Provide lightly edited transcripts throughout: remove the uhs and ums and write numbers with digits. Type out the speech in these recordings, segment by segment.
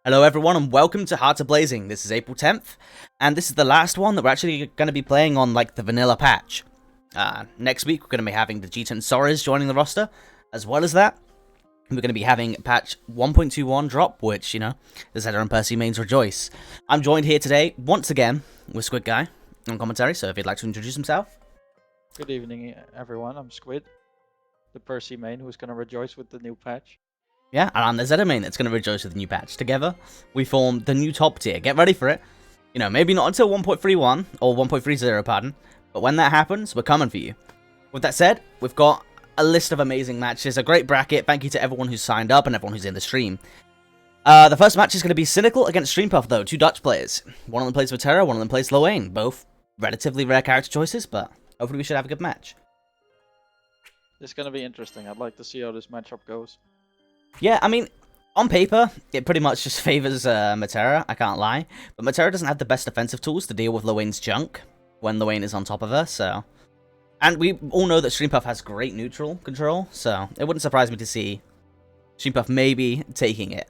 Hello everyone and welcome to Hearts of Blazing. This is April 10th, and this is the last one that we're actually going to be playing on like the vanilla patch. Next week we're going to be having the G10 Soras joining the roster. As well as that, we're going to be having patch 1.21 drop, which, you know, the Zeta and Percy mains rejoice. I'm joined here today, once again, with Squid Guy on commentary, so if he'd like to introduce himself. Good evening, everyone. I'm Squid, the Percy main who's going to rejoice with the new patch. Yeah, and I'm the Zeta main that's going to rejoice with the new patch. Together, we form the new top tier. Get ready for it. You know, maybe not until 1.31, or 1.30, pardon, but when that happens, we're coming for you. With that said, we've got a list of amazing matches, a great bracket. Thank you to everyone who's signed up and everyone who's in the stream. The first match is going to be Cynical against Streampuff, though. Two Dutch players. One of them plays Terra, one of them plays Loane. Both relatively rare character choices, but hopefully we should have a good match. This is going to be interesting. I'd like to see how this matchup goes. Yeah, I mean, on paper, it pretty much just favors Matera, I can't lie. But Matera doesn't have the best defensive tools to deal with Loane's junk when Loane is on top of her, so... And we all know that Streampuff has great neutral control, so it wouldn't surprise me to see Streampuff maybe taking it.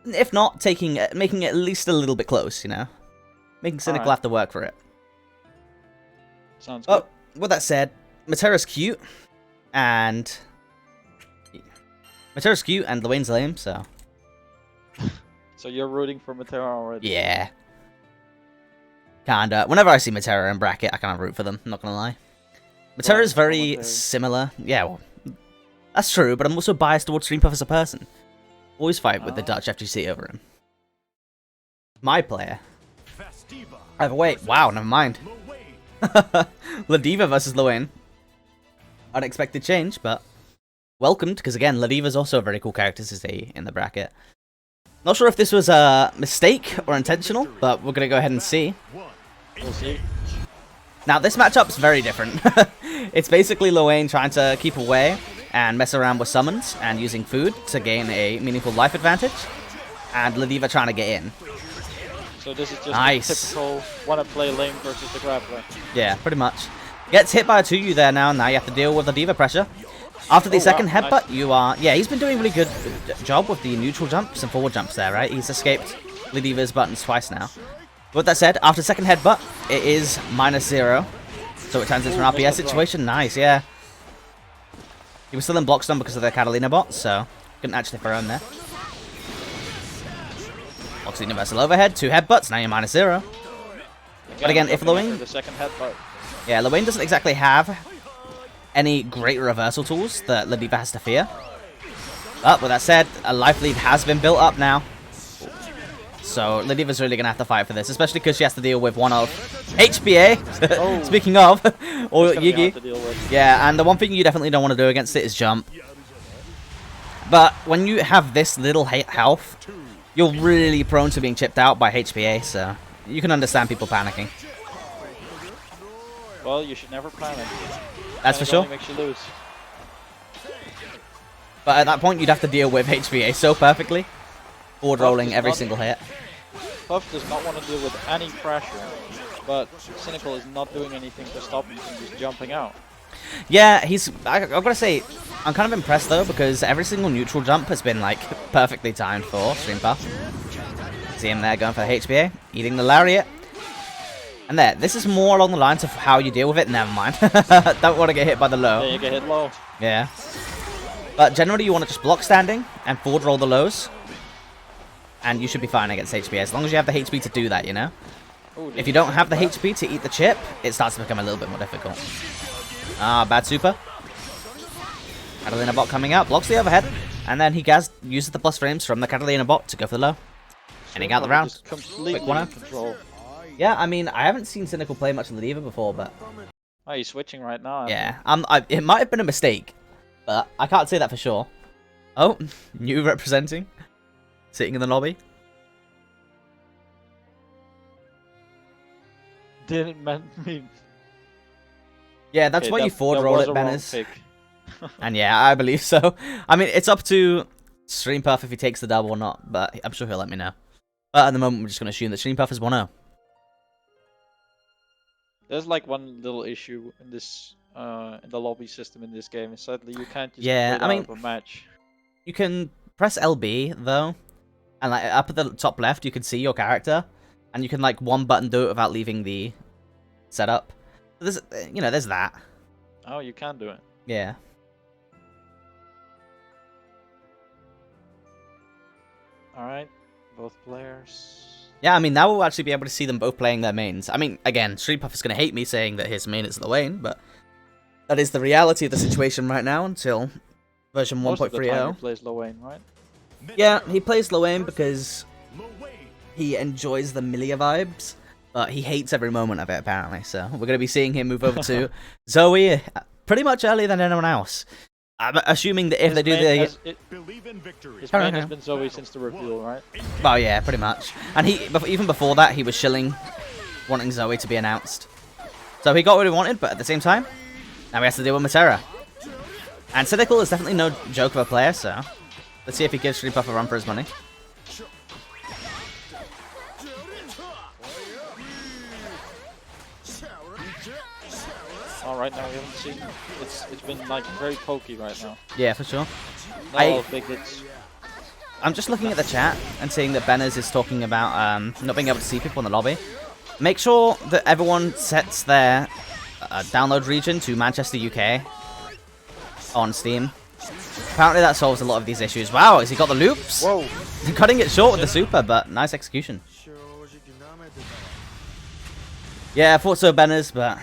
If not, making it at least a little bit close, you know? Making Cynical have to work for it. Sounds good. Oh, with that said, Matera's cute, and... Matera's cute and Loane's lame, so... So you're rooting for Matera already? Yeah. Kinda. Whenever I see Matera in bracket, I kind of root for them, I'm not gonna lie. Matera is very similar. Yeah, well, that's true, but I'm also biased towards Streampuff as a person. Always fight with the Dutch FGC over him. My player. Either way, wow, never mind. Ladiva versus Loane. Unexpected change, but... welcomed, because again, Ladiva's also a very cool character to see in the bracket. Not sure if this was a mistake or intentional, but we're going to go ahead and see. We'll see. Now, this matchup's very different. It's basically Loane trying to keep away and mess around with summons and using food to gain a meaningful life advantage. And Ladiva trying to get in. So this is just nice. typical wanna play lane versus the grappler. Yeah, pretty much. Gets hit by a 2U there now, now you have to deal with the Ladiva pressure. After the second headbutt, you are... yeah, he's been doing a really good job with the neutral jumps and forward jumps there, right? He's escaped Ladiva's buttons twice now. With that said, after second headbutt, it is -0. So it turns into an RPS situation. Nice, yeah. He was still in block stun because of the Catalina bot, so couldn't actually throw him there. Blocks the universal overhead, 2 headbutts, now you're -0. But again, if Loane... the second headbutt. Yeah, Loane doesn't exactly have any great reversal tools that Ladiva has to fear. But with that said, a life lead has been built up now. So Ladiva's really going to have to fight for this, especially because she has to deal with one of HBA, speaking of, or Yugi. Yeah, and the one thing you definitely don't want to do against it is jump. But when you have this little health, you're really prone to being chipped out by HBA, so you can understand people panicking. Well, you should never panic. That's for sure. Makes you lose. But at that point, you'd have to deal with HBA so perfectly. Forward rolling every single hit. Puff does not want to deal with any pressure, but Cynical is not doing anything to stop him from just jumping out. Yeah, I've got to say, I'm kind of impressed though, because every single neutral jump has been like perfectly timed for Streampuff. See him there going for the HBA, eating the lariat. And there, this is more along the lines of how you deal with it. Never mind. Don't want to get hit by the low. Yeah, you get hit low. Yeah. But generally, you want to just block standing and forward roll the lows. And you should be fine against HP, as long as you have the HP to do that, you know? Ooh, if you don't have the HP to eat the chip, it starts to become a little bit more difficult. Ah, bad super. Catalina bot coming out, blocks the overhead. And then he uses the plus frames from the Catalina bot to go for the low. Ending out the round. Quick 1-0. Yeah, I mean, I haven't seen Cynical play much Ladiva before, but... oh, he's switching right now. Yeah, it might have been a mistake, but I can't say that for sure. Oh, new representing. Sitting in the lobby. Didn't mean... yeah, that's why you forward roll it, Banners. And yeah, I believe so. I mean, it's up to Streampuff if he takes the double or not, but I'm sure he'll let me know. But at the moment, we're just going to assume that Streampuff is 1-0. There's like one little issue in this in the lobby system in this game. Sadly, you can't just a match. You can press LB though, And like up at the top left, you can see your character, and you can like one button do it without leaving the setup. So there's, you know, there's that. Oh, you can do it. Yeah. All right, both players. Yeah, I mean, now we'll actually be able to see them both playing their mains. I mean, again, Streetpuff is going to hate me saying that his main is Lwane, but that is the reality of the situation right now until version 1.30. Most of the time he plays Lwane, right? Yeah, he plays Lwane because he enjoys the Milia vibes, but he hates every moment of it, apparently. So we're going to be seeing him move over to Zoe pretty much earlier than anyone else. I'm assuming that if they do the... His main has been Zoe since the reveal, right? Well, yeah, pretty much. And he, even before that, he was shilling, wanting Zoe to be announced. So he got what he wanted, but at the same time, now he has to deal with Matera. And Cynical is definitely no joke of a player, so let's see if he gives Streetpuff a run for his money. All right, now we haven't seen. It's been like very pokey right now. Yeah, for sure. No big hits. I'm just looking at the chat and seeing that Benners is talking about not being able to see people in the lobby. Make sure that everyone sets their download region to Manchester, UK on Steam. Apparently that solves a lot of these issues. Wow, has he got the loops? Whoa. Cutting it short with the super, but nice execution. Yeah, I thought so, Benners, but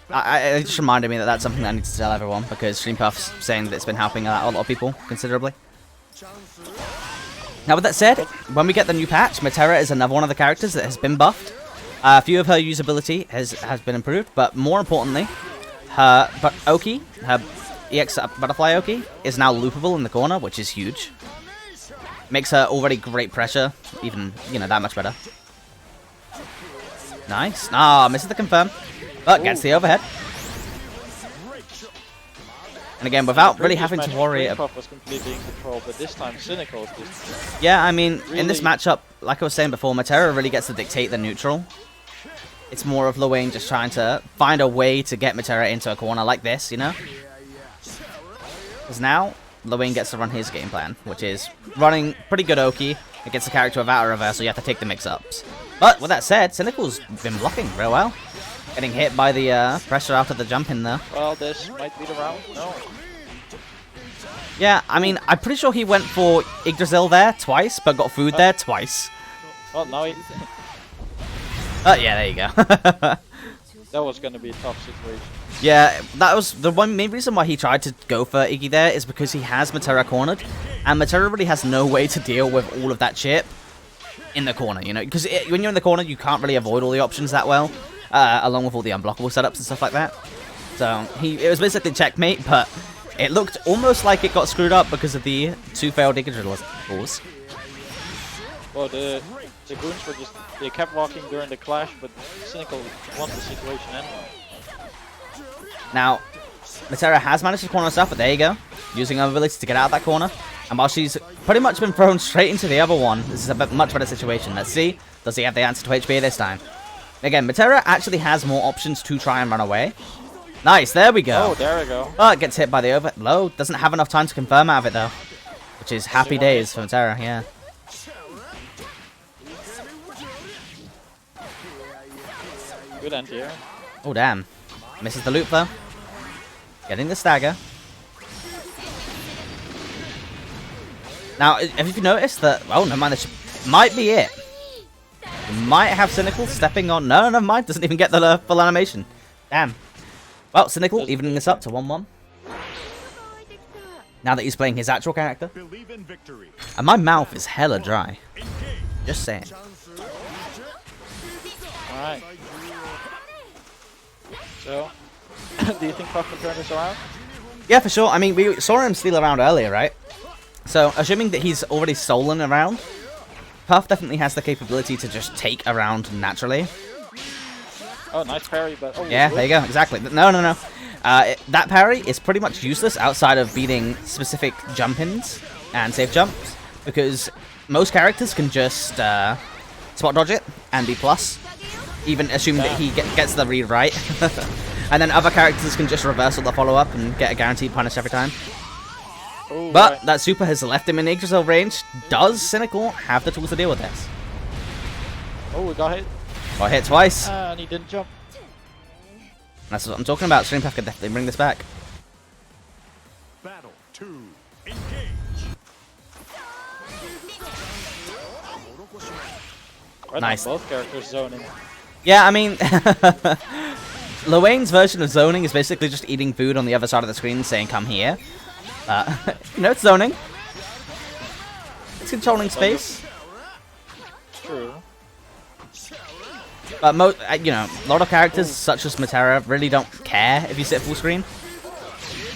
it just reminded me that that's something that I need to tell everyone, because Streampuff's saying that it's been helping out a lot of people considerably. Now, with that said, when we get the new patch, Matera is another one of the characters that has been buffed. A few of her usability has been improved, but more importantly, her Oki, her EX Butterfly Oki, is now loopable in the corner, which is huge. Makes her already great pressure, even, you know, that much better. Nice. Ah, misses the confirm, but gets the overhead. And again, without really having to worry about... was completely in control, but this time Cynical is just... Yeah, I mean, really... in this matchup, like I was saying before, Matera really gets to dictate the neutral. It's more of Lwane just trying to find a way to get Matera into a corner like this, you know? Because now, Lwane gets to run his game plan, which is running pretty good Oki against a character without a reversal. You have to take the mix-ups. But with that said, Cynical's been blocking real well. Getting hit by the pressure after the jump in there. Well, this might be the round. No. Yeah, I mean, I'm pretty sure he went for Yggdrasil there twice, but got food there twice. Well, now he... Yeah, there you go. That was going to be a tough situation. Yeah, that was the main reason why he tried to go for Iggy there, is because he has Matera cornered, and Matera really has no way to deal with all of that chip in the corner, you know? Because when you're in the corner, you can't really avoid all the options that well. Along with all the unblockable setups and stuff like that. So it was basically checkmate, but it looked almost like it got screwed up because of the two failed Yggdrasils. Well, the goons were just, they kept walking during the clash, but Cynical won the situation anyway. Now, Matera has managed to corner herself, but there you go. Using her ability to get out of that corner. And while she's pretty much been thrown straight into the other one, this is a much better situation. Let's see, does he have the answer to HP this time? Again, Matera actually has more options to try and run away. Nice, there we go. Oh, there we go. Oh, it gets hit by the over... Low doesn't have enough time to confirm out of it, though. Which is happy days for Matera, yeah. Good end here. Oh, damn. Misses the loop, though. Getting the stagger. Now, have you noticed that... Oh, never mind, this might be it. We might have Cynical stepping on... No, never mind. Doesn't even get the full animation. Damn. Well, Cynical evening this up to 1-1. Now that he's playing his actual character. And my mouth is hella dry. Just saying. Alright. So, do you think Puff can turn this around? Yeah, for sure. I mean, we saw him steal around earlier, right? So, assuming that he's already stolen around, Puff definitely has the capability to just take a round naturally. Oh, nice parry, but... Oh, yeah, there you go, exactly. No. That parry is pretty much useless outside of beating specific jump-ins and safe jumps, because most characters can just spot dodge it and be plus, even assuming that he gets the read right. And then other characters can just reversal the follow-up and get a guaranteed punish every time. Oh, But right. that super has left him in Yggdrasil range. Does Cynical have the tools to deal with this? Oh, we got hit. Got hit twice. And he didn't jump. That's what I'm talking about. Stream Path could definitely bring this back. Battle 2. Engage. Right Nice. now, both characters zoning. Yeah, I mean, Luane's version of zoning is basically just eating food on the other side of the screen saying, come here. You know, it's zoning. It's controlling space. True. But, you know, a lot of characters, such as Matera, really don't care if you sit full screen.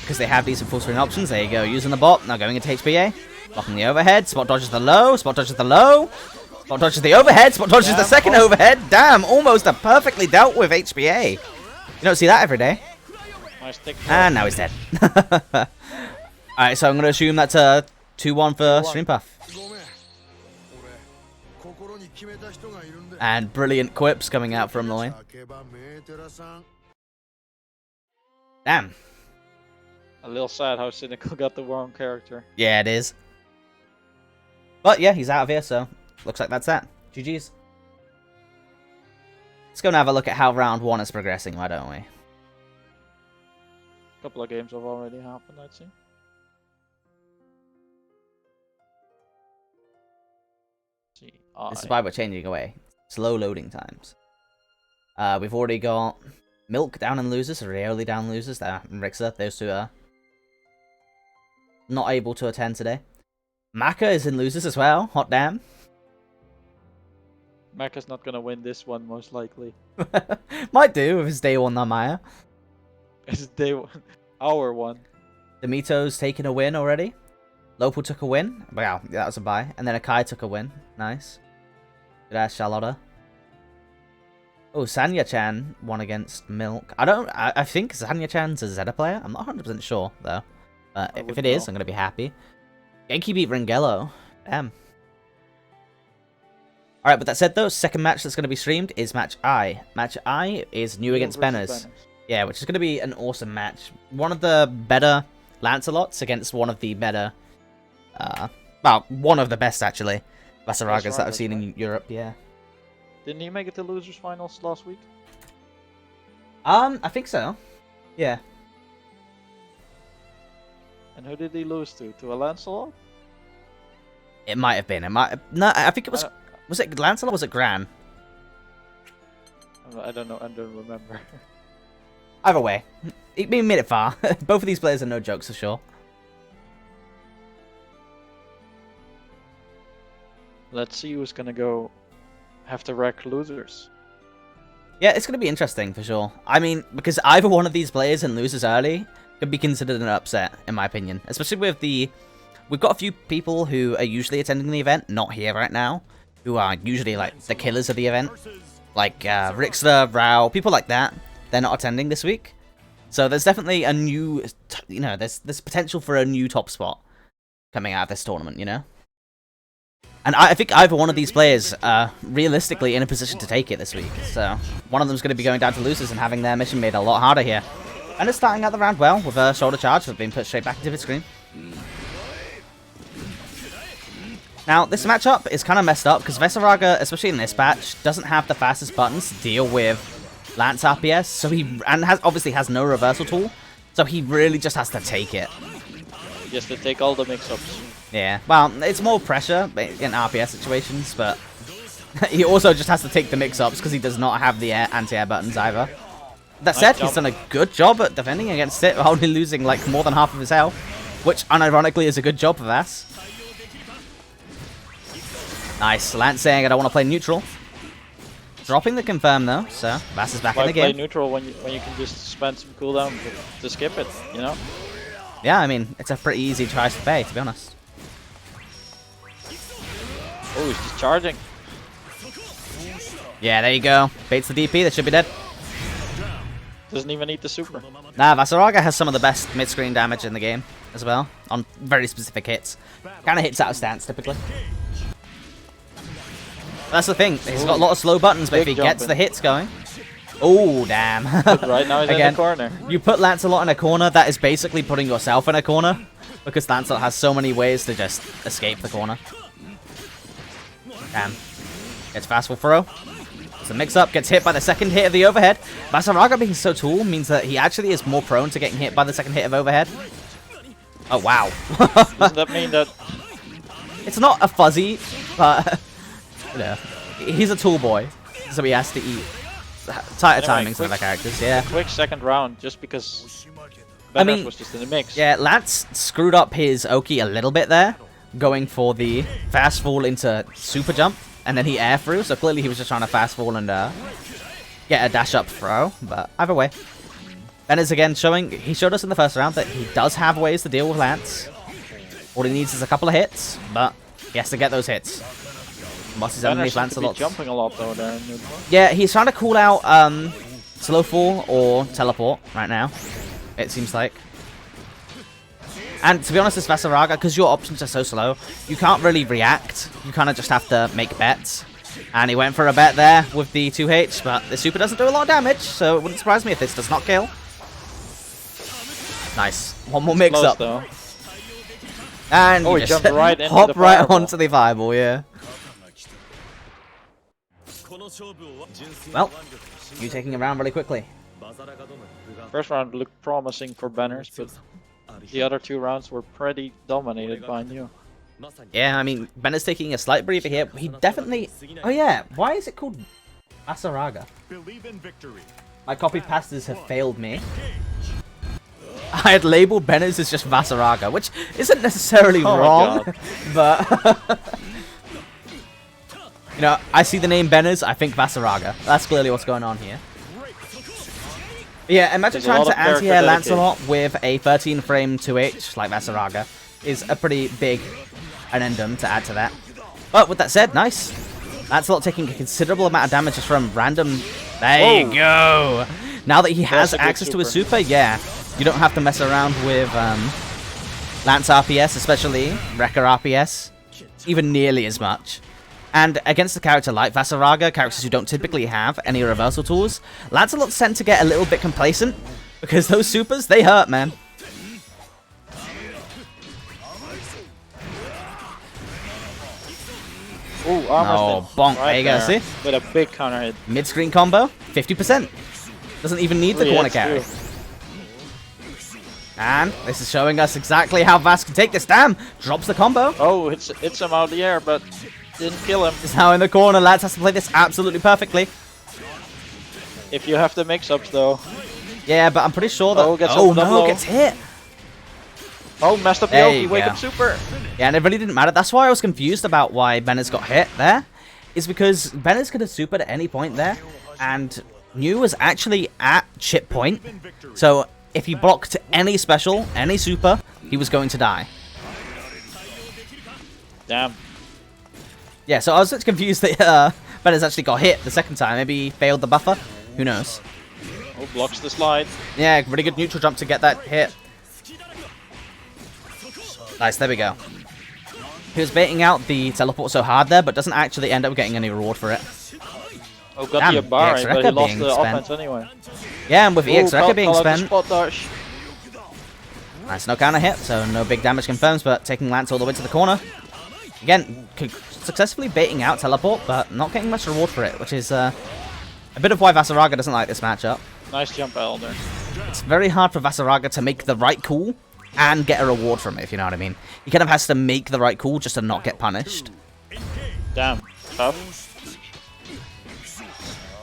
Because they have decent full screen options. There you go, using the bot, now going into HPA. Blocking the overhead, spot dodges the low, spot dodges the low. Spot dodges the overhead, spot dodges the second overhead. Damn, almost a perfectly dealt with HPA. You don't see that every day. Nice stick. And now he's dead. Alright, so I'm going to assume that's a 2-1 for Stream Path. And brilliant quips coming out from Loin. Damn. A little sad how Cynical got the wrong character. Yeah, it is. But yeah, he's out of here, so looks like that's that. GG's. Let's go and have a look at how round 1 is progressing, why don't we? A couple of games have already happened, I'd say. See, This is why we're changing away. Slow loading times. We've already got Milk down in losers, Rioli down in losers, and Rixer. Those two are not able to attend today. Maka is in losers as well. Hot damn. Mecha's not gonna win this one, most likely. Might do with his day 1 Namaya. It's day one. Our one. Demito's taken a win already. Lopal took a win. Wow, that was a bye. And then Akai took a win. Nice. Good ass Charlotta. Oh, Sanya-chan won against Milk. I think Sanya-chan's a Zeta player. I'm not 100% sure, though. But if it is, I'm going to be happy. Genki beat Ringello. Damn. Alright, but that said, though, second match that's going to be streamed is Match I. Match I is New against Benners. Yeah, which is going to be an awesome match. One of the better Lancelots against one of the better... well, one of the best, actually. Vasaragas that I've seen in Europe, yeah. Didn't he make it to losers finals last week? I think so. Yeah. And who did he lose to? To a Lancelot? It might have been. No, I think it was... Was it Lancelot or was it Gran? I don't know. I don't remember. Either way. He made it far. Both of these players are no jokes for sure. Let's see who's gonna go have to wreck losers. Yeah, it's going to be interesting for sure. I mean, because either one of these players and loses early could be considered an upset, in my opinion. Especially with the... We've got a few people who are usually attending the event, not here right now, who are usually, like, the killers of the event. Like, Rixler, Rao, people like that. They're not attending this week. So there's definitely a new... You know, there's potential for a new top spot coming out of this tournament, you know? And I think either one of these players are realistically in a position to take it this week. So one of them's going to be going down to losers and having their mission made a lot harder here. And it's starting out the round well with a shoulder charge that's being put straight back into his screen. Now, this matchup is kind of messed up because Vesaraga, especially in this patch, doesn't have the fastest buttons to deal with Lance RPS. So obviously has no reversal tool. So he really just has to take it. He has to take all the mix-ups. Yeah, well, it's more pressure in RPS situations, but he also just has to take the mix-ups because he does not have the anti-air buttons either. That said, he's done a good job at defending against it, only losing like more than half of his health, which unironically is a good job for Vass. Nice, Lance saying I don't want to play neutral. Dropping the confirm though, so Vass is back in the game. Why play neutral when you can just spend some cooldown to skip it, you know? Yeah, I mean, it's a pretty easy price to pay, to be honest. Oh, he's just charging. Yeah, there you go. Baits the DP, that should be dead. Doesn't even need the super. Nah, Vasaraga has some of the best mid-screen damage in the game as well, on very specific hits. Kind of hits out of stance, typically. That's the thing, he's got a lot of slow buttons, but if he gets the hits going... Oh, damn. But right now he's in Again, the corner. you put Lancelot in a corner, that is basically putting yourself in a corner. Because Lancelot has so many ways to just escape the corner. Damn. Gets fast full throw. It's a mix-up, gets hit by the second hit of the overhead. Vasaraga being so tall means that he actually is more prone to getting hit by the second hit of overhead. Oh, wow. Doesn't that mean that... It's not a fuzzy, but... you know, he's a tool boy, so he has to eat. Tighter timings than other characters, yeah. Quick second round, just because I Bennett mean, was just in the mix. Yeah, Lance screwed up his Oki a little bit there, going for the fast fall into super jump, and then he air through, so clearly he was just trying to fast fall and get a dash up throw, but either way. Bennett's again showing, he showed us in the first round that he does have ways to deal with Lance. All he needs is a couple of hits, but he has to get those hits. Moss is underneath Lance a lot. Jumping a lot though there. Yeah, he's trying to call out slow fall or teleport right now, it seems like. And to be honest, this Vasaraga, because your options are so slow, you can't really react. You kind of just have to make bets. And he went for a bet there with the 2H, but the super doesn't do a lot of damage, so it wouldn't surprise me if this does not kill. Nice. One more mix-up. And he jumped right into hop the right fireball. onto the fireball, yeah. Well, you taking a round really quickly. First round looked promising for Banners, but the other two rounds were pretty dominated by New. Yeah, I mean, Bennett's taking a slight breather here. He definitely... Oh yeah, why is it called Vasaraga? Believe in victory. My copy pastas have failed me. I had labeled Bennett's as just Vasaraga, which isn't necessarily wrong, but... you know, I see the name Bennett's, I think Vasaraga. That's clearly what's going on here. Yeah, imagine trying to anti-air Lancelot with a 13-frame 2H like Vasaraga is a pretty big addendum to add to that. But with that said, nice. Lancelot taking a considerable amount of damage just from random... There you go! Now that he has access to his super, yeah, you don't have to mess around with Lance RPS, especially Wrecker RPS, even nearly as much. And against a character like Vasaraga, characters who don't typically have any reversal tools, Lancelot tend to get a little bit complacent, because those supers, they hurt, man. Ooh, Oh, bonk. There you go, see? With a big counter hit. Mid-screen combo, 50%. Doesn't even need the corner carry. True. And this is showing us exactly how Vas can take this. Damn! Drops the combo. Oh, hits him out of the air, but didn't kill him. Is now in the corner. Lads has to play this absolutely perfectly. If you have the mix-ups, though. Yeah, but I'm pretty sure that... Oh, gets oh opened up no, low. gets hit. Oh, messed up the There Oki. you Wake go. up super. Yeah, and it really didn't matter. That's why I was confused about why Bennett's got hit there. Is because Bennett's could have supered at any point there. And New was actually at chip point. So if he blocked any special, any super, he was going to die. Damn. Yeah, so I was a bit confused that Bennett's actually got hit the second time. Maybe he failed the buffer. Who knows? Oh, blocks the slide. Yeah, really good neutral jump to get that hit. Nice, there we go. He was baiting out the teleport so hard there, but doesn't actually end up getting any reward for it. Oh, got Damn, the Abari, EX but he Rekka lost being the spent. offense anyway. Yeah, and with EX Rekka being call out the spent, spot dodge. nice, no counter hit, so no big damage confirms, but taking Lance all the way to the corner. Again, successfully baiting out teleport, but not getting much reward for it, which is a bit of why Vasaraga doesn't like this matchup. Nice jump, Elder. It's very hard for Vasaraga to make the right call and get a reward from it, if you know what I mean. He kind of has to make the right call just to not get punished. Damn, tough.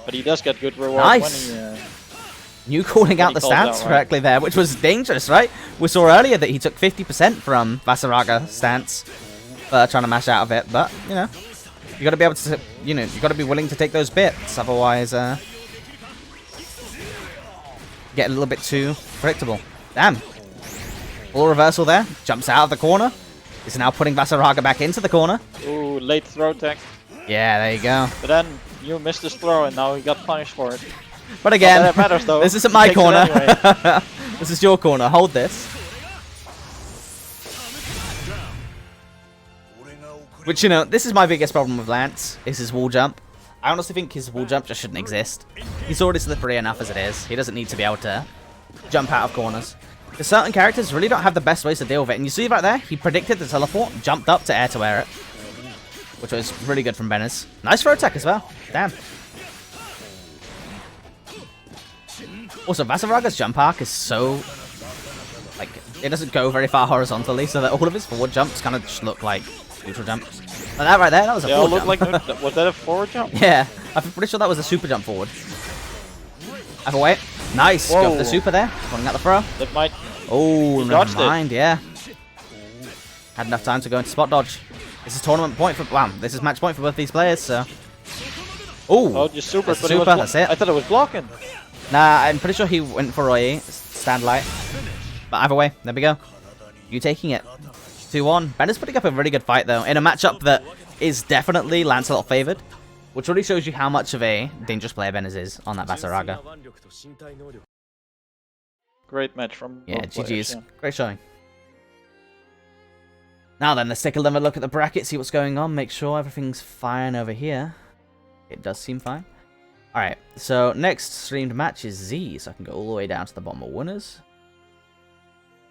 But he does get good reward Nice. when he... New calling out the called that stance right. correctly there, which was dangerous, right? We saw earlier that he took 50% from Vasaraga stance trying to mash out of it, but, you know, you got to be able to, you know, you got to be willing to take those bits, otherwise, get a little bit too predictable. Damn. Full reversal there, jumps out of the corner. Is now putting Vasaraga back into the corner. Ooh, late throw tech. Yeah, there you go. But then you missed his throw and now he got punished for it. But again, Not that it matters, though. this isn't He my takes it corner. anyway. This is your corner. Hold this. Which, you know, this is my biggest problem with Lance, is his wall jump. I honestly think his wall jump just shouldn't exist. He's already slippery enough as it is. He doesn't need to be able to jump out of corners. Because certain characters really don't have the best ways to deal with it. And you see right there, he predicted the teleport, jumped up to air it. Which was really good from Benners. Nice throw attack as well. Damn. Also, Vasaraga's jump arc is so... like, it doesn't go very far horizontally, so that all of his forward jumps kind of just look like neutral jumps. Like that right there, that was a forward jump. Look like was that a forward jump? Yeah, I'm pretty sure that was a super jump forward. Either way, nice. Whoa. Go for the super there. Running out the throw. That might... Oh, he never dodged mind, yeah. Had enough time to go into spot dodge. This is tournament point for... wow, this is match point for both these players, so... Oh, just super, that's but super, that's it. I thought it was blocking. Nah, I'm pretty sure he went for Roy, stand light. But either way, there we go. You taking it. 2-1. Bender's putting up a really good fight, though, in a matchup that is definitely Lancelot favored, which really shows you how much of a dangerous player Benners is on that Vasaraga. Great match from both players, GG's. yeah. Great showing. Now then, let's take a look at the bracket, see what's going on, make sure everything's fine over here. It does seem fine. Alright, so next streamed match is Z, so I can go all the way down to the bottom of winners.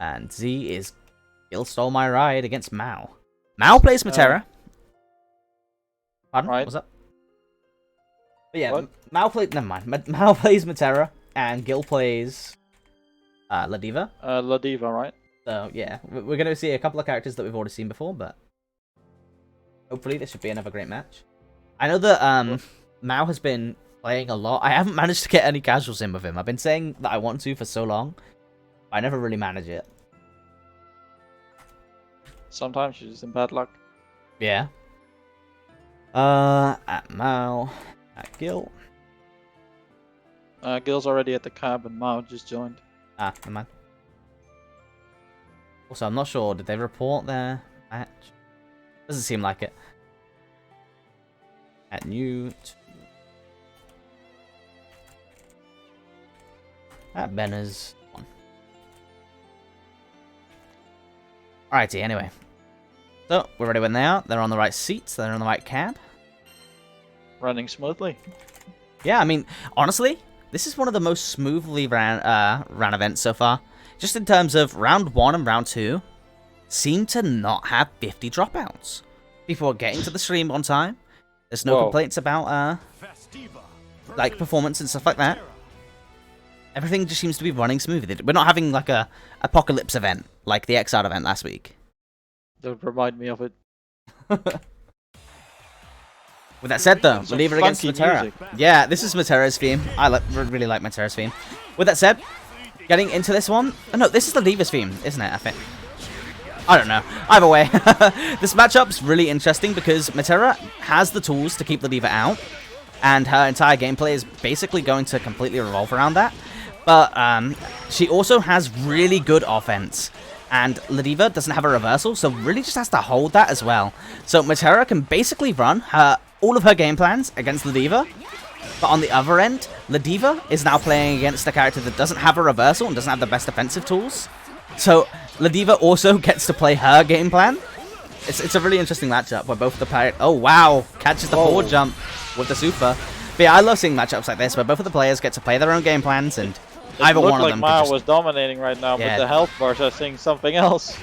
And Z is Gil Stole My Ride against Mao. Mao plays Matera. Pardon? Right. What's up? But yeah, What? Mao plays... never mind. Mao plays Matera, and Gil plays... La Diva. La Diva, right? So, yeah, we're going to see a couple of characters that we've already seen before, but hopefully this should be another great match. I know that Mao has been playing a lot. I haven't managed to get any casuals in with him. I've been saying that I want to for so long, but I never really manage it. Sometimes you're just in bad luck. Yeah. At Mao, at Gil. Gil's already at the cab and Mao just joined. Ah, never mind. Also, I'm not sure. Did they report their match? Doesn't seem like it. At Newt. At Benners. Alrighty, anyway. So, we're ready when they are. They're on the right seats. They're on the right cab. Running smoothly. Yeah, I mean, honestly, this is one of the most smoothly ran events so far. Just in terms of round 1 and round 2, seem to not have 50 dropouts. People are getting to the stream on time. There's no complaints about like performance and stuff like that. Everything just seems to be running smoothly. We're not having like a apocalypse event like the X-Out event last week. Don't remind me of it. With that said, though, we'll leave it against funky Matera. music. Yeah, this is Matera's theme. I really like Matera's theme. With that said, getting into this one... oh, no, this is the Lever's theme, isn't it, I think? I don't know. Either way, this matchup's really interesting because Matera has the tools to keep the Lever out, and her entire gameplay is basically going to completely revolve around that. But she also has really good offense. And Ladiva doesn't have a reversal, so really just has to hold that as well. So Matera can basically run all of her game plans against Ladiva. But on the other end, Ladiva is now playing against a character that doesn't have a reversal and doesn't have the best defensive tools. So Ladiva also gets to play her game plan. It's a really interesting matchup where both the players... oh, wow! Catches the forward jump with the super. But yeah, I love seeing matchups like this where both of the players get to play their own game plans and... either one of them Mao just... was dominating right now, but the health bars are saying something else.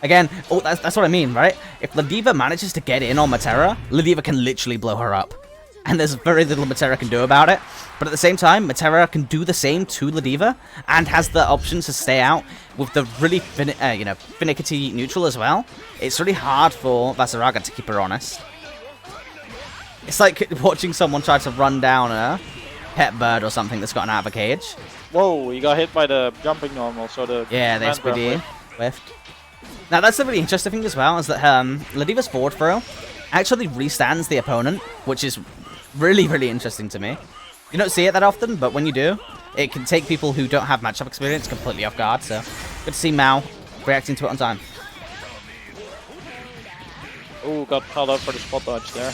Again, that's what I mean, right? If Ladiva manages to get in on Matera, Ladiva can literally blow her up. And there's very little Matera can do about it. But at the same time, Matera can do the same to Ladiva, and has the option to stay out with the really finicky neutral as well. It's really hard for Vasaraga to keep her honest. It's like watching someone try to run down a pet bird or something that's gotten out of a cage. Whoa, he got hit by the jumping normal, so the... yeah, the SPD whiffed. Now, that's the really interesting thing as well, is that Ladiva's forward throw actually restands the opponent, which is really, really interesting to me. You don't see it that often, but when you do, it can take people who don't have matchup experience completely off guard, so good to see Mao reacting to it on time. Ooh, got called out for the spot dodge there.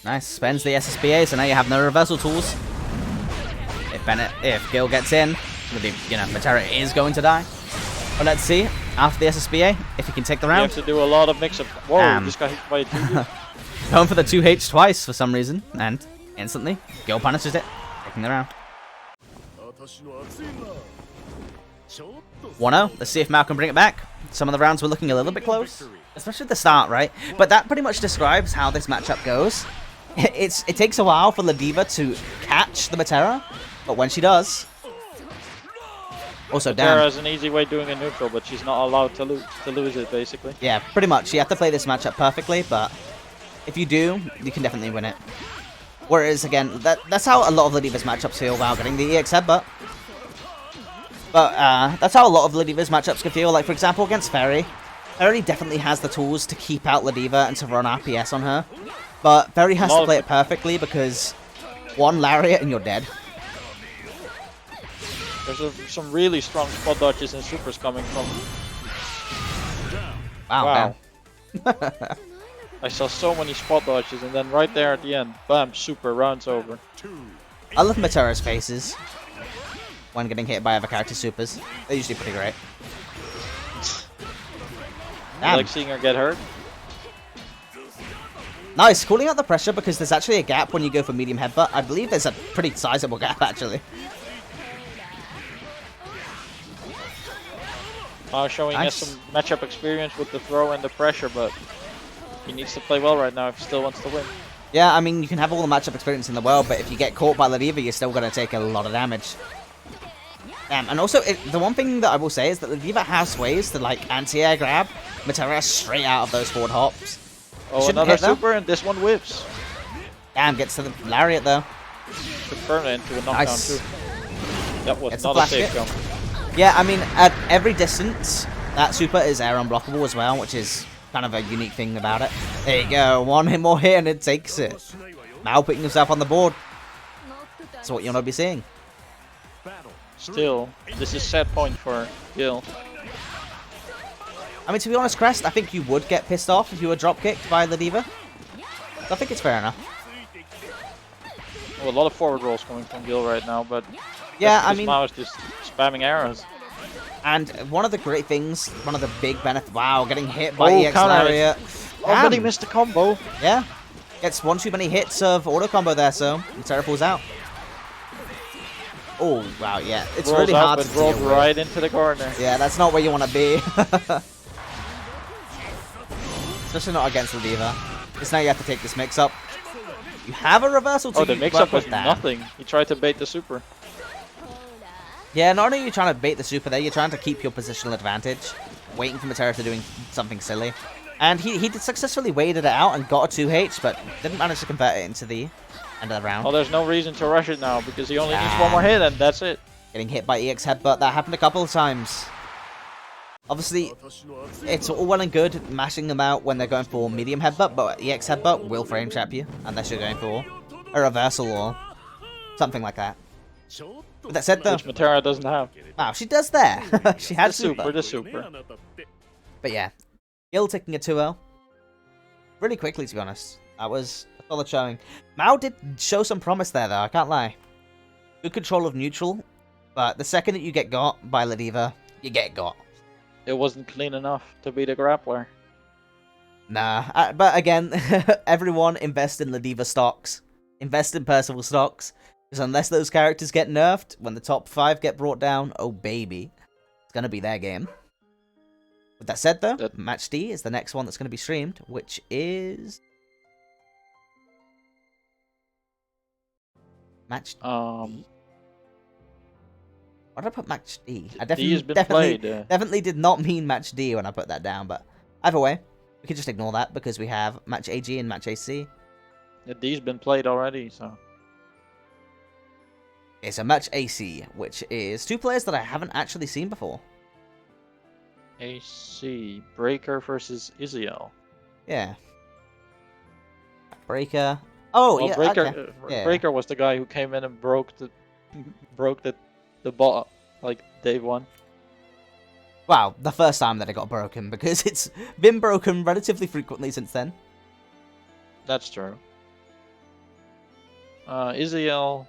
Nice, spends the SSBA, so now you have no reversal tools. If Gil gets in, Matera is going to die. But let's see, after the SSBA, if he can take the round. You have to do a lot of mix-up. Whoa, just got hit by a 2. going for the 2H twice for some reason, and instantly, Gil punishes it, taking the round. 1-0, let's see if Mal can bring it back. Some of the rounds were looking a little bit close, especially at the start, right? But that pretty much describes how this matchup goes. It takes a while for Ladiva to catch the Matera, but when she does... Also, damn. Matera has an easy way doing a neutral, but she's not allowed to lose it, basically. Yeah, pretty much. You have to play this matchup perfectly, but if you do, you can definitely win it. Whereas, again, that's how a lot of Ladiva's matchups feel while getting the EX headbutt. But that's how a lot of Ladiva's matchups can feel. Like, for example, against Fairy. Fairy definitely has the tools to keep out Ladiva and to run RPS on her. But Fairy has to play it perfectly because one Lariat and you're dead. There's some really strong spot dodges and supers coming from... Wow. I saw so many spot dodges, and then right there at the end, bam, super, round's over. I love Matera's faces when getting hit by other character supers. They're usually pretty great. I like seeing her get hurt. Nice, calling out the pressure because there's actually a gap when you go for medium headbutt. I believe there's a pretty sizable gap, actually. Showing us some matchup experience with the throw and the pressure, but he needs to play well right now if he still wants to win. Yeah, I mean, you can have all the matchup experience in the world, but if you get caught by Ladiva, you're still going to take a lot of damage. And also, the one thing that I will say is that Ladiva has ways to, like, anti-air grab Matera straight out of those forward hops. Oh, another super, and this one whips. Damn, gets to the Lariat, though. Confirm it into a knockdown, Nice. too. That was Gets not the a safe flash jump. Yeah, I mean, at every distance, that super is air unblockable as well, which is kind of a unique thing about it. There you go, one hit more hit and it takes it. Mal putting himself on the board. That's what you'll not be seeing. Still, this is set point for Gil. I mean, to be honest, Crest, I think you would get pissed off if you were drop-kicked by Ladiva. I think it's fair enough. Well, a lot of forward rolls coming from Gil right now, but yeah, I mean, Mao is just spamming arrows. And one of the great things, one of the big benefits, wow, getting hit by EX counter. Lariat. Oh, but he missed the combo. Yeah, gets one too many hits of auto combo there, so Matera falls out. Oh, wow, yeah, it's rolls really hard out, to but rolled deal with. right into the corner. Yeah, that's not where you want to be. Especially not against Ladiva. Because now you have to take this mix-up. You have a reversal to Oh, the mix-up was that. nothing. He tried to bait the super. Yeah, not only are you trying to bait the super there, you're trying to keep your positional advantage. Waiting for Matera to doing something silly. And he did successfully waited it out and got a 2H, but didn't manage to convert it into the end of the round. Oh, there's no reason to rush it now, because he only needs one more hit, and that's it. Getting hit by EX headbutt, that happened a couple of times. Obviously, it's all well and good mashing them out when they're going for medium headbutt, but EX headbutt will frame trap you, unless you're going for a reversal or something like that. With that said, though, Which Matera doesn't have. wow, she does there. She had The super. But yeah, Gil taking a 2-0. Really quickly, to be honest. That was a solid showing. Mao did show some promise there, though, I can't lie. Good control of neutral, but the second that you get got by Ladiva, you get got. It wasn't clean enough to beat a grappler. Nah, but again, everyone invest in Ladiva stocks. Invest in Percival stocks. Because unless those characters get nerfed, when the top 5 get brought down, oh baby, it's going to be their game. With that said, though, Match D is the next one that's going to be streamed, which is... Match D. Why did I put Match D? I definitely did not mean Match D when I put that down, but either way, we can just ignore that because we have Match AG and Match AC. Yeah, D's been played already, so... It's a Match AC, which is 2 players that I haven't actually seen before. AC, Breaker versus Iziel. Yeah. Breaker. Oh, well, yeah. Breaker, Okay. Yeah. Breaker was the guy who came in and broke the bot like day 1. Wow, the first time that it got broken, because it's been broken relatively frequently since then. That's true. Iziel.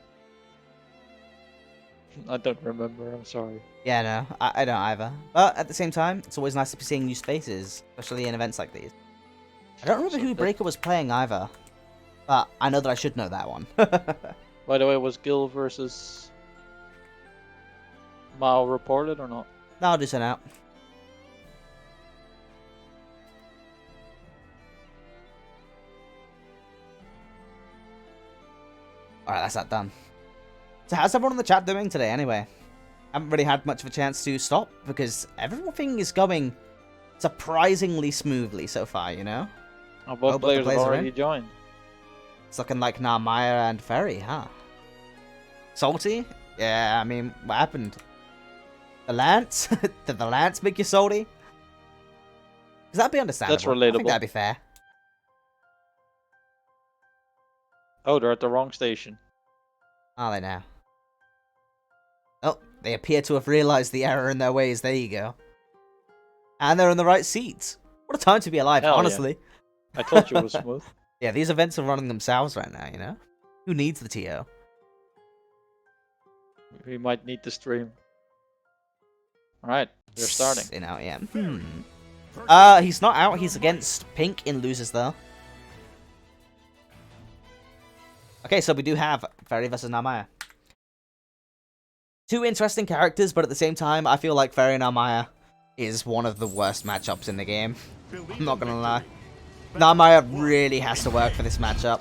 I don't remember, I'm sorry. Yeah, no, I don't either. But at the same time, it's always nice to be seeing new faces, especially in events like these. I don't remember who Breaker was playing either. But I know that I should know that one. By the way, was Gil versus Mao reported or not? No, I'll do send out. Alright, that's that done. So how's everyone in the chat doing today anyway? I haven't really had much of a chance to stop because everything is going surprisingly smoothly so far, you know? Oh, both players have already joined. It's looking like Narmaya and Ferry, huh? Salty? Yeah, I mean, what happened? The Lance? Did the Lance make you salty? Because that'd be understandable. That's relatable. I think that'd be fair. Oh, they're at the wrong station. Are they now? Oh, they appear to have realized the error in their ways. There you go. And they're in the right seats. What a time to be alive, Hell honestly. Yeah. I told you it was smooth. Yeah, these events are running themselves right now, you know? Who needs the TO? We might need the stream. Alright, they're starting. You know, yeah. He's not out. He's against Pink in losers, though. Okay, so we do have Ferry versus Narmaya. Two interesting characters, but at the same time, I feel like Ferry Narmaya is one of the worst matchups in the game. I'm not gonna lie. Narmaya really has to work for this matchup.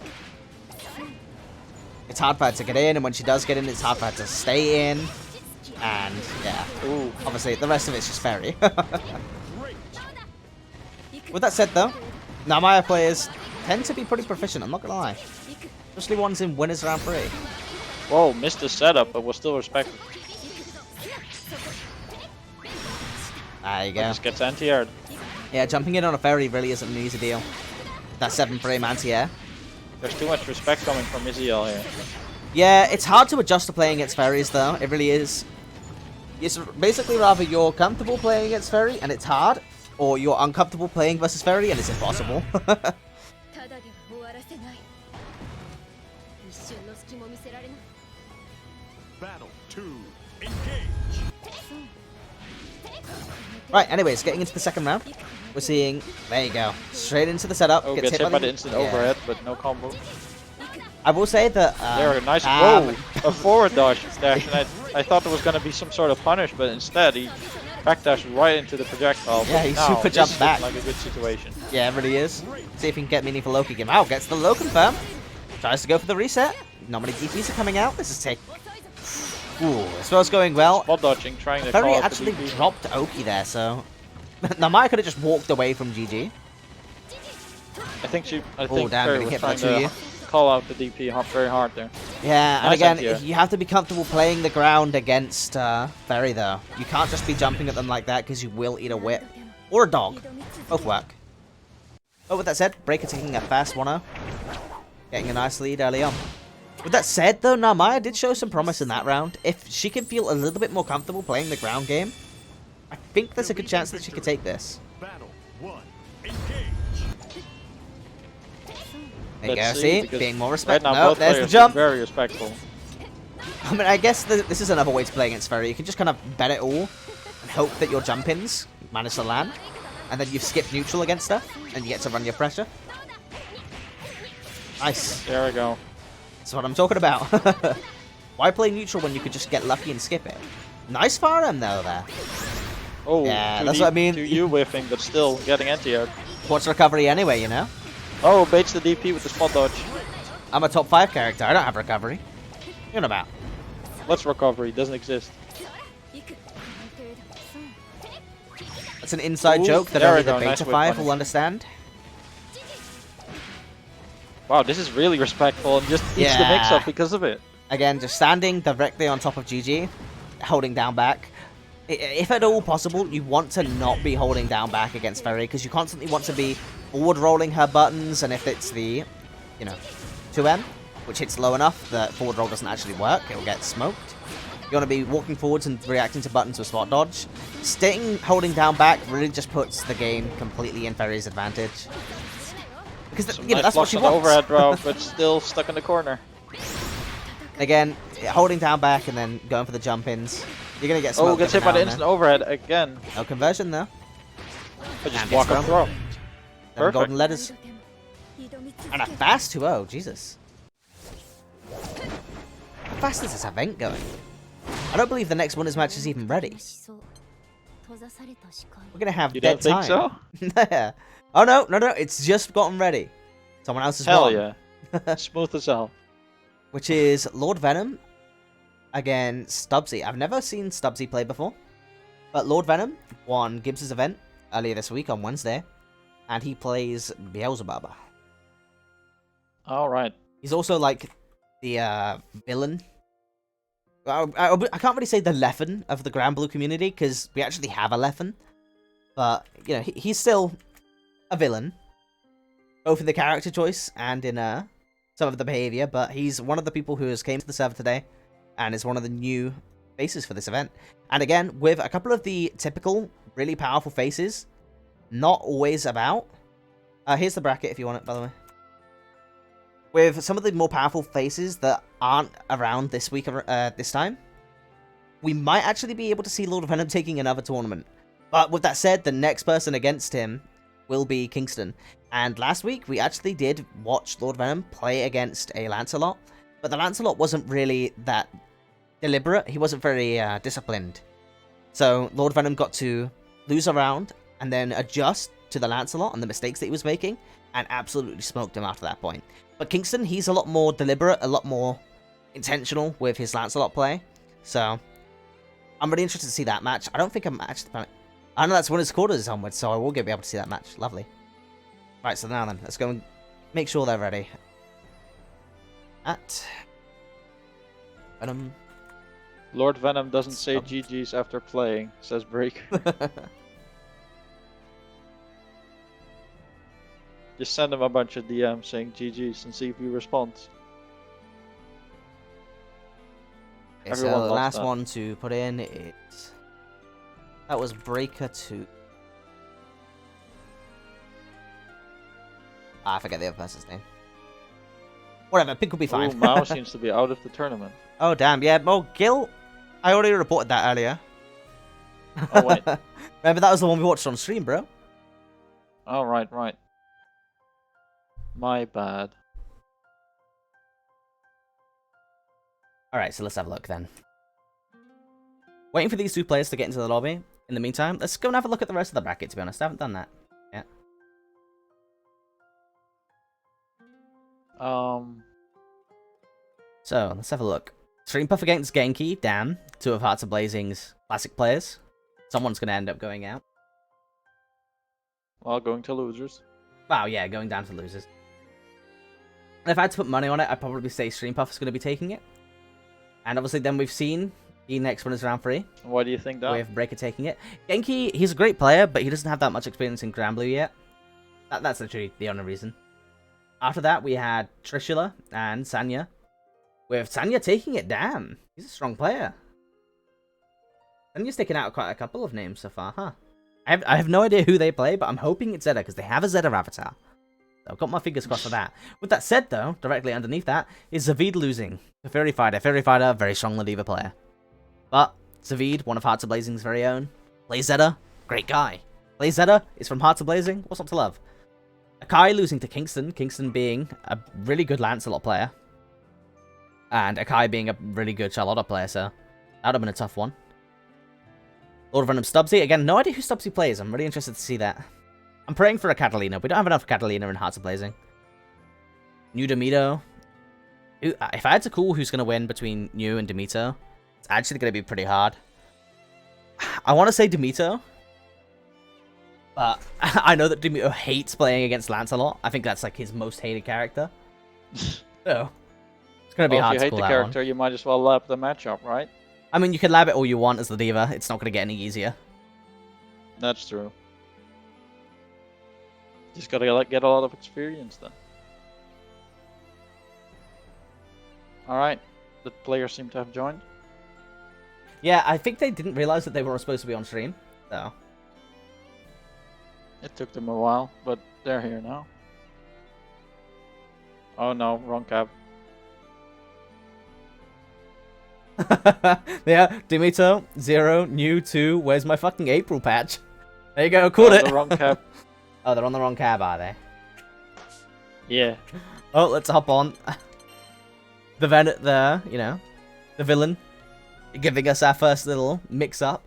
It's hard for her to get in, and when she does get in, it's hard for her to stay in. And, yeah. Ooh. Obviously, the rest of it's just Ferry. With that said, though, Narmaya players tend to be pretty proficient, I'm not gonna lie. Especially ones in winners round 3. Whoa, missed the setup, but was still respected. There you go. Just gets anti-aired. Yeah, jumping in on a Ferry really isn't an easy deal. That 7-frame anti-air. There's too much respect coming from Izziel here. Yeah, it's hard to adjust to playing against Ferries, though. It really is. It's basically rather you're comfortable playing against Ferry, and it's hard, or you're uncomfortable playing versus Ferry, and it's impossible. Battle 2. Engage. Right, anyways, getting into the second round, we're seeing, there you go, straight into the setup. Oh, gets hit by the instant overhead, but no combo. I will say that... there, a nice whoa, a forward dash, and I thought there was going to be some sort of punish, but instead he backdashed right into the projectile. Yeah, he super jumped back. Like a good situation. Yeah, it really is. See if he can get meaningful low kick him. Wow, gets the low confirm. Tries to go for the reset. Not many DPs are coming out. This is take. Ooh, this was going well. Spot dodging, trying to Ferry call out actually the DP. dropped Oki there, so Narmaya could have just walked away from GG. I think Oh, damn, Ferry getting was hit by trying the to call out the DP very hard there. Yeah, and Nice again, anti-air. you have to be comfortable playing the ground against Ferry, though. You can't just be jumping at them like that because you will eat a whip. Or a dog. Both work. But with that said, Breaker taking a fast 1-0. Getting a nice lead early on. With that said, though, Narmaya did show some promise in that round. If she can feel a little bit more comfortable playing the ground game, I think there's a good chance that she could take this. Battle 1. Engage. There you go, Let's see? because Being more right respectful. now No, both there's the players jump. are very respectful. I mean, I guess this is another way to play against Ferry. You can just kind of bet it all and hope that your jump-ins manage to land. And then you skip neutral against her, and you get to run your pressure. Nice. There we go. That's what I'm talking about. Why play neutral when you could just get lucky and skip it? Nice fire M though there. Oh, Yeah, that's what I mean. 2U whiffing, but still getting anti-aired. What's recovery anyway, you know? Oh, baits the DP with the spot dodge. I'm a top 5 character. I don't have recovery. You know about. What's recovery? Doesn't exist. That's an inside Ooh, joke that there only we the go, beta nice whip 5 punish. will understand. Wow, this is really respectful and just eats the Yeah. mix-up because of it. Again, just standing directly on top of GG, holding down back. If at all possible, you want to not be holding down back against Ferry, because you constantly want to be forward rolling her buttons, and if it's the, 2M, which hits low enough that forward roll doesn't actually work, it will get smoked. You want to be walking forwards and reacting to buttons with spot dodge. Staying holding down back really just puts the game completely in Ferry's advantage. Because Some that's nice what she blocks on the wants. overhead drop, but still stuck in the corner. Again, holding down back and then going for the jump-ins. You're going to get smoked. Oh, gets hit by the instant overhead again. No conversion, though. But just And block it's and throw. 7 Perfect. golden letters. And a fast 2-0, Jesus. How fast is this event going? I don't believe the next winners match is even ready. We're gonna have You dead don't think time. so? Oh no, it's just gotten ready. Someone else has Hell won. yeah. Smooth as hell. Which is Lord Venom against Stubbsy. I've never seen Stubbsy play before. But Lord Venom won Gibbs' event earlier this week on Wednesday. And he plays Beelzebub. Alright. He's also like the villain. I can't really say the Leffen of the Granblue community, because we actually have a Leffen. But, you know, he's still a villain. Both in the character choice and in some of the behavior. But he's one of the people who has came to the server today. And is one of the new faces for this event. And again, with a couple of the typical, really powerful faces. Not always about. Here's the bracket if you want it, by the way. With some of the more powerful faces that aren't around this week, this time, we might actually be able to see Lord Venom taking another tournament. But with that said, the next person against him will be Kingston. And last week, we actually did watch Lord Venom play against a Lancelot. But the Lancelot wasn't really that deliberate. He wasn't very disciplined. So Lord Venom got to lose a round and then adjust to the Lancelot and the mistakes that he was making. And absolutely smoked him after that point. But Kingston, he's a lot more deliberate, a lot more intentional with his Lancelot play. So, I'm really interested to see that match. I don't think a match... I know that's winners quarters onwards, so I will be able to see that match. Lovely. Right, so now then, let's go and make sure they're ready. Venom. Lord Venom doesn't say GG's after playing, says Break. Just send him a bunch of DMs saying GG's and see if he responds. Okay, so the last one to put in is... That was Breaker 2. I forget the other person's name. Whatever, Pink will be fine. Ooh, Mao seems to be out of the tournament. Oh, damn, yeah. Well, Gil, I already reported that earlier. Oh, wait. Remember, that was the one we watched on stream, bro. Oh, right. My bad. Alright, so let's have a look then. Waiting for these two players to get into the lobby. In the meantime, let's go and have a look at the rest of the bracket, to be honest. I haven't done that yet. So, let's have a look. Stream Puff against Genki, damn. Two of Hearts of Blazing's classic players. Someone's going to end up going out. Well, going to losers. Wow, yeah, going down to losers. And if I had to put money on it, I'd probably say Stream Puff is going to be taking it. And obviously then we've seen the next one is round 3. Why do you think that? With Breaker taking it. Genki, he's a great player, but he doesn't have that much experience in Granblue yet. That's literally the only reason. After that, we had Trishula and Sanya. With Sanya taking it, damn. He's a strong player. Sanya's taken out quite a couple of names so far, huh? I have no idea who they play, but I'm hoping it's Zeta, because they have a Zeta avatar. So I've got my fingers crossed for that. With that said, though, directly underneath that, is Zavid losing. The Fairy Fighter. Fairy Fighter, very strong Ladiva player. But Zavid, one of Hearts of Blazing's very own. Plays Zeta, great guy. Plays Zeta, is from Hearts of Blazing, what's not to love? Akai losing to Kingston, Kingston being a really good Lancelot player. And Akai being a really good Charlotta player, so that would have been a tough one. Lord of Venom Stubbsy, again, no idea who Stubbsy plays, I'm really interested to see that. I'm praying for a Catalina, we don't have enough Catalina in Hearts of Blazing. New Demito. If I had to call who's going to win between New and Demito, it's actually going to be pretty hard. I want to say Demito. But I know that Demito hates playing against Lancelot. I think that's like his most hated character. So, it's going to be hard to call that one. If you hate the character, you might as well lap the matchup, right? I mean, you can lab it all you want as the diva. It's not going to get any easier. That's true. Just got to get a lot of experience then. Alright, the players seem to have joined. Yeah, I think they didn't realize that they were supposed to be on stream, so. It took them a while, but they're here now. Oh no, wrong cab. Yeah, Demito, 0, New, 2, where's my fucking April patch? There you go, caught it. The wrong cab. Oh, they're on the wrong cab, are they? Yeah. Oh, let's hop on. The villain, giving us our first little mix-up.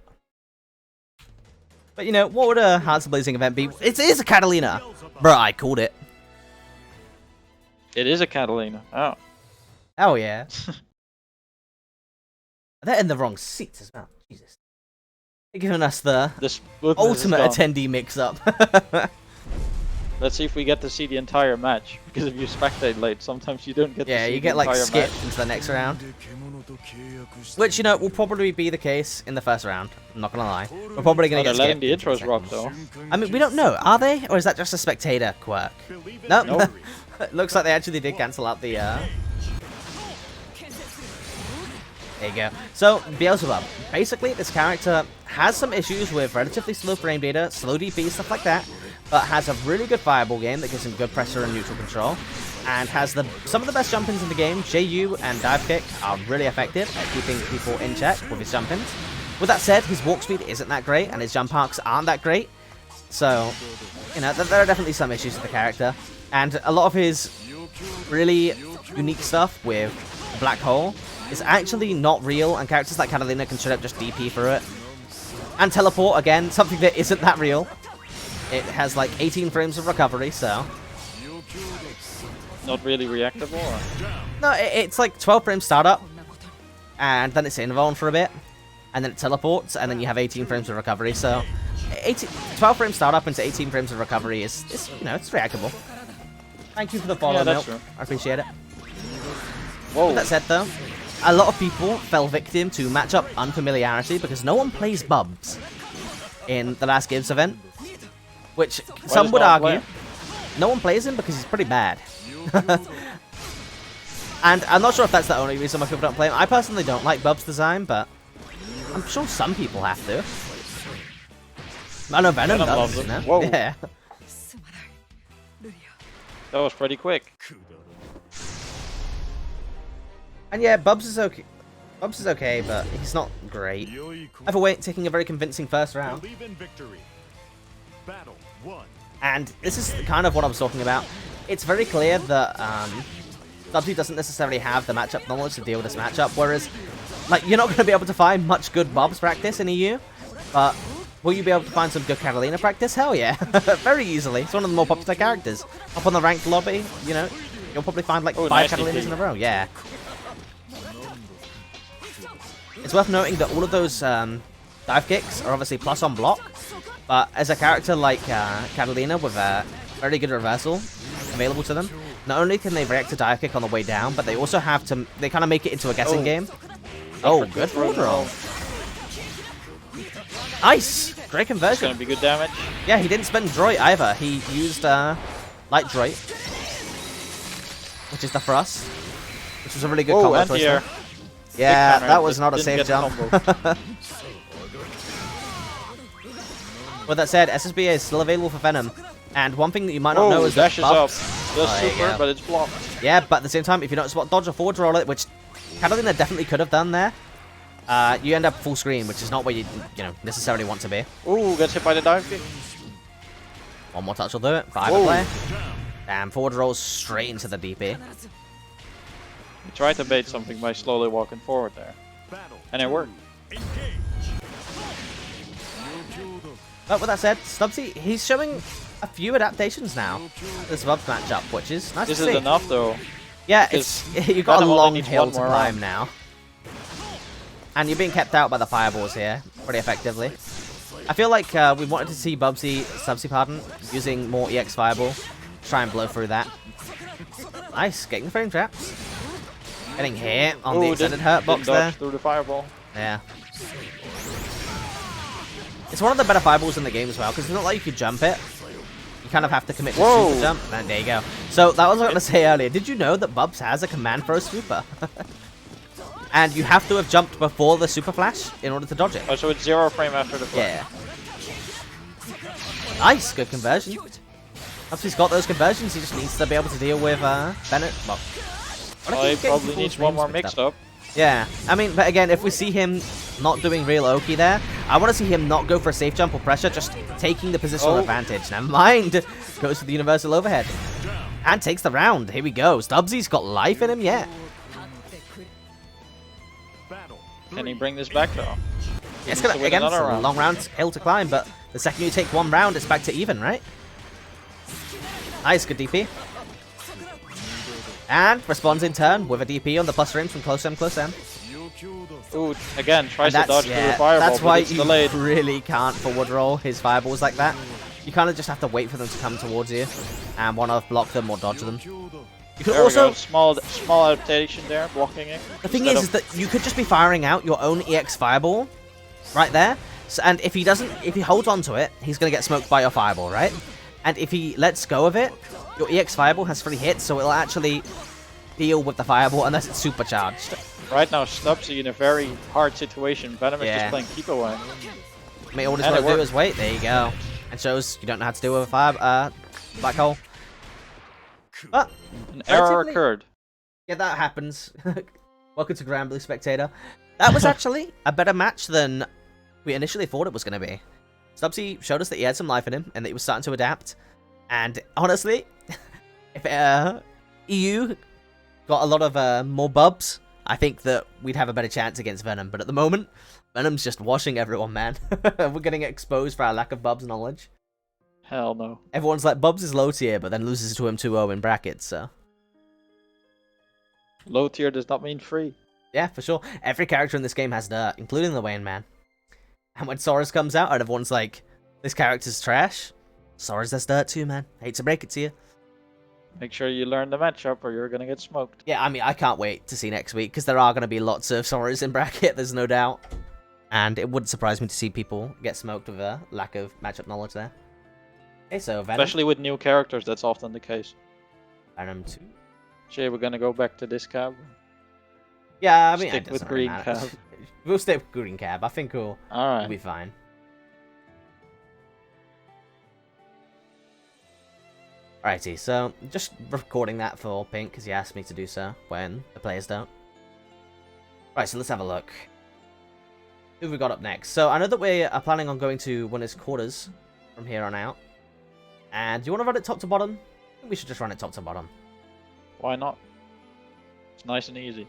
But, what would a Hearts Blazing event be? It is a Catalina! Bruh, I called it. It is a Catalina. Oh. Hell yeah. They're in the wrong seats as well. Jesus. They're giving us the ultimate attendee mix-up. Let's see if we get to see the entire match. Because if you spectate late, sometimes you don't get to see the entire match. Yeah, you get like skipped into the next round. Which, will probably be the case in the first round. I'm not gonna lie. We're probably gonna get skipped. They're letting the intros rock though. I mean, we don't know. Are they? Or is that just a spectator quirk? Nope. Nope. Looks like they actually did cancel out the, There you go. So, Beelzebub. Basically, this character has some issues with relatively slow frame data, slow DP, stuff like that, but has a really good fireball game that gives him good pressure and neutral control, and has some of the best jump-ins in the game. JU and dive kick are really effective at keeping people in check with his jump-ins. With that said, his walk speed isn't that great, and his jump arcs aren't that great, so, there are definitely some issues with the character, and a lot of his really unique stuff with the Black Hole is actually not real, and characters like Catalina can straight up just DP for it. And teleport, again, something that isn't that real. It has like 18 frames of recovery, so... Not really reactable? Or? No, it's like 12 frames startup, and then it's invuln for a bit, and then it teleports, and then you have 18 frames of recovery, so... 12 frames startup into 18 frames of recovery is it's reactable. Thank you for the follow, Milk. I appreciate it. Whoa. With that said, though, a lot of people fell victim to matchup unfamiliarity because no one plays Bubs in the last Gibbs event. Which some would argue, no one plays him because he's pretty bad. And I'm not sure if that's the only reason why people don't play him. I personally don't like Bubs' design, but I'm sure some people have to. I know Venom does, you know? Whoa. Yeah. That was pretty quick. And yeah, Bubs is okay. Bubs is okay, but he's not great. Either way, taking a very convincing first round. And this is kind of what I was talking about. It's very clear that Stubbsy doesn't necessarily have the matchup knowledge to deal with this matchup, whereas, like, you're not going to be able to find much good Bubs practice in EU, but will you be able to find some good Catalina practice? Hell yeah. Very easily. It's one of the more popular characters. Up on the ranked lobby, you'll probably find like 5 Catalinas in a row. Yeah. It's worth noting that all of those dive kicks are obviously plus on block, but as a character like Catalina with a very good reversal available to them, not only can they react to dive kick on the way down, but they also have to, they kind of make it into a guessing game. Oh, good forward roll. Nice! Great conversion. It's gonna be good damage. Yeah, he didn't spend Droid either. He used Light Droid, which is the thrust, which was a really good combo twister. Yeah, that was not a safe jump. With that said, SSBA is still available for Venom, and one thing that you might not know is that Bubs does super, but it's blocked. Yeah, but at the same time, if you don't spot dodge or forward roll it, which Catalina definitely could have done there, you end up full screen, which is not where you necessarily want to be. Ooh, gets hit by the dive kick. One more touch will do it. 5 to play. Damn, forward rolls straight into the DP. He tried to bait something by slowly walking forward there, and it worked. But with that said, Stubbsy, he's showing a few adaptations now to this Bubs matchup, which is nice to see. This is enough, though. Yeah, you've got a long hill to climb now. And you're being kept out by the fireballs here, pretty effectively. I feel like we wanted to see Stubbsy, pardon, using more EX Fireball. Try and blow through that. Nice, getting frame traps. Getting hit on the extended hurt box there. Through the fireball. Yeah. It's one of the better fireballs in the game as well, because it's not like you could jump it. You kind of have to commit to super jump. And there you go. So that was what I was going to say earlier. Did you know that Bubs has a command throw super? And you have to have jumped before the super flash in order to dodge it. Oh, so it's 0 frame after the flash. Yeah. Nice, good conversion. Once he's got those conversions, he just needs to be able to deal with Bennett. Well, he probably needs one more mixed up. Yeah, I mean, but again, if we see him not doing real Oki there, I want to see him not go for a safe jump or pressure, just taking the positional advantage. Never mind. Goes for the universal overhead. And takes the round. Here we go. Stubbsy's got life in him yet. Can he bring this back though? It's gonna, again, it's a long round hill to climb, but the second you take one round, it's back to even, right? Nice, good DP. And responds in turn with a DP on the plus range from close M, close M. Ooh, again, tries to dodge through the fireball, that's why but it's delayed. You really can't forward roll his fireballs like that. You kind of just have to wait for them to come towards you and one of block them or dodge them. You could also small adaptation there, blocking it. The thing is that you could just be firing out your own EX fireball right there. So, and if he holds on to it, he's gonna get smoked by your fireball, right? And if he lets go of it, your EX fireball has 3 hits, so it'll actually deal with the fireball unless it's supercharged. Right now, Stubbsy in a very hard situation. Venom is just playing keep away. I mean, all he's got to do is wait. There you go. And shows you don't know how to deal with a black hole. But an error occurred. Yeah, that happens. Welcome to Granblue, spectator. That was actually a better match than we initially thought it was going to be. Stubbsy showed us that he had some life in him and that he was starting to adapt. And honestly, if EU got a lot of more bubs, I think that we'd have a better chance against Venom. But at the moment, Venom's just washing everyone, man. We're getting exposed for our lack of Bubs knowledge. Hell no. Everyone's like, Bubs is low tier, but then loses to him 2-0 in brackets, so. Low tier does not mean free. Yeah, for sure. Every character in this game has dirt, including the Wayne man. And when Sora's comes out and everyone's like, this character's trash, Sora's has dirt too, man. Hate to break it to you. Make sure you learn the matchup or you're going to get smoked. Yeah, I mean, I can't wait to see next week, because there are going to be lots of Soras in bracket, there's no doubt. And it wouldn't surprise me to see people get smoked with a lack of matchup knowledge there. Okay, so Venom. Especially with new characters, that's often the case. Venom 2. Shay, we're going to go back to this cab. Yeah, I mean, stick with green cab. We'll stick with green cab. I think we'll be fine. Alrighty, so just recording that for Pink because he asked me to do so when the players don't. Right, so let's have a look. Who have we got up next? So I know that we are planning on going to winners quarters from here on out. And do you want to run it top to bottom? I think we should just run it top to bottom. Why not? It's nice and easy.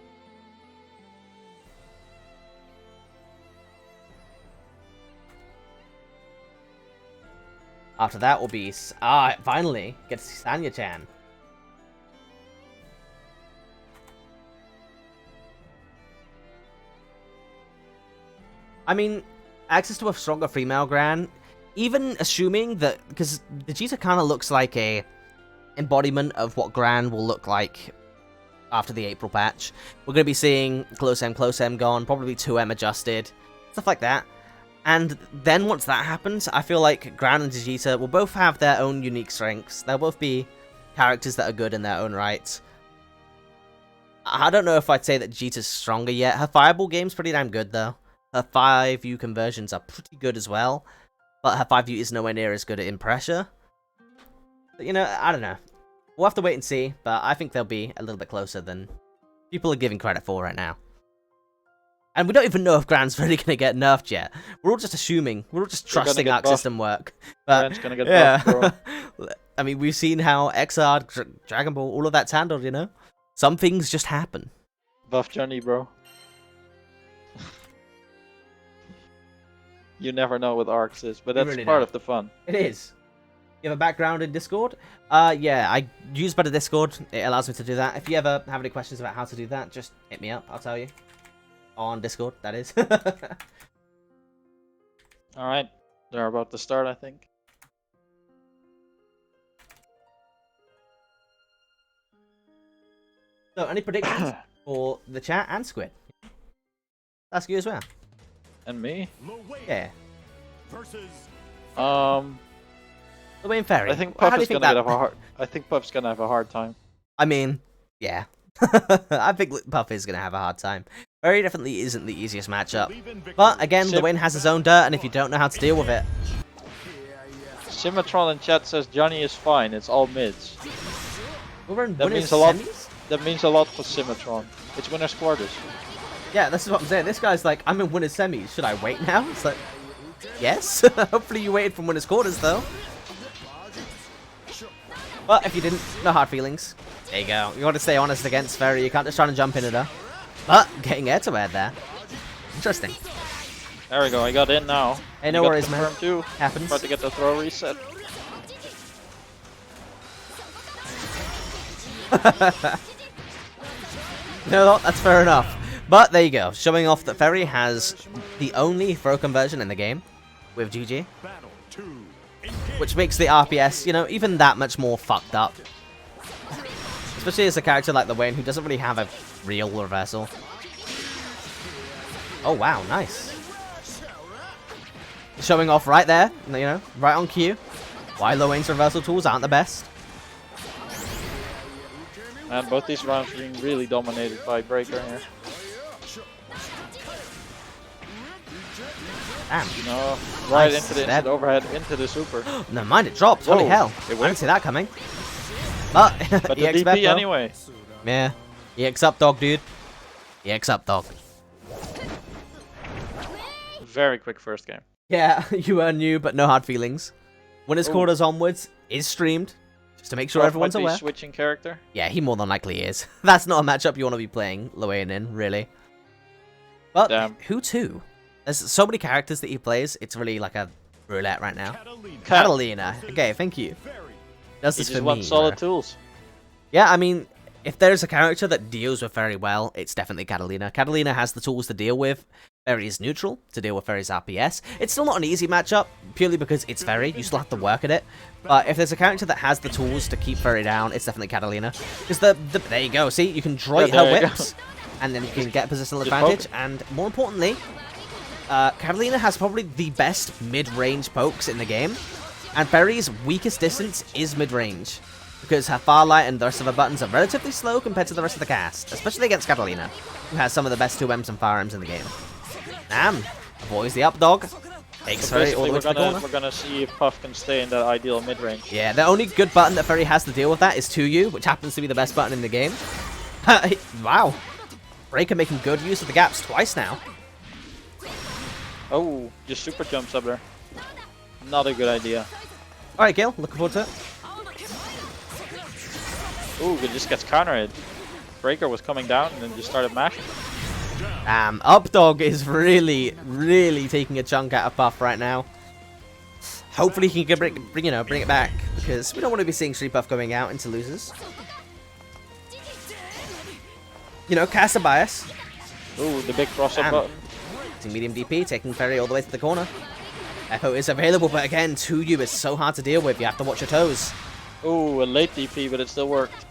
After that will be... finally! Get to see Sanya-chan. I mean, access to a stronger female Gran, even assuming that... Because Vegeta kind of looks like a embodiment of what Gran will look like after the April patch. We're going to be seeing close M gone, probably 2M adjusted, stuff like that. And then once that happens, I feel like Gran and Vegeta will both have their own unique strengths. They'll both be characters that are good in their own right. I don't know if I'd say that Vegeta's stronger yet. Her Fireball game's pretty damn good, though. Her 5U conversions are pretty good as well. But her 5U is nowhere near as good in pressure. But, you know, I don't know. We'll have to wait and see, but I think they'll be a little bit closer than people are giving credit for right now. And we don't even know if Gran's really going to get nerfed yet. We're all just assuming. We're all just trusting Arc System work. But, Gran's going to get buffed, bro. I mean, we've seen how XR, Dragon Ball, all of that's handled, you know? Some things just happen. Buff Johnny, bro. You never know what Arcs is, but that's really part of the fun. It is. You have a background in Discord? Yeah, I use better Discord. It allows me to do that. If you ever have any questions about how to do that, just hit me up. I'll tell you. On Discord, that is. Alright, they're about to start, I think. So, any predictions for the chat and Squid? Ask you as well. And me? Yeah. Versus The Wayne Ferry. I think Puff is gonna have a hard. I think Puff's gonna have a hard time. I mean, yeah. I think Puff is gonna have a hard time. Very definitely isn't the easiest matchup. But again, the Wayne has his own dirt, and if you don't know how to deal with it. Symmetron in chat says Johnny is fine, it's all mids. We're in That means a lot. That means a lot for Symmetron. It's winners quarters. Yeah, this is what I'm saying. This guy's like, I'm in winner's semis. Should I wait now? It's like, yes. Hopefully you waited from winner's quarters, though. But if you didn't, no hard feelings. There you go. You want to stay honest against Ferry. You can't just try and jump into her. But getting air to air there. Interesting. There we go. I got in now. Hey, no worries, man. Too. Happens. About to get the throw reset. No, that's fair enough. But there you go. Showing off that Ferry has the only throw conversion in the game with GG. Battle 2. Which makes the RPS, you know, even that much more fucked up. Especially as a character like the Wayne who doesn't really have a real reversal. Oh wow, nice. Showing off right there, you know, right on cue. Why Wayne's reversal tools aren't the best. And both these rounds being really dominated by Breaker here. Damn. No, right Nice into the instant overhead, into the super. Never mind, it dropped. Holy Whoa, hell. it I went. didn't see that coming. But, But the EX DP bet, though. anyway. Yeah. EX up, dog, dude. EX up, dog. Very quick first game. Yeah, you are new, but no hard feelings. Winners quarters onwards is streamed, just to make sure everyone's Might be aware. switching character. Yeah, he more than likely is. That's not a matchup you want to be playing Loewen in, really. But Damn. who to? There's so many characters that he plays, it's really like a roulette right now. Catalina. Catalina. Okay, thank you. Ferry. Does He this just for wants me, solid bro. tools. Yeah, I mean, if there's a character that deals with Ferry well, it's definitely Catalina. Catalina has the tools to deal with. Ferry is neutral to deal with Ferry's RPS. It's still not an easy matchup, purely because it's Ferry. You still have to work at it. But if there's a character that has the tools to keep Ferry down, it's definitely Catalina. Because there you go. See, you can droid Yeah, her there you whips, and then you can get positional Just advantage. poke. And more importantly, Catalina has probably the best mid-range pokes in the game. And Ferry's weakest distance is mid-range. Because her far light and the rest of her buttons are relatively slow compared to the rest of the cast. Especially against Catalina, who has some of the best 2Ms and firearms in the game. Nam avoids the up dog. Takes So Ferry all basically, the way to the corner. we're gonna see if Puff can stay in that ideal mid range. Yeah, the only good button that Ferry has to deal with that is 2U, which happens to be the best button in the game. Wow. Breaker making good use of the gaps twice now. Oh, just super jumps up there. Not a good idea. Alright, Gil, looking forward to it. Ooh, it just gets countered. Breaker was coming down and then just started mashing. Up dog is really, really taking a chunk out of Puff right now. Hopefully he can bring it back, because we don't want to be seeing Street Puff going out into losers. You know, cast a bias. Ooh, the big cross-up Damn. button. Using medium DP, taking Ferry all the way to the corner. Echo is available, but again, 2U is so hard to deal with. You have to watch your toes. Ooh, a late DP, but it still worked.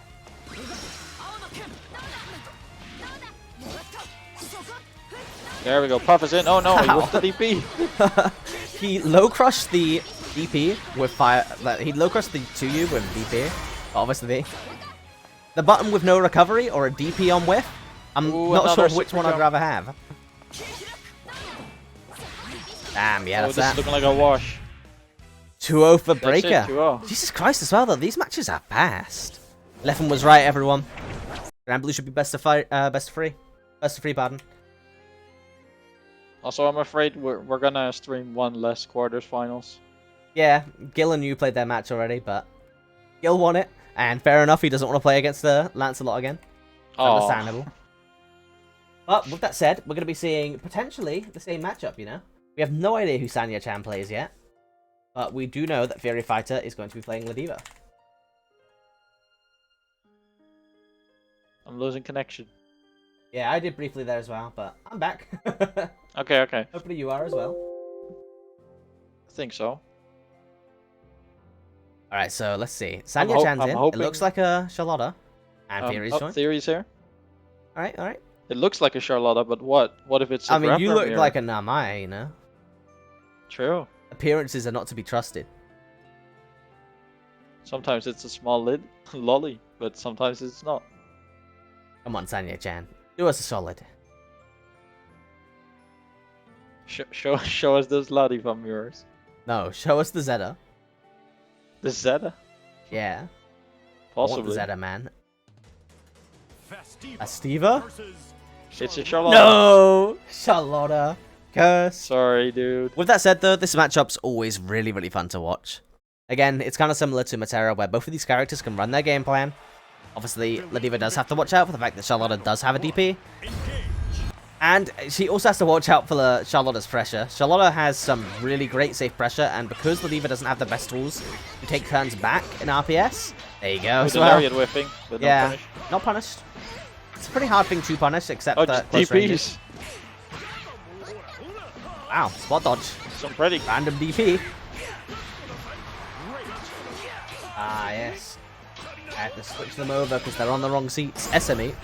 There we go. Puff is in. Oh no, he whipped the DP. He low crushed the DP with fire. He low crushed the 2U with DP. Obviously, the button with no recovery or a DP on whiff. I'm Ooh, not sure another which super one I'd jump. rather have. Damn, yeah, Oh, that's this is that. looking like a wash. 2-0 for That's it, Breaker. 2-0. Jesus Christ as well, though. These matches are fast. Leffen was right, everyone. Granblue should be best of free. Best of free, pardon. Also, I'm afraid we're gonna stream one less quarters finals. Yeah, Gil and you played their match already, but Gil won it, and fair enough, he doesn't want to play against Lancelot again. Oh, Understandable. But with that said, we're going to be seeing potentially the same matchup, you know? We have no idea who Sanya Chan plays yet, but we do know that Fury Fighter is going to be playing Ladiva. I'm losing connection. Yeah, I did briefly there as well, but I'm back. Okay, okay. Hopefully you are as well. I think so. Alright, so let's see. Sanya Chan's I'm in. It hoping- looks like a Charlotta. And Fury's joined. Theory's here. Alright, alright. It looks like a Charlotta, but what? What if it's a I mean, you grappler look mirror? like a Namai, you know? True. Appearances are not to be trusted. Sometimes it's a small lid, lolly, but sometimes it's not. Come on, Sanya Chan. Do us a solid. Show us those Lottie from yours. No, show us the Zeta. The Zeta? Yeah. I want the Possibly. Zeta, man. Festiva A Stiva? versus It's a Charlotte. No! Charlotta. Curse. Sorry, dude. With that said, though, this matchup's always really, really fun to watch. Again, it's kind of similar to Matera, where both of these characters can run their game plan. Obviously, Ladiva does have to watch out for the fact that Charlotta does have a DP. And she also has to watch out for Charlotta's pressure. Charlotta has some really great safe pressure, and because Ladiva doesn't have the best tools to take turns back in RPS, there you go. With the lariat whiffing, but yeah, not punished. not punished. It's a pretty hard thing to punish, except just close ranges. DPs. Wow, spot dodge. Some pretty. Random DP. Ah, yes. I have to switch them over because they're on the wrong seats. SMH.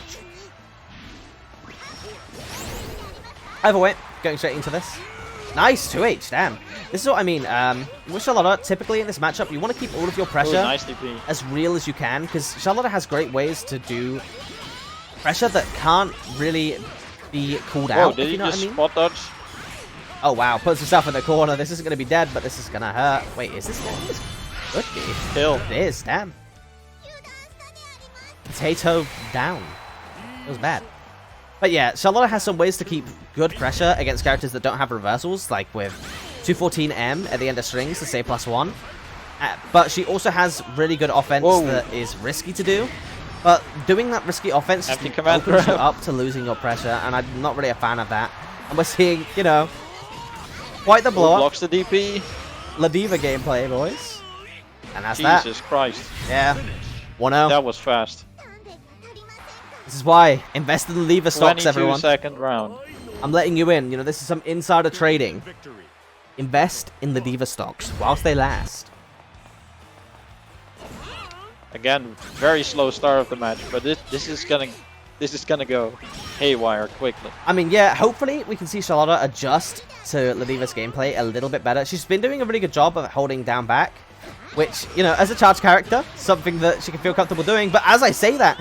Either way, going straight into this. Nice, 2H, damn. This is what I mean. With Charlotta, typically in this matchup, you want to keep all of your pressure nice DP. as real as you can, because Charlotta has great ways to do pressure that can't really be called out, Did if you know what I mean. spot dodge? Oh, wow, puts himself in the corner. This isn't going to be dead, but this is going to hurt. Wait, is this dead? This could be. Kill. It is, damn. Potato down. It was bad. But yeah, Charlotta has some ways to keep good pressure against characters that don't have reversals, like with 214M at the end of strings to say +1. But she also has really good offense that is risky to do. But doing that risky offense just opens you up to losing your pressure, and I'm not really a fan of that. And we're seeing, you know, quite the blow up. Blocks the DP. Ladiva gameplay, boys. And that's Jesus Christ. Yeah. 1-0. That was fast. This is why. Invest in the Ladiva stocks, everyone. 22-second round. I'm letting you in. You know, this is some insider trading. Invest in the Ladiva stocks whilst they last. Again, very slow start of the match, but this is gonna go haywire quickly. I mean, yeah, hopefully we can see Charlotta adjust to Ladiva's gameplay a little bit better. She's been doing a really good job of holding down back, which, you know, as a charge character, something that she can feel comfortable doing. But as I say that,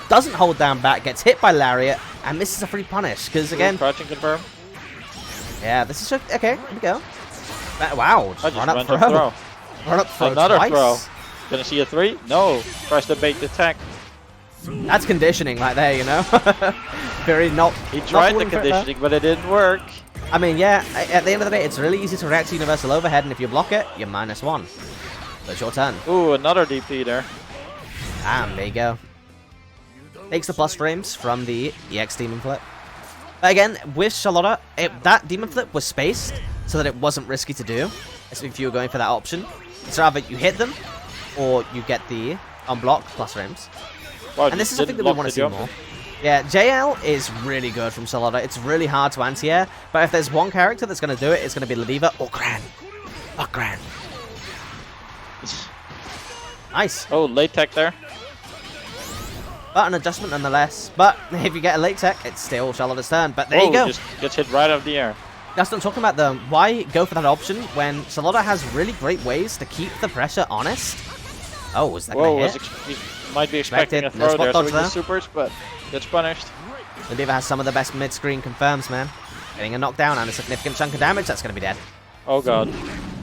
doesn't hold down back, gets hit by Lariat, and misses a free punish. Because again, crouching confirm. Yeah, this is okay. Here we go. Wow, I just run up went throw. up Run up throw. Another twice. throw. Gonna see a 3? No. Tries to bait the attack. That's conditioning right there, you know. Very not. He tried the not conditioning, but it didn't work. I mean, yeah. At the end of the day, it's really easy to react to universal overhead, and if you block it, you're -1. So it's your turn. Ooh, another DP there. Damn, there you go. Takes the plus frames from the EX Demon Flip. But again, with Charlotta, that Demon Flip was spaced so that it wasn't risky to do. So if you were going for that option, it's rather you hit them or you get the unblock plus frames. Wow, And this is something that we want to see more. Yeah, JL is really good from Charlotta. It's really hard to anti-air, but if there's one character that's going to do it, it's going to be Ladiva or Gran. Or Gran. Nice. Oh, late tech there. But an adjustment nonetheless. But if you get a late tech, it's still Charlotta's turn. But there you go. Just gets hit right out of the air. That's what I'm talking about, though. Why go for that option when Charlotta has really great ways to keep the pressure honest? Oh, was that going to hit? He might be expecting a No throw there, so dodge he gets supers, but gets punished. Ladiva has some of the best mid-screen confirms, man. Getting a knockdown and a significant chunk of damage, that's going to be dead. Oh god.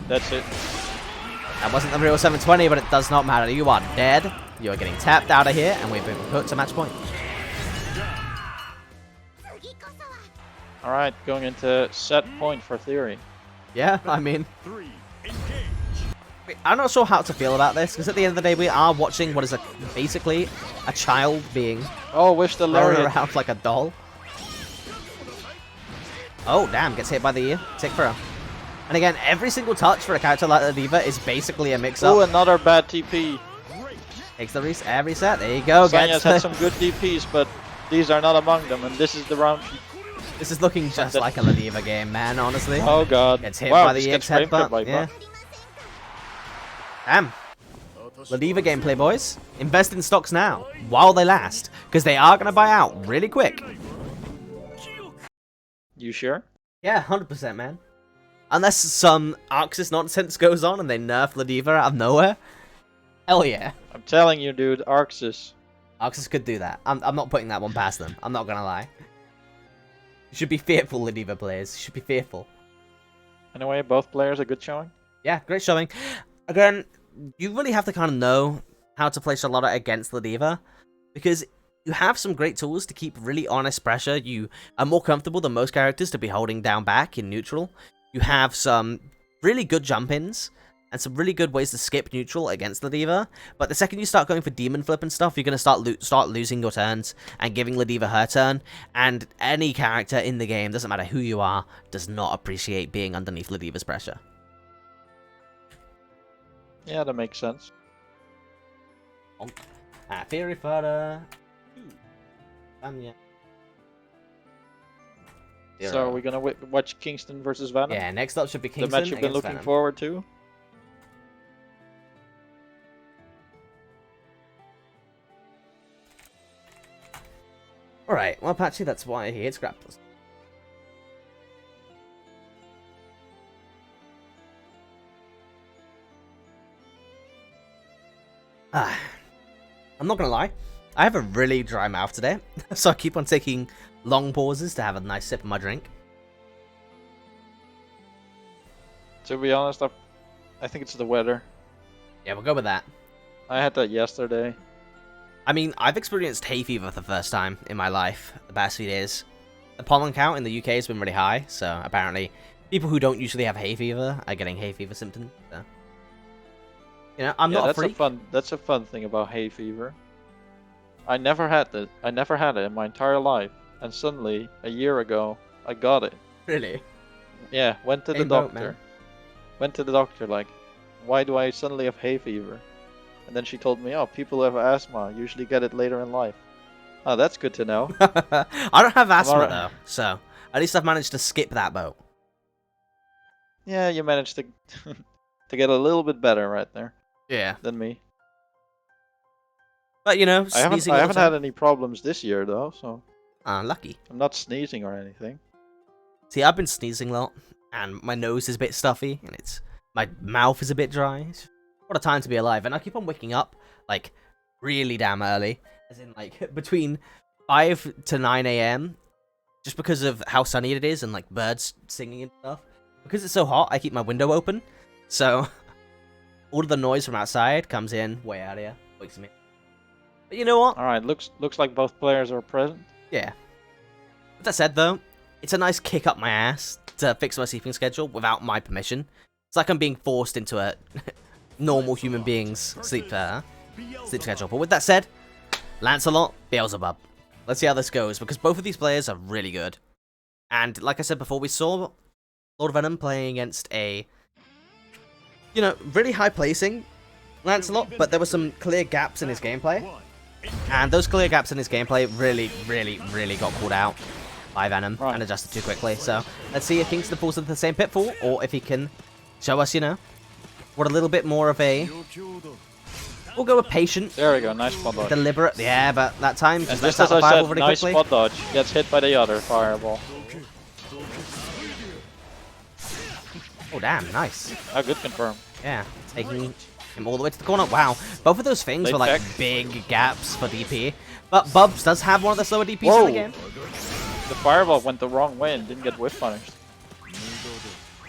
That's it. That wasn't the real 720, but it does not matter. You are dead. You are getting tapped out of here, and we've been put to match point. Alright, going into set point for Theory. Yeah, I mean, I'm not sure how to feel about this, because at the end of the day, we are watching what is basically a child being Oh, wish the thrown lariat. around like a doll. Oh, damn, gets hit by the ear. Tick throw. And again, every single touch for a character like Ladiva is basically a mix-up. Oh, another bad TP. Takes the reset. There you go. Sanya's had some good DPs, but these are not among them, and this is the round. This is looking just like a Ladiva game, man, honestly. Oh god. Gets hit wow, by the EX headbutt. Yeah. Damn. Ladiva gameplay, boys. Invest in stocks now, while they last, because they are going to buy out really quick. You sure? Yeah, 100%, man. Unless some Arxis nonsense goes on and they nerf Ladiva out of nowhere. Hell yeah. I'm telling you, dude, Arxis. Arxis could do that. I'm not putting that one past them. I'm not going to lie. You should be fearful, Ladiva players. You should be fearful. Anyway, both players a good showing. Yeah, great showing. Again, you really have to kind of know how to play Charlotta against Ladiva, because you have some great tools to keep really honest pressure. You are more comfortable than most characters to be holding down back in neutral. You have some really good jump-ins and some really good ways to skip neutral against the D.Va, but the second you start going for demon flip and stuff, you're going to start losing your turns and giving the D.Va her turn, and any character in the game, doesn't matter who you are, does not appreciate being underneath the D.Va's pressure. Yeah, that makes sense. Theory further. So are we gonna watch Kingston versus Venom? Yeah, next up should be Kingston. The match you've been looking Venom. forward to. Alright, well, Patchy, that's why he hates grapplers. I'm not gonna lie, I have a really dry mouth today, so I keep on taking long pauses to have a nice sip of my drink. To be honest, I think it's the weather. Yeah, we'll go with that. I had that yesterday. I mean, I've experienced hay fever for the first time in my life the past few days. The pollen count in the UK has been really high, so apparently people who don't usually have hay fever are getting hay fever symptoms. So. You know, I'm not a freak. That's a fun thing about hay fever. I never had it. I never had it in my entire life, and suddenly a year ago I got it. Really? Yeah, went to the doctor. Went to the doctor like, why do I suddenly have hay fever? And then she told me, oh, people who have asthma usually get it later in life. Oh, that's good to know. I don't have asthma though, so at least I've managed to skip that boat. Yeah, you managed to to get a little bit better right there. Yeah. Than me. But you know, I haven't had any problems this year though, so. Lucky. I'm not sneezing or anything. See, I've been sneezing a lot, and my nose is a bit stuffy, and my mouth is a bit dry. What a time to be alive! And I keep on waking up like really damn early, as in like between 5 to 9 a.m. just because of how sunny it is and like birds singing and stuff. Because it's so hot, I keep my window open, so all of the noise from outside comes in way out here, wakes me. But you know what? All right, looks like both players are present. Yeah. With that said, though, it's a nice kick up my ass to fix my sleeping schedule without my permission. It's like I'm being forced into a normal human being's sleep schedule. But with that said, Lancelot, Beelzebub. Let's see how this goes, because both of these players are really good. And like I said before, we saw Lord Venom playing against a, you know, really high placing Lancelot, but there were some clear gaps in his gameplay. And those clear gaps in his gameplay really got called out by Venom and adjusted too quickly. So let's see if Kingston falls into the same pitfall, or if he can show us, you know, what a little bit more of a... We'll go with patient. There we go, nice spot dodge. Deliberate, yeah, but that time just as I said, nice spot dodge. Gets hit by the other fireball. Oh damn, nice. Oh, good confirm. Yeah, taking him all the way to the corner. Wow, both of those things were like big gaps for DP. But Bubs does have one of the slower DPs in the game. The fireball went the wrong way and didn't get whiff punished.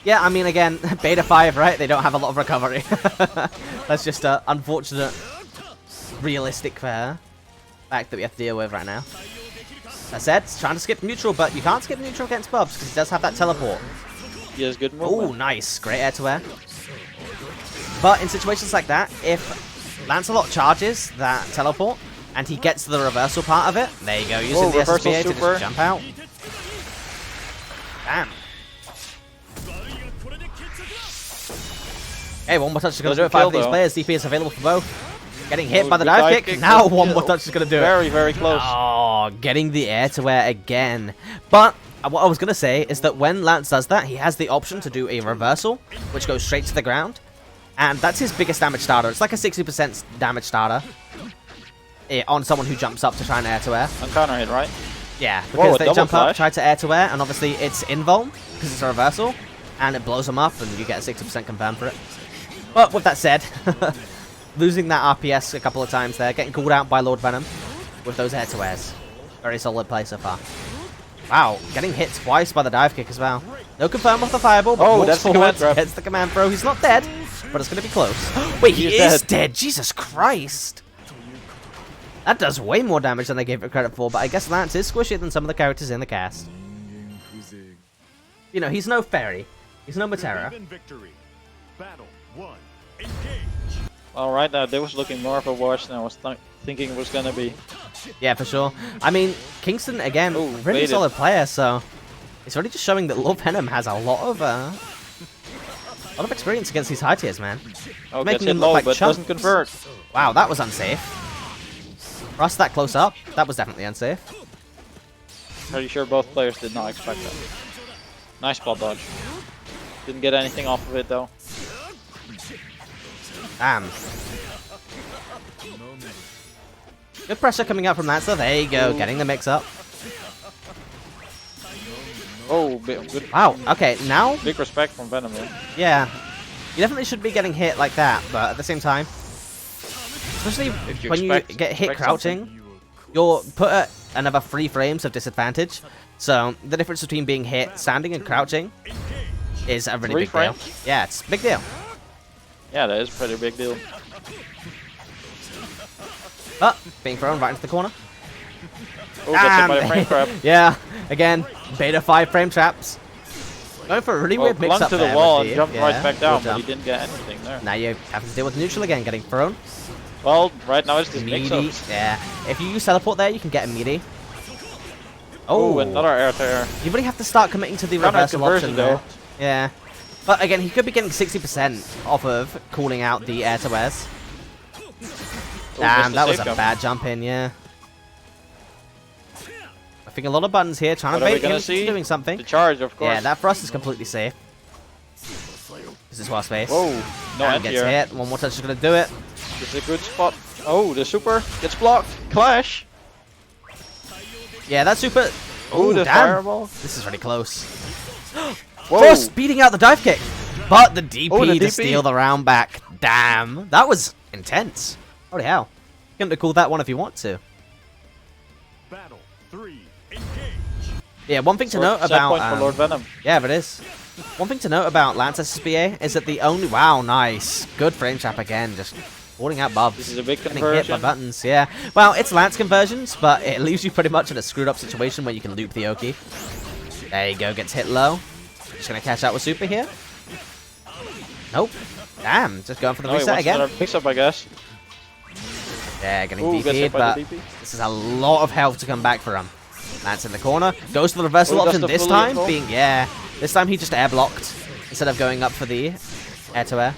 Yeah, I mean, again, Beta 5, right? They don't have a lot of recovery. That's just an unfortunate, realistic fact that we have to deal with right now. That said, trying to skip neutral, but you can't skip neutral against Bubs because he does have that teleport. He has good movement. Oh, nice. Great air-to-air. But in situations like that, if Lancelot charges that teleport and he gets to the reversal part of it, there you go, using the SSBA to just jump out. Damn. Hey, one more touch is going to do it. 5 of these players. DP is available for both. Getting hit by the dive kick. Now one more touch is going to do it. Very, very close. Oh, getting the air-to-air again. But what I was going to say is that when Lance does that, he has the option to do a reversal, which goes straight to the ground. And that's his biggest damage starter. It's like a 60% damage starter on someone who jumps up to try and air-to-air. On counter hit, right? Yeah, because they jump up, try to air-to-air, and obviously it's invuln, because it's a reversal, and it blows them up, and you get a 60% confirm for it. But with that said, losing that RPS a couple of times there, getting called out by Lord Venom with those air-to-airs. Very solid play so far. Wow, getting hit twice by the dive kick as well. No confirm off the fireball, but that's the command throw. Hits the command throw. He's not dead, but it's going to be close. Wait, he is dead. Jesus Christ. That does way more damage than I gave it credit for, but I guess Lance is squishier than some of the characters in the cast. You know, he's no fairy. He's no Matera. Even victory. Battle 1. Engage. All right, now this was looking more of a wash than I was thinking it was gonna be. Yeah, for sure. I mean, Kingston, again, Ooh, really baited. solid player, so it's really just showing that Lord Venom has a lot of experience against these high tiers, man. Oh, Making gets hit him look low, like but chumps. doesn't convert. Wow, that was unsafe. For us that close up, that was definitely unsafe. Pretty sure both players did not expect that. Nice spot dodge. Didn't get anything off of it though. Damn. Good pressure coming out from that, so there you go, Ooh. getting the mix up. Oh, good. Wow, okay, now, Big respect from Venom. Here. yeah. You definitely should be getting hit like that, but at the same time, especially If you when you expect- get hit expect crouching, you're put at another 3 frames of disadvantage. So the difference between being hit standing and crouching is a really 3 big deal. frames? Yeah, it's a big deal. Yeah, that is a pretty big deal. But being thrown right into the corner. Oh, gets hit by the frame trap. Yeah, again, beta 5 frame traps. Going for a really Oh, weird mix clung up to the there wall with and the- jumped yeah, right back down, good but he jump. didn't get anything there. Now you have to deal with neutral again, getting thrown. Well, right now it's just Meaty, mix-ups. yeah. If you use teleport there, you can get a meaty. Oh, Oh, another air to air. you really have to start committing to the Counter reversal option conversion, there. though. Yeah. But again, he could be getting 60% off of calling out the air to airs. Damn, missed the that was safe a jump. bad jump in, yeah. I think a lot of buttons here, trying What to are we bait gonna him see? doing something. The charge, of course. Yeah, that for us is completely safe. This is wild space. Whoa, no And anti gets air. hit. One more touch is gonna do it. This is a good spot. Oh, the super gets blocked. Clash. Yeah, that super. Oh, Ooh, the damn. fireball. This is really close. Whoa. Frost beating out the dive kick, but the DP Oh, the to DP. steal the round back. Damn, that was intense. Holy hell! You can call that one if you want to. Battle 3. Engage. Yeah, one thing to note Set about point for Lord Venom. yeah, it is. One thing to note about Lance SSBA is that the only nice, good frame trap again, just falling out bubs. This is a big Getting hit by conversion. buttons, yeah. Well, it's Lance conversions, but it leaves you pretty much in a screwed up situation where you can loop the Oki. There you go, gets hit low. Just gonna cash out with super here. Nope. Damn, just going for the No, he reset wants again. another mix-up, I guess. Yeah, getting Ooh, gets DP'd, hit by but the DP. this is a lot of health to come back for him. Lance in the corner, goes for the reversal Oh, he does option the this fully time, involved. this time he just air blocked instead of going up for the air to air.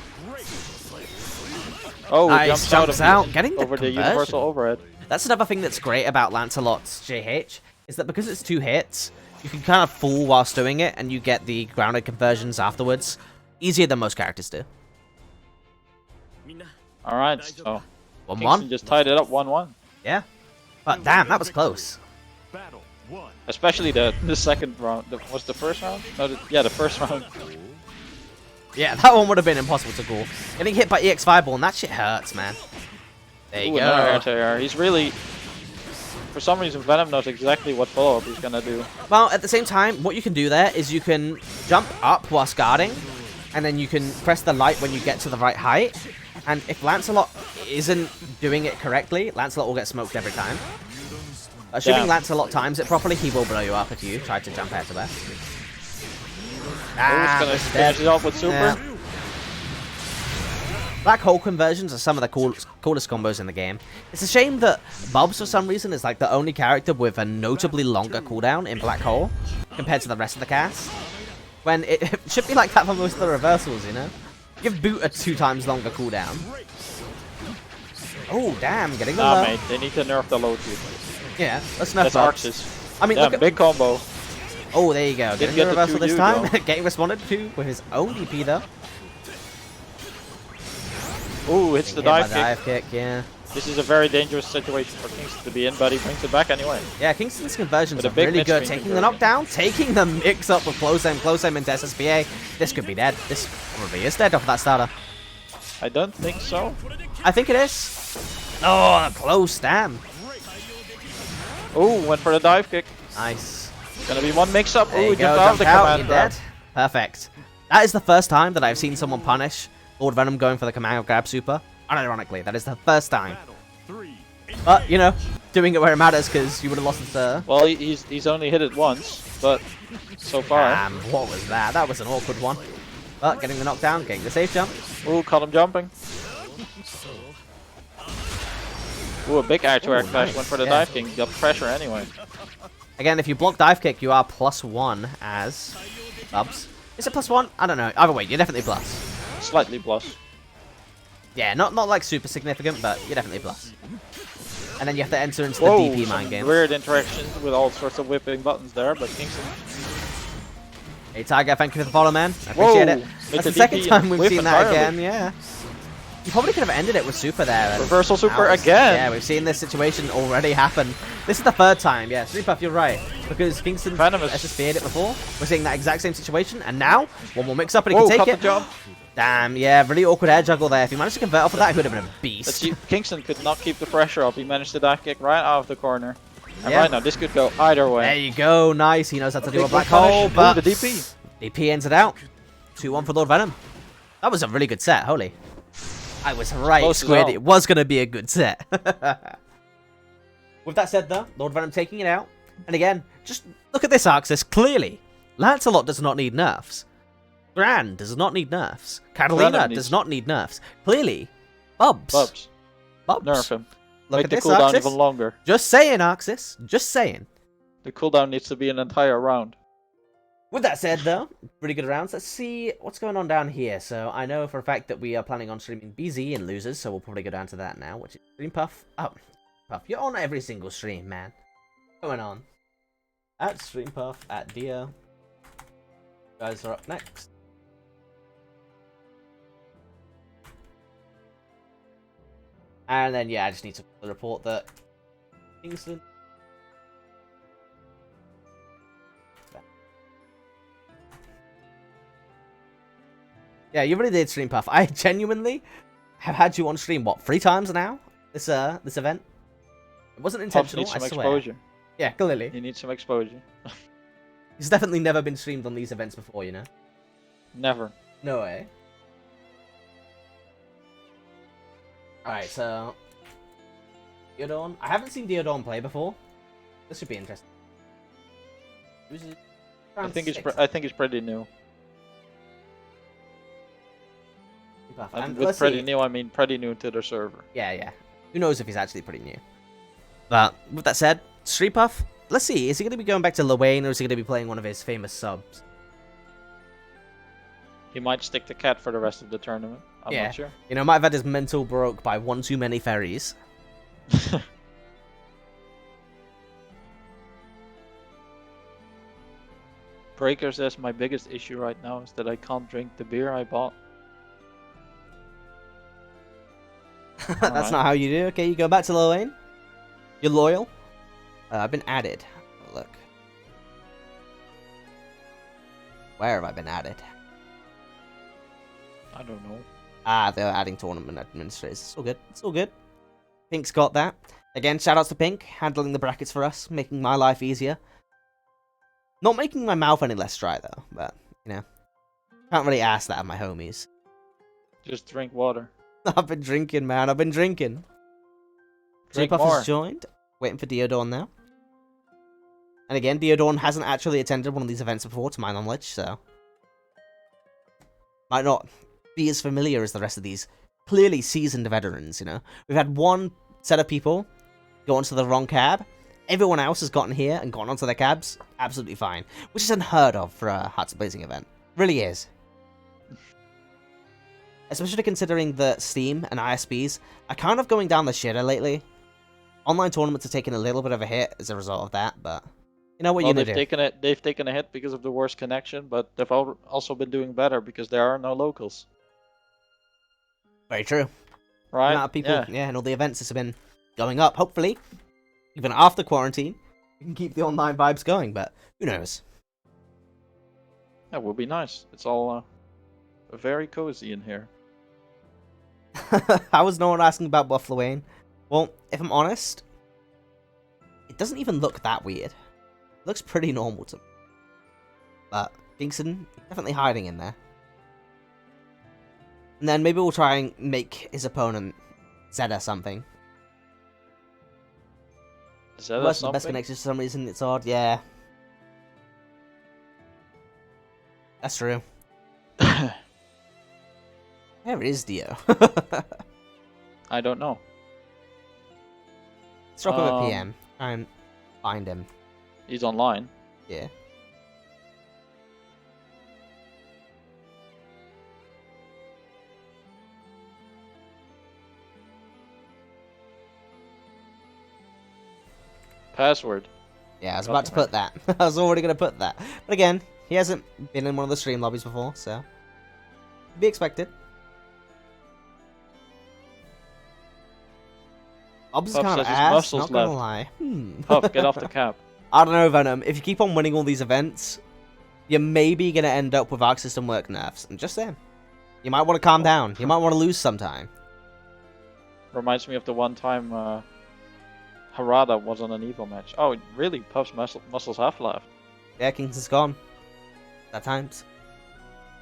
Oh, he Nice, jumps out, of getting the over the conversion. universal overhead. That's another thing that's great about Lancelot's JH, is that because it's 2 hits, you can kind of fool whilst doing it, and you get the grounded conversions afterwards. Easier than most characters do. All right, so 1-1. Kingston just tied it up 1-1. Yeah. But damn, that was close. Battle 1. Especially the second round. Was the first round? No, the first round. Yeah, that one would have been impossible to call. Getting hit by EX Fireball, and that shit hurts, man. There you Ooh, another air go. to air. He's really, for some reason, Venom knows exactly what follow-up he's gonna do. Well, at the same time, what you can do there is you can jump up whilst guarding, and then you can press the light when you get to the right height. And if Lancelot isn't doing it correctly, Lancelot will get smoked every time. Assuming Damn. Lancelot times it properly, he will blow you up if you try to jump out to there. Who's Ah, gonna that's finish dead. it off with super? Yeah. Black hole conversions are some of the coolest combos in the game. It's a shame that Bubs, for some reason, is like the only character with a notably longer cooldown in Black Hole compared to the rest of the cast. When it should be like that for most of the reversals, you know? Give Boot a 2 times longer cooldown. Oh, damn, getting the Nah, low. mate, they need to nerf the low tier. Yeah, let's nerf That's Bubs. Arxes. I mean, Yeah, look at... big combo. Oh, there you go. Getting get the the reversal 2U this time. though. Getting responded to with his own DP, though. Ooh, hits the Hit by dive kick. dive kick, yeah. This is a very dangerous situation for Kingston to be in, but he brings it back anyway. Yeah, Kingston's conversions With a are big really good. mid-screen Taking the conversion. knockdown, taking the mix-up with close aim into SSBA. This could be dead. This probably is dead off that starter. I don't think so. I think it is. Oh, close, damn. Ooh, went for the dive kick. Nice. Gonna be one mix-up. There Ooh, you go, jumped out jump of the out, command you're grab. dead. Perfect. That is the first time that I've seen someone punish Lord Venom going for the command grab super. Unironically, that is the first time. Battle 3. Engage. But, you know, doing it where it matters because you would have lost the... Well, he's only hit it once, but so far. Damn, what was that? That was an awkward one. But getting the knockdown, getting the safe jump. Ooh, caught him jumping. Ooh, a big air to air clash. Nice. Went for the dive king. Got pressure anyway. Again, if you block dive kick, you are +1 as Bubs. Is it +1? I don't know. Either way, you're definitely plus. Slightly plus. Yeah, not like super significant, but you're definitely plus. And then you have to enter into Whoa, the DP mind game. Weird interactions with all sorts of whipping buttons there, but Kingston. Hey Tiger, thank you for the follow, man. I appreciate it. That's the second time we've seen that again, yeah. You probably could have ended it with super there. Reversal super again. Yeah, we've seen this situation already happen. This is the third time, yeah. Streetpuff, you're right. Because Kingston has feared it before. We're seeing that exact same situation, and now, one more mix-up and he can take it. The jump. Damn, yeah, really awkward air juggle there. If he managed to convert off of that, he would have been a beast. Kingston could not keep the pressure up. He managed to dive kick right out of the corner. And Yeah. right now, this could go either way. There you go, nice. He knows how to do a black hole, but the DP. DP ends it out. 2-1 for Lord Venom. That was a really good set, holy. I was right, Close Squid. as It was going to be a good set. With that said, though, Lord Venom taking it out. And again, just look at this Arxis. Clearly, Lancelot does not need nerfs. Gran does not need nerfs. Catalina does not need nerfs. Clearly, Bubs. Nerf him. Look Make at the this, cooldown Arxis. even longer. Just saying, Arxis. Just saying. The cooldown needs to be an entire round. With that said, though, pretty good rounds. Let's see what's going on down here. So I know for a fact that we are planning on streaming BZ and losers, so we'll probably go down to that now, which is Stream Puff. Oh, Puff, you're on every single stream, man. What's going on? At Stream Puff, at Dio. You guys are up next. And then, yeah, I just need to report that Kingston. Yeah, you really did Stream Puff. I genuinely have had you on stream, what, 3 times now? This event? It wasn't intentional, Puff needs I some swear. exposure. Yeah, clearly. He needs some exposure. He's definitely never been streamed on these events before, you know? Never. No way. Alright, so... Diodorn. I haven't seen Diodorn play before. This should be interesting. I think it's pretty new. And with pretty new, I mean pretty new to the server. Yeah, yeah. Who knows if he's actually pretty new. But with that said, Street Puff, let's see. Is he going to be going back to Lwane or is he going to be playing one of his famous subs? He might stick to Cat for the rest of the tournament. I'm not sure. You know, might have had his mental broke by one too many ferries. Breaker says my biggest issue right now is that I can't drink the beer I bought. That's not how you do. Okay, you go back to Lwane. You're loyal. I've been added. Look. Where have I been added? I don't know. Ah, they're adding tournament administrators. It's all good. It's all good. Pink's got that. Again, shoutouts to Pink, handling the brackets for us, making my life easier. Not making my mouth any less dry, though. But, you know, can't really ask that of my homies. Just drink water. I've been drinking, man. I've been drinking. Drink J-Puff more. has joined. Waiting for Diodorn now. And again, Diodorn hasn't actually attended one of these events before, to my knowledge, so... might not be as familiar as the rest of these clearly seasoned veterans, you know? We've had one set of people go onto the wrong cab. Everyone else has gotten here and gone onto their cabs absolutely fine. Which is unheard of for a Hearts of Blazing event. Really is. Especially considering that Steam and ISPs are kind of going down the shitter lately. Online tournaments are taking a little bit of a hit as a result of that, but you know what you're gonna do. They've taken a hit because of the worst connection, but they've also been doing better because there are no locals. Very true. Right? The amount of people, yeah, and all the events have been going up. Hopefully, even after quarantine, we can keep the online vibes going, but who knows? That would be nice. It's all very cozy in here. How was no one asking about Buffalo Wayne? Well, if I'm honest, it doesn't even look that weird. It looks pretty normal to me. But Kingston definitely hiding in there. And then maybe we'll try and make his opponent Zeta something. Is that Worse than the best something? connection for some reason. It's odd. Yeah. That's true. Where is Dio? I don't know. Let's drop him a PM. Try and find him. He's online. Yeah. Password. Yeah, I was about to put that. I was already going to put that. But again, he hasn't been in one of the stream lobbies before, so... be expected. Obs is Puff kind of says his ass, muscles not gonna left. lie. Puff, get off the cap. I don't know, Venom. If you keep on winning all these events, you're maybe going to end up with Arc System work nerfs. I'm just saying. You might want to calm down. You might want to lose sometime. Reminds me of the one time Harada was on an Evo match. Oh, really? Puff's muscles have left. Yeah, Kingston's gone. At times.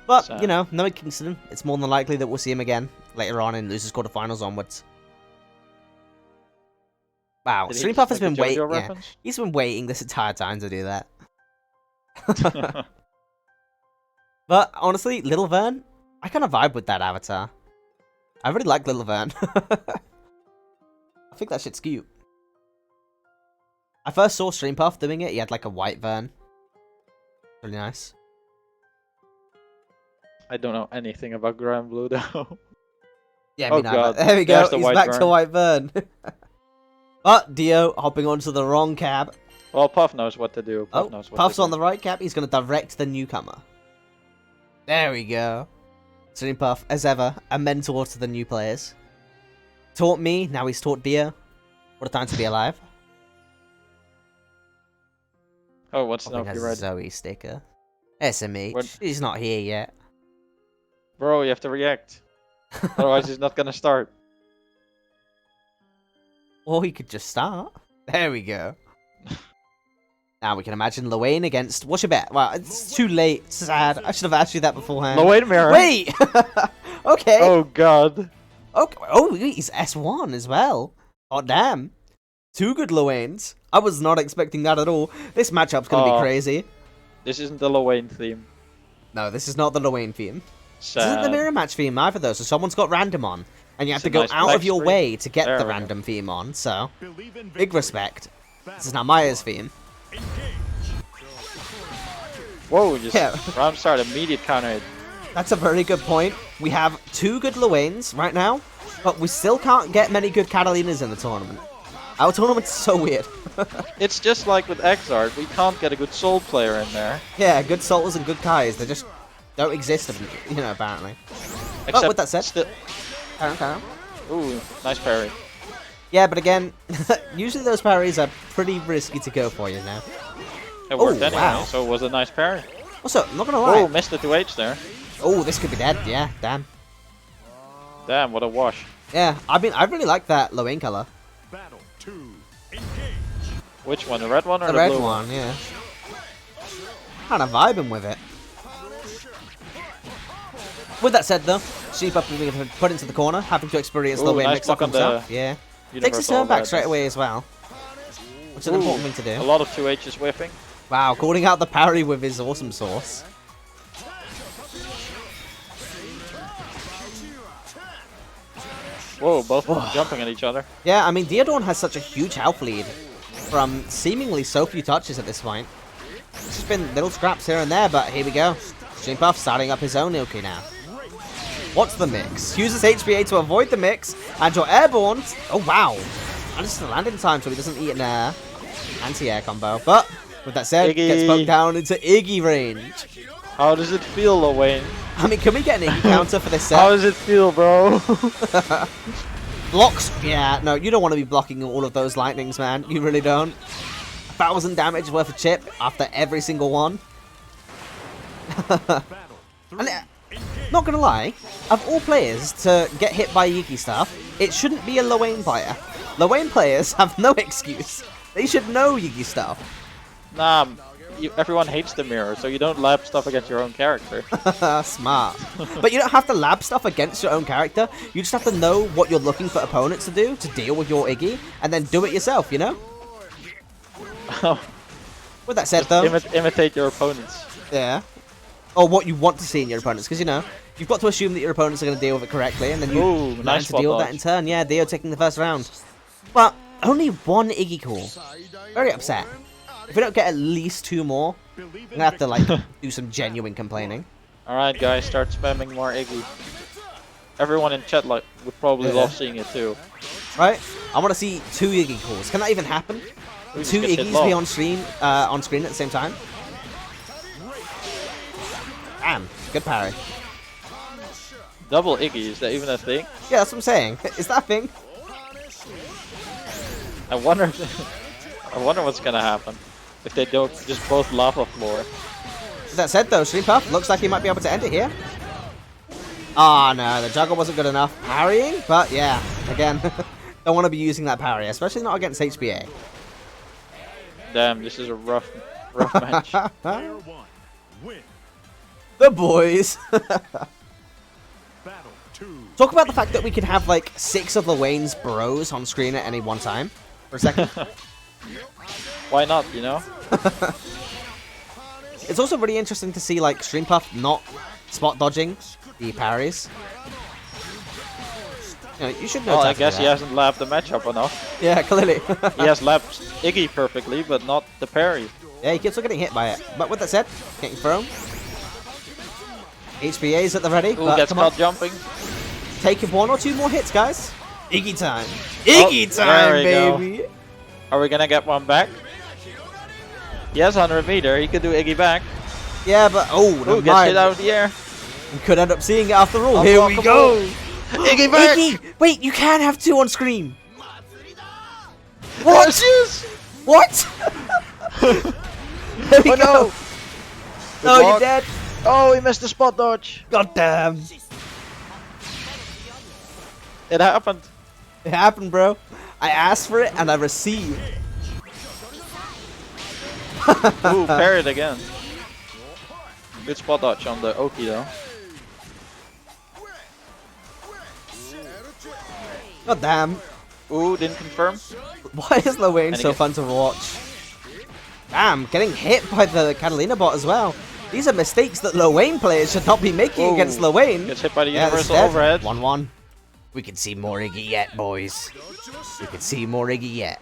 But, Sad. you know, knowing Kingston, it's more than likely that we'll see him again later on in losers quarterfinals onwards. Wow, Did he Stream just Puff has make been a JoJo waiting. Yeah, reference? he's been waiting this entire time to do that. But honestly, Little Vern, I kind of vibe with that avatar. I really like Little Vern. I think that shit's cute. I first saw Stream Puff doing it. He had like a white Vern. Really nice. I don't know anything about Granblue though. Yeah, Oh me neither. god, There we go. there's the He's white back to Vern. white Vern. But Dio hopping onto the wrong cab. Well, Puff knows what to do. Puff Oh, knows what Puff's to do. on the right cab. He's going to direct the newcomer. There we go. Stream Puff, as ever, a mentor to the new players. Taught me, now he's taught Dio. What a time to be alive. Oh, what's Hopping the has you a read? Zoe sticker. SMH. What? He's not here yet. Bro, you have to react. Otherwise, he's not gonna start. Or he could just start. There we go. Now we can imagine Luane against... What's your bet? Well, it's too late. Sad. I should have asked you that beforehand. No, wait a minute. Wait! Okay. Oh god. Okay. Oh, he's S1 as well. Oh, damn. Two good Luanes. I was not expecting that at all. This matchup's going to be crazy. This isn't the Lowain theme. No, this is not the Luane theme. This Sad. isn't the mirror match theme either, though, so someone's got random on. And you have It's to a go nice out flex of your screen. way to get There the we go. random theme on, so... Believe in Big victory. respect. This is not Maya's theme. Engage. Whoa, just Yeah. round start, immediate counter hit. That's a very good point. We have two good Luanes right now, but we still can't get many good Catalinas in the tournament. Our tournament's so weird. It's just like with Exart, we can't get a good soul player in there. Yeah, good Solters and good Kais, they just don't exist, you know, apparently. Except with that said- still... Okay. Ooh, nice parry. Yeah, but again, usually those parries are pretty risky to go for, you know. It worked Oh, anyway, wow. so it was a nice parry. Also, I'm not gonna Oh, lie. missed the 2H there. Oh, this could be dead. Yeah, damn. Damn, what a wash. Yeah, I mean, I really like that Luane color. Battle 2. Engage. Which one, the red one or The the, red blue one, yeah. Kind of vibing with it. With that said, though, Sheep up being put into the corner, having to experience Ooh, Luane nice mix up block on himself. the Yeah. Takes his Universal turn back red. straight away as well. Which is an Ooh, important thing to A do. lot of 2H's whiffing. Wow, calling out the parry with his awesome sauce. Whoa, both of them jumping at each other. Yeah, I mean, Diodorn has such a huge health lead from seemingly so few touches at this point. It's just been little scraps here and there, but here we go. Stream Puff starting up his own Ilki now. What's the mix? Uses HPA to avoid the mix, and you're airborne. Oh, wow. And just land in time so he doesn't eat an anti-air combo. But, with that said, Iggy. gets poked down into Iggy range. How does it feel, Lowain? I mean, can we get an Iggy counter for this set? How does it feel, bro? Blocks? Yeah, no, you don't want to be blocking all of those lightnings, man. You really don't. 1,000 damage worth of chip after every single one. Battle 3. And, not gonna lie, of all players to get hit by Yuki stuff, it shouldn't be a Luane player. Luane players have no excuse. They should know Yuki stuff. Nah, everyone hates the mirror, so you don't lab stuff against your own character. Smart. But you don't have to lab stuff against your own character. You just have to know what you're looking for opponents to do to deal with your Iggy, and then do it yourself, you know? With that said, though, imitate your opponents. yeah, or what you want to see in your opponents, because you know you've got to assume that your opponents are going to deal with it correctly, and then you Ooh, learn nice to deal with that in turn. Yeah, Dio taking the first round, but only one Iggy call. Very upset. If we don't get at least 2 more, I'm gonna have to like do some genuine complaining. All right, guys, start spamming more Iggy. Everyone in chat like would probably love seeing it too. Right? I want to see 2 Iggy calls. Can that even happen? Who just 2 gets hit Iggies low? be on screen at the same time? Damn, good parry. Double Iggy, is that even a thing? Yeah, that's what I'm saying. Is that a thing? I wonder. I wonder what's gonna happen if they don't just both lava floor. With that said, though, Stream Puff looks like he might be able to end it here. Oh no, the juggle wasn't good enough. Parrying, but yeah, again, don't want to be using that parry, especially not against HBA. Damn, this is a rough match. Player 1. Win. The boys. Battle 2. Talk about the fact that we can have like 6 of Wayne's bros on screen at any one time. For a second. Why not, you know? It's also really interesting to see like Stream Puff not spot dodging the parries. You know, you should know. Well, how I to guess do he that. hasn't lapped the matchup enough. Yeah, clearly. He has lapped Iggy perfectly, but not the parry. Yeah, he keeps on getting hit by it. But with that said, getting thrown. HBA's at the ready. Who But gets come caught on, jumping? take 1 or 2 more hits, guys. Iggy time. Oh, Iggy there time, we go. baby. Are we gonna get one back? Yes, 100 meter. He could do Iggy back. Yeah, but oh, Who never gets mind. hit out of the air? We could end up seeing it after all. Here we Unblockable. go. Iggy back! Iggy, wait, you can have 2 on screen. What? Yes! What? There we Oh go. no! No, Good you're luck. dead. Oh, he missed the spot dodge. God damn. It happened. It happened, bro. I asked for it and I received. Ooh, parried again. Good spot dodge on the Oki though. God damn. Ooh, didn't confirm. Why is Lowain And so again. fun to watch? Damn, getting hit by the Catalina bot as well. These are mistakes that Lowain players should not be making Ooh, against Lowain. Gets hit by the Yeah, this is universal dead. overhead. 1-1. We can see more Iggy yet, boys. We can see more Iggy yet.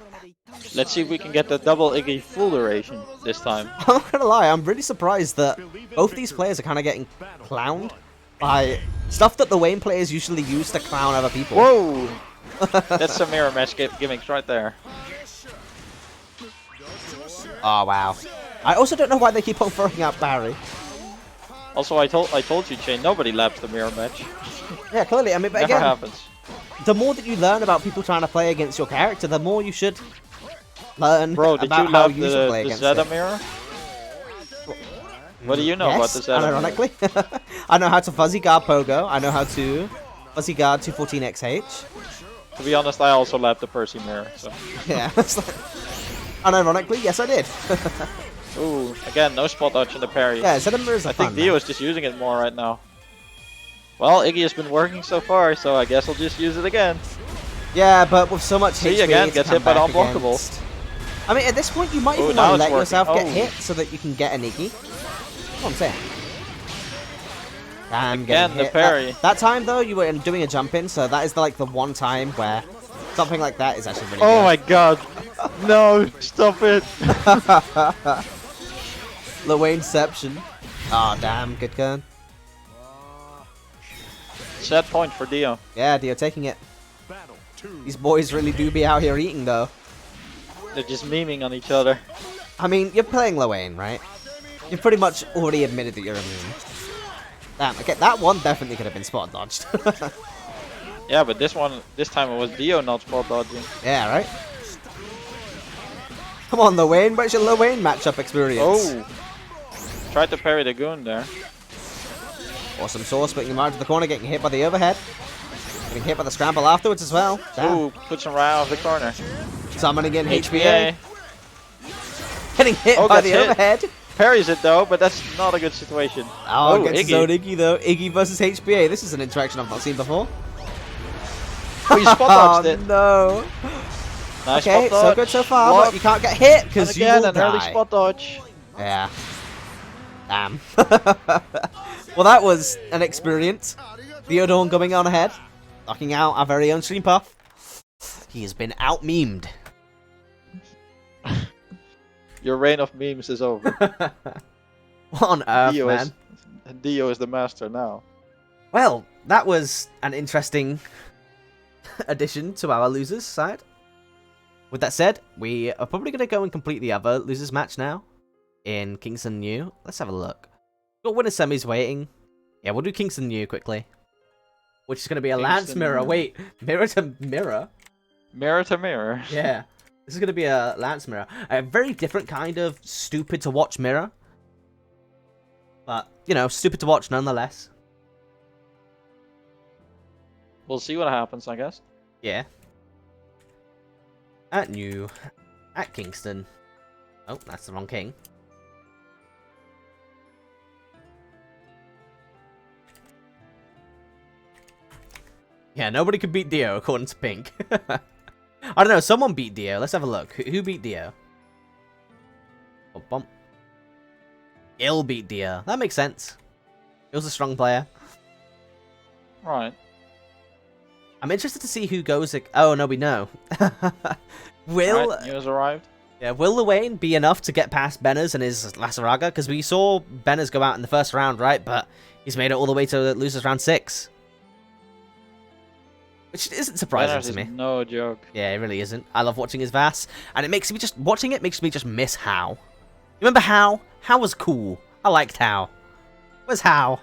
Let's see if we can get the double Iggy full duration this time. I'm not gonna lie, I'm really surprised that both these players are kind of getting clowned by stuff that the Wayne players usually use to clown other people. Whoa! That's some mirror match gimmicks right there. Oh wow. I also don't know why they keep on throwing out Barry. Also, I told you, Chain, nobody laps the mirror match. Yeah, clearly. I mean, but Never again, happens. the more that you learn about people trying to play against your character, the more you should learn Bro, did about you how lap you should play the against Zeta it. mirror? What do you know about the Yes, Zeta mirror? ironically. I know how to fuzzy guard Pogo. I know how to fuzzy guard 214XH. To be honest, I also lapped the Percy mirror. So. Yeah. Unironically, yes I did. Ooh, again, no spot dodge in the parry. Yeah, Zeta mirrors are I think fun, Dio man. is just using it more right now. Well, Iggy has been working so far, so I guess I'll just use it again. Yeah, but with so much See, HP again, to gets come hit by the back unblockable. against. I mean, at this point, you might Ooh, even now want to it's let working. yourself get Oh. hit so that you can get an Iggy. That's what I'm saying. I'm Again, getting the hit. parry. That time, though, you were doing a jump in, so that is like the one time where something like that is actually really Oh good. my god. No, stop it. Lowainception. Oh, damn, good gun. Set point for Dio. Yeah, Dio taking it. Battle 2. These boys really do be out here eating, though. They're just memeing on each other. I mean, you're playing Lowain, right? You've pretty much already admitted that you're immune. Damn, okay, that one definitely could have been spot dodged. Yeah, but this time it was Dio not spot dodging. Yeah, right? Come on, Lowain, where's your Lowain matchup experience? Oh. Tried to parry the goon there. Awesome source, putting him out to the corner, getting hit by the overhead. Getting hit by the scramble afterwards as well. Damn. Ooh, puts him right out of the corner. Summoning in HBA. HBA. Getting hit Oh, by gets the hit. overhead. Parries it though, but that's not a good situation. Oh, gets his Iggy. own Iggy though. Iggy versus HBA. This is an interaction I've not seen before. Oh, you spot dodged it. no. Nice Okay, spot so dodge. good so far, Block. but you can't get hit And because you again, will an early die. spot dodge. Yeah. Damn. Well, that was an experience. Theodorn coming on ahead, knocking out our very own Stream Puff. He has been out-memed. Your reign of memes is over. What on earth, Dio man? Dio is the master now. Well, that was an interesting addition to our losers side. With that said, we are probably going to go and complete the other losers match now in Kingston New. Let's have a look. Got winner semis waiting. Yeah, we'll do Kingston New quickly. Which is going to be a Lance mirror. Wait, mirror to mirror? Mirror to mirror. Yeah. This is going to be a Lance mirror. A very different kind of stupid to watch mirror. But, you know, stupid to watch nonetheless. We'll see what happens, I guess. Yeah. At New. At Kingston. Oh, that's the wrong king. Yeah, nobody could beat Dio according to Pink. I don't know, someone beat Dio. Let's have a look. Who beat Dio? Oh, bump. Il beat Dio. That makes sense. He was a strong player. Right. I'm interested to see who goes... Oh, no, we know. Will... Right, news arrived. Yeah, will the Wayne be enough to get past Benners and his Lasaraga? Because we saw Benners go out in the first round, right? But he's made it all the way to losers round 6. Which isn't surprising to me. Is no joke. Yeah, it really isn't. I love watching his Vass. And it makes me just... Watching it makes me just miss How. You remember How? How was cool. I liked How. Where's How?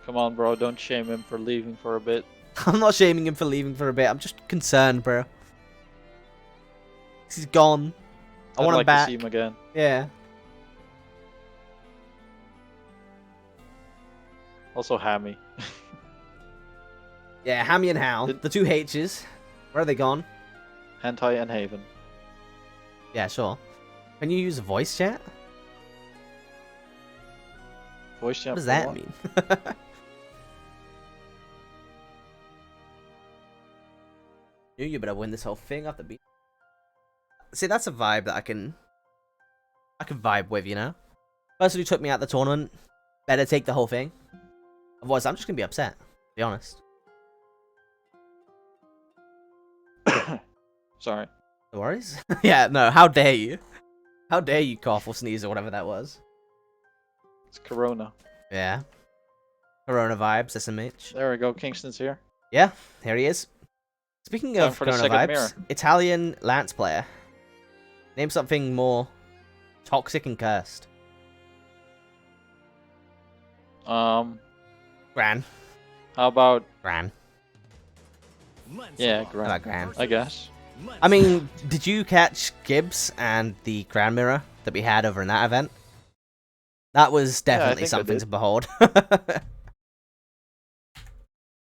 Come on, bro. Don't shame him for leaving for a bit. I'm not shaming him for leaving for a bit. I'm just concerned, bro. He's gone. I want him back. To see him again. Yeah. Also, Hammy. Yeah, Hammy and Hal. The two H's. Where are they gone? Hentai and Haven. Yeah, sure. Can you use voice chat? Voice chat. What does that mean? You better win this whole thing off the beat. See, that's a vibe that I can vibe with, you know? Person who took me out the tournament better take the whole thing. Otherwise, I'm just gonna be upset, to be honest. Sorry. No worries. Yeah, no, how dare you? How dare you cough or sneeze or whatever that was? It's Corona. Yeah. Corona vibes, SMH. There we go. Kingston's here. Yeah, here he is. Speaking Time of for the Corona second vibes, mirror. Italian Lance player. Name something more toxic and cursed. Gran. How about... Gran. Yeah, I Gran. like Gran. I guess. I mean, did you catch Gibbs and the Gran Mirror that we had over in that event? That was definitely think I something did. to behold.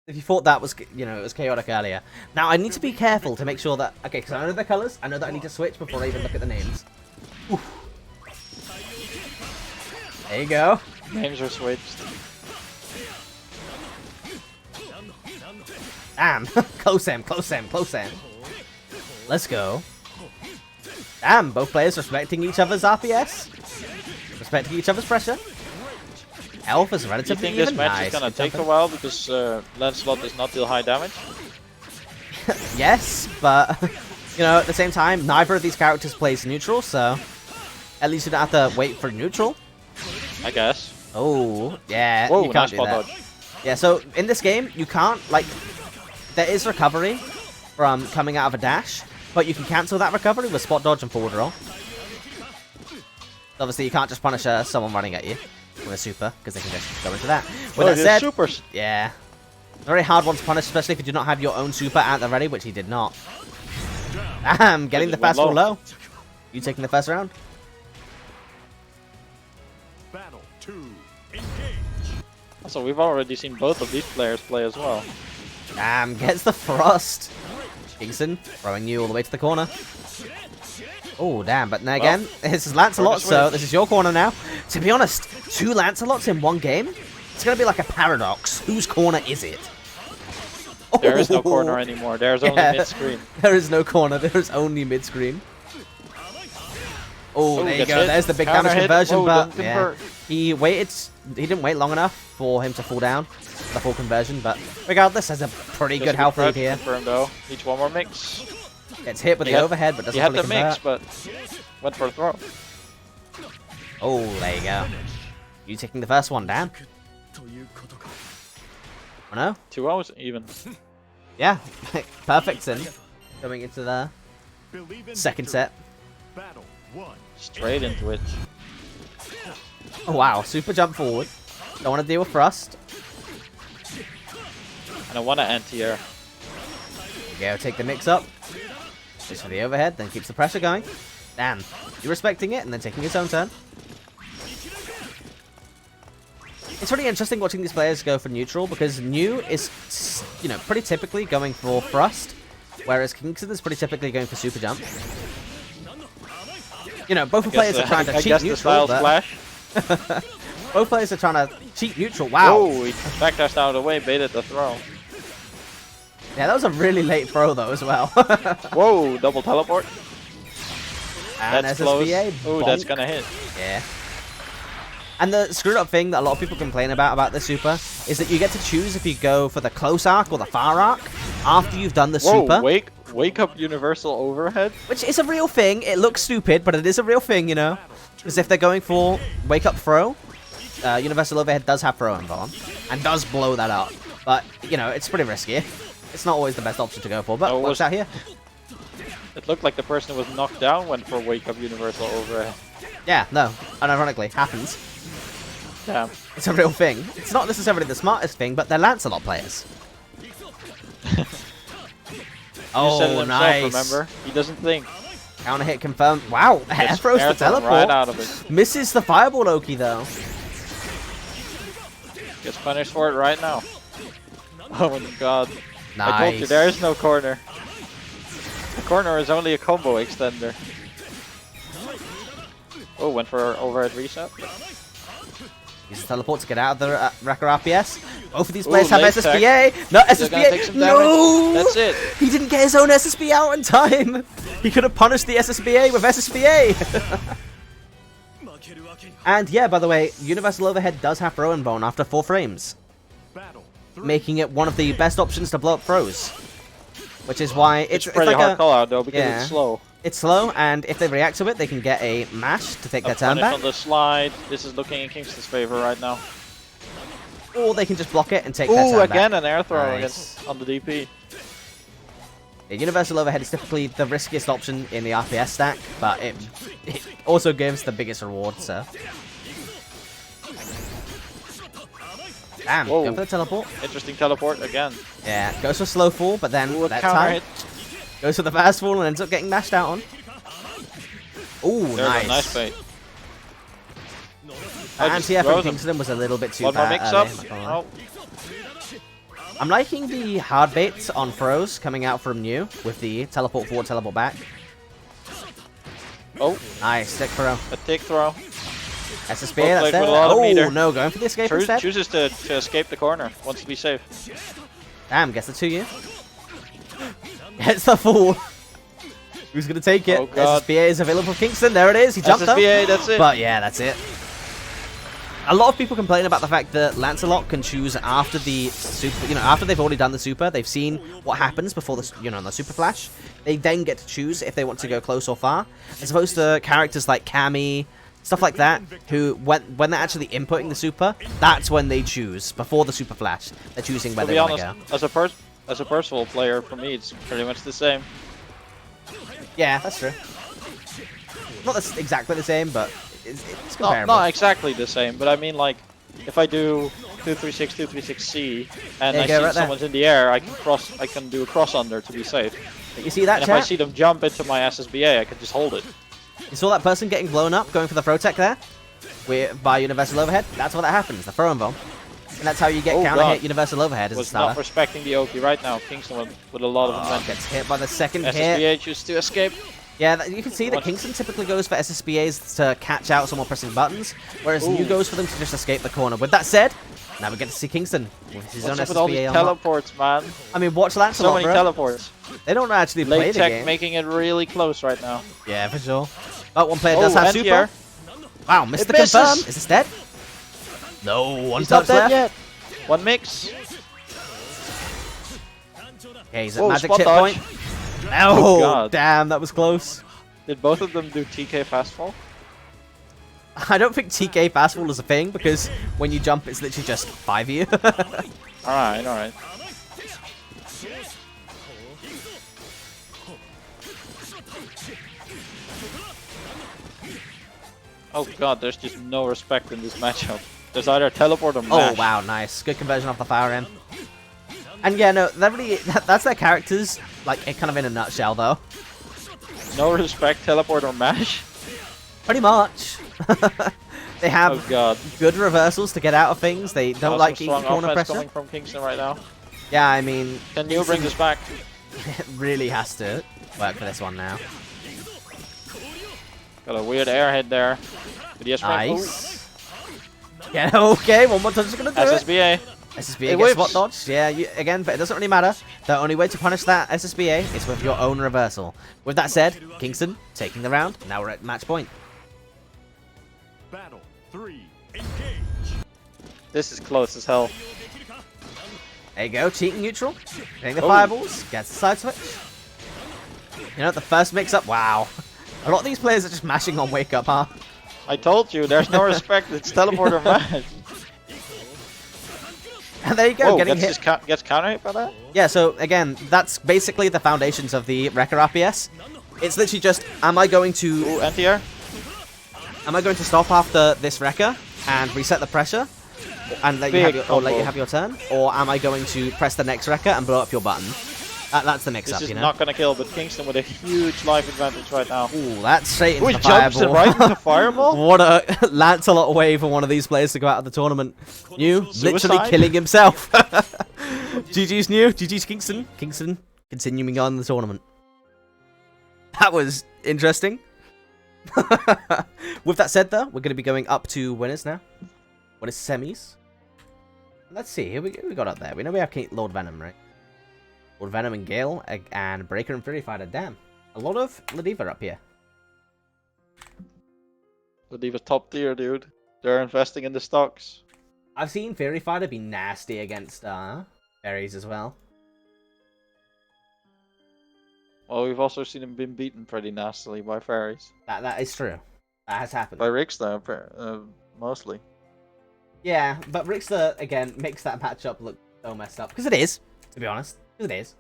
If you thought that was, you know, it was chaotic earlier. Now, I need to be careful to make sure that... Okay, because I know the colours. I know that I need to switch before I even look at the names. Oof. There you go. Names are switched. Damn. Close him, close him, close him. Let's go. Damn, both players respecting each other's RPS. Respecting each other's pressure. Health is Do you relatively think this even. match Nice. is gonna Good take a jumping. while because Lancelot does not deal high damage? Yes, but, you know, at the same time, neither of these characters plays neutral, so at least you don't have to wait for neutral. I guess. Oh, yeah, Whoa, you can't nice do spot that. dodge. Yeah, so in this game, you can't, like, there is recovery from coming out of a dash, but you can cancel that recovery with spot dodge and forward roll. Obviously, you can't just punish someone running at you with a super, because they can just go into that. With Oh, that the said, supers. yeah, very hard one to punish, especially if you do not have your own super at the ready, which he did not. Damn, getting the just went fast roll low. low. You taking the first round? Battle 2. Engage. Also, we've already seen both of these players play as well. Damn, gets the thrust. Kingston throwing you all the way to the corner. Oh, damn, but then again, this is Lancelot, so this is your corner now. To be honest, 2 Lancelots in one game? It's going to be like a paradox. Whose corner is it? There is no corner anymore. There's only mid-screen. There is no corner. There is only mid-screen. Oh, there you go. Hit. There's the big Counter damage hit. conversion, Whoa, but doesn't yeah, convert. he waited. He didn't wait long enough for him to fall down. The full conversion, but regardless, has a pretty good health lead here. Confirmed though. Needs one more mix. Gets hit with the overhead, but doesn't He had fully the mix, convert. but went for a throw. Oh, there you go. You taking the first one down? Oh no? 2-0 even. Yeah, perfect sim. Going into the Believe in second victory. set. Battle 1. Straight into it. Oh wow, super jump forward. Don't want to deal with thrust. And I want to anti-air. There you go, take the mix up. Just for the overhead, then keeps the pressure going. Damn, you're respecting it and then taking his own turn. It's really interesting watching these players go for neutral because New is, you know, pretty typically going for thrust, whereas Kingston is pretty typically going for super jump. You know, both players are trying to cheat neutral, but Flash. both players are trying to cheat neutral. Wow. Oh, he backdashed out of the way, baited the throw. Yeah, that was a really late throw though as well. Whoa, double teleport. And That's SSBA. close. Oh, that's gonna hit. Yeah. And the screwed up thing that a lot of people complain about the super is that you get to choose if you go for the close arc or the far arc after you've done the super. Wake up universal overhead. Which is a real thing. It looks stupid, but it is a real thing, you know. Because if they're going for wake up throw, universal overhead does have throw involved and does blow that up. But, you know, it's pretty risky. It's not always the best option to go for, but No, it works was- out here. It looked like the person who was knocked down went for wake up universal overhead. Yeah, no, unironically, happens. Damn. It's a real thing. It's not necessarily the smartest thing, but they're Lancelot players. He said it himself, nice. remember? He doesn't think. Counter hit confirmed. Wow, air Gets throws the air thrown teleport. right out of it. Misses the fireball Loki though. Gets punished for it right now. Oh my god. Nice. I told you, there is no corner. The corner is only a combo extender. Oh, went for overhead reset. Uses teleport to get out of the Wrecker RPS. Both of these players have late SSBA. No, They're gonna take SSBA. some No! damage. That's it. He didn't get his own SSBA out in time. He could have punished the SSBA with SSBA. And yeah, by the way, Universal Overhead does have throw and bone after 4 frames, Battle 3. making it one of the best options to blow up throws. Which is why It's it's pretty like hard a, call out though because yeah. it's slow. It's slow, and if they react to it, they can get a mash to take A their turn punish back. on the slide. This is looking in Kingston's favor right now. Or they can just block it and take their Ooh, turn again back. an air throw Nice. against on the DP. Yeah, Universal Overhead is typically the riskiest option in the RPS stack, but it also gives the biggest reward, so. Damn, Whoa. go for the teleport. Interesting teleport again. Yeah, goes for slow fall, but then Ooh, a that counter time hit. goes for the fast fall and ends up getting mashed out on. Ooh, There's nice. a nice bait. The I just anti-air from throw them. Kingston was a little bit too One more bad. mix up. I'm not gonna lie. Oh, I'm liking the hard baits on throws coming out from New with the teleport forward, teleport back. oh, Nice, stick throw. a tick throw. SSB, Both that's played there. with a lot of Oh, meter. no, going for the escape instead. Chooses to escape the corner. Wants to be safe. Damn, gets the 2U. Gets the fall. Who's going to take it? Oh, God. SSBA is available for Kingston. There it is. He jumped up. SSBA, that's it. But yeah, that's it. A lot of people complain about the fact that Lancelot can choose after the super, you know, after they've already done the super, they've seen what happens before the, you know, the super flash. They then get to choose if they want to go close or far, as opposed to characters like Cammy, stuff like that, who when they're actually inputting the super, that's when they choose before the super flash. They're choosing where To they be want to honest, go. as a Percival player, for me, it's pretty much the same. Yeah, that's true. Not exactly the same, but it's Not, comparable. not exactly the same, but I mean, like, if I do 236, 236C, and There I you go, see right there. someone's in the air, I can do a cross under to be safe. You see that, And if I chat? see them jump into my SSBA, I can just hold it. You saw that person getting blown up, going for the throw tech there? By Universal Overhead? That's what that happens, the throw and bomb. And that's how you get Oh, counter God. hit Universal Overhead as a Was not starter. respecting the Oki right now. Kingston with a lot of Oh, invention. gets hit by the second hit. SSBA chooses to escape. Yeah, you can see that What? Kingston typically goes for SSBAs to catch out someone pressing buttons, whereas Ooh. New goes for them to just escape the corner. With that said, Now we get to see Kingston with his What's own up with all these SSBA on. teleports, man? I mean, watch Lancelot, So many bro. teleports. They don't actually play Late the tech game. making it really close right now. Yeah, for sure. But one player does have super. anti-air. Wow, missed It the confirm. misses. Is this dead? No, one He's not touch dead left. yet. One mix. Okay, he's at Whoa, magic spot chip dodge. point. Oh, God. damn, that was close. Did both of them do TK fastfall? I don't think TK fastball is a thing because when you jump, it's literally just 5 you. Alright, alright. Oh god, there's just no respect in this matchup. There's either teleport or mash. Oh wow, nice, good conversion off the fire end. And yeah, no, that's their characters, like kind of in a nutshell though. No respect, teleport or mash? Pretty much. They have Oh god. good reversals to get out of things. They don't like easy strong corner offense pressure. coming from Kingston right now. Yeah, I mean, Can you bring this back? it really has to work for this one now. Got a weird airhead there. But yes, Nice. Yeah, okay, one more touch is gonna do it. SSBA. SSBA It gets spot whips. dodge. Yeah, again, but it doesn't really matter. The only way to punish that SSBA is with your own reversal. With that said, Kingston taking the round. Now we're at match point. Battle 3. Engage. This is close as hell. There you go, cheating neutral. Getting the Oh. fireballs. Gets the side switch. You know, the first mix-up. Wow. A lot of these players are just mashing on wake up, huh? I told you, there's no respect. It's teleport or mash. And there you go, Whoa, getting gets, hit. gets counter hit by that? Yeah, so again, that's basically the foundations of the Wrecker RPS. It's literally just, am I going to Ooh, anti-air? stop after this Wrecker and reset the pressure and let you, have Big your, or let you combo. have your turn? Or am I going to press the next Wrecker and blow up your button? That's the This mix-up, is you know? not gonna kill, but Kingston with a huge life advantage right now. Ooh, that's straight into Ooh, he the jumps fireball. it right into fireball? What a Lancelot way for one of these players to go out of the tournament. New, literally Suicide? killing himself. GG's New, GG's Kingston. Kingston continuing on the tournament. That was interesting. With that said, though, we're going to be going up to winners now. What is semis? Let's see, who we got up there? We know we have Lord Venom, right? Lord Venom and Gale, and Breaker and Fury Fighter. Damn. A lot of Ladiva up here. Ladiva's top tier, dude. They're investing in the stocks. I've seen Fury Fighter be nasty against fairies as well. Well, we've also seen him being beaten pretty nastily by fairies. That is true. That has happened. By Rix, though, mostly. Yeah, but Rixter, again, makes that matchup look so messed up. Because it is, to be honest. Because it is.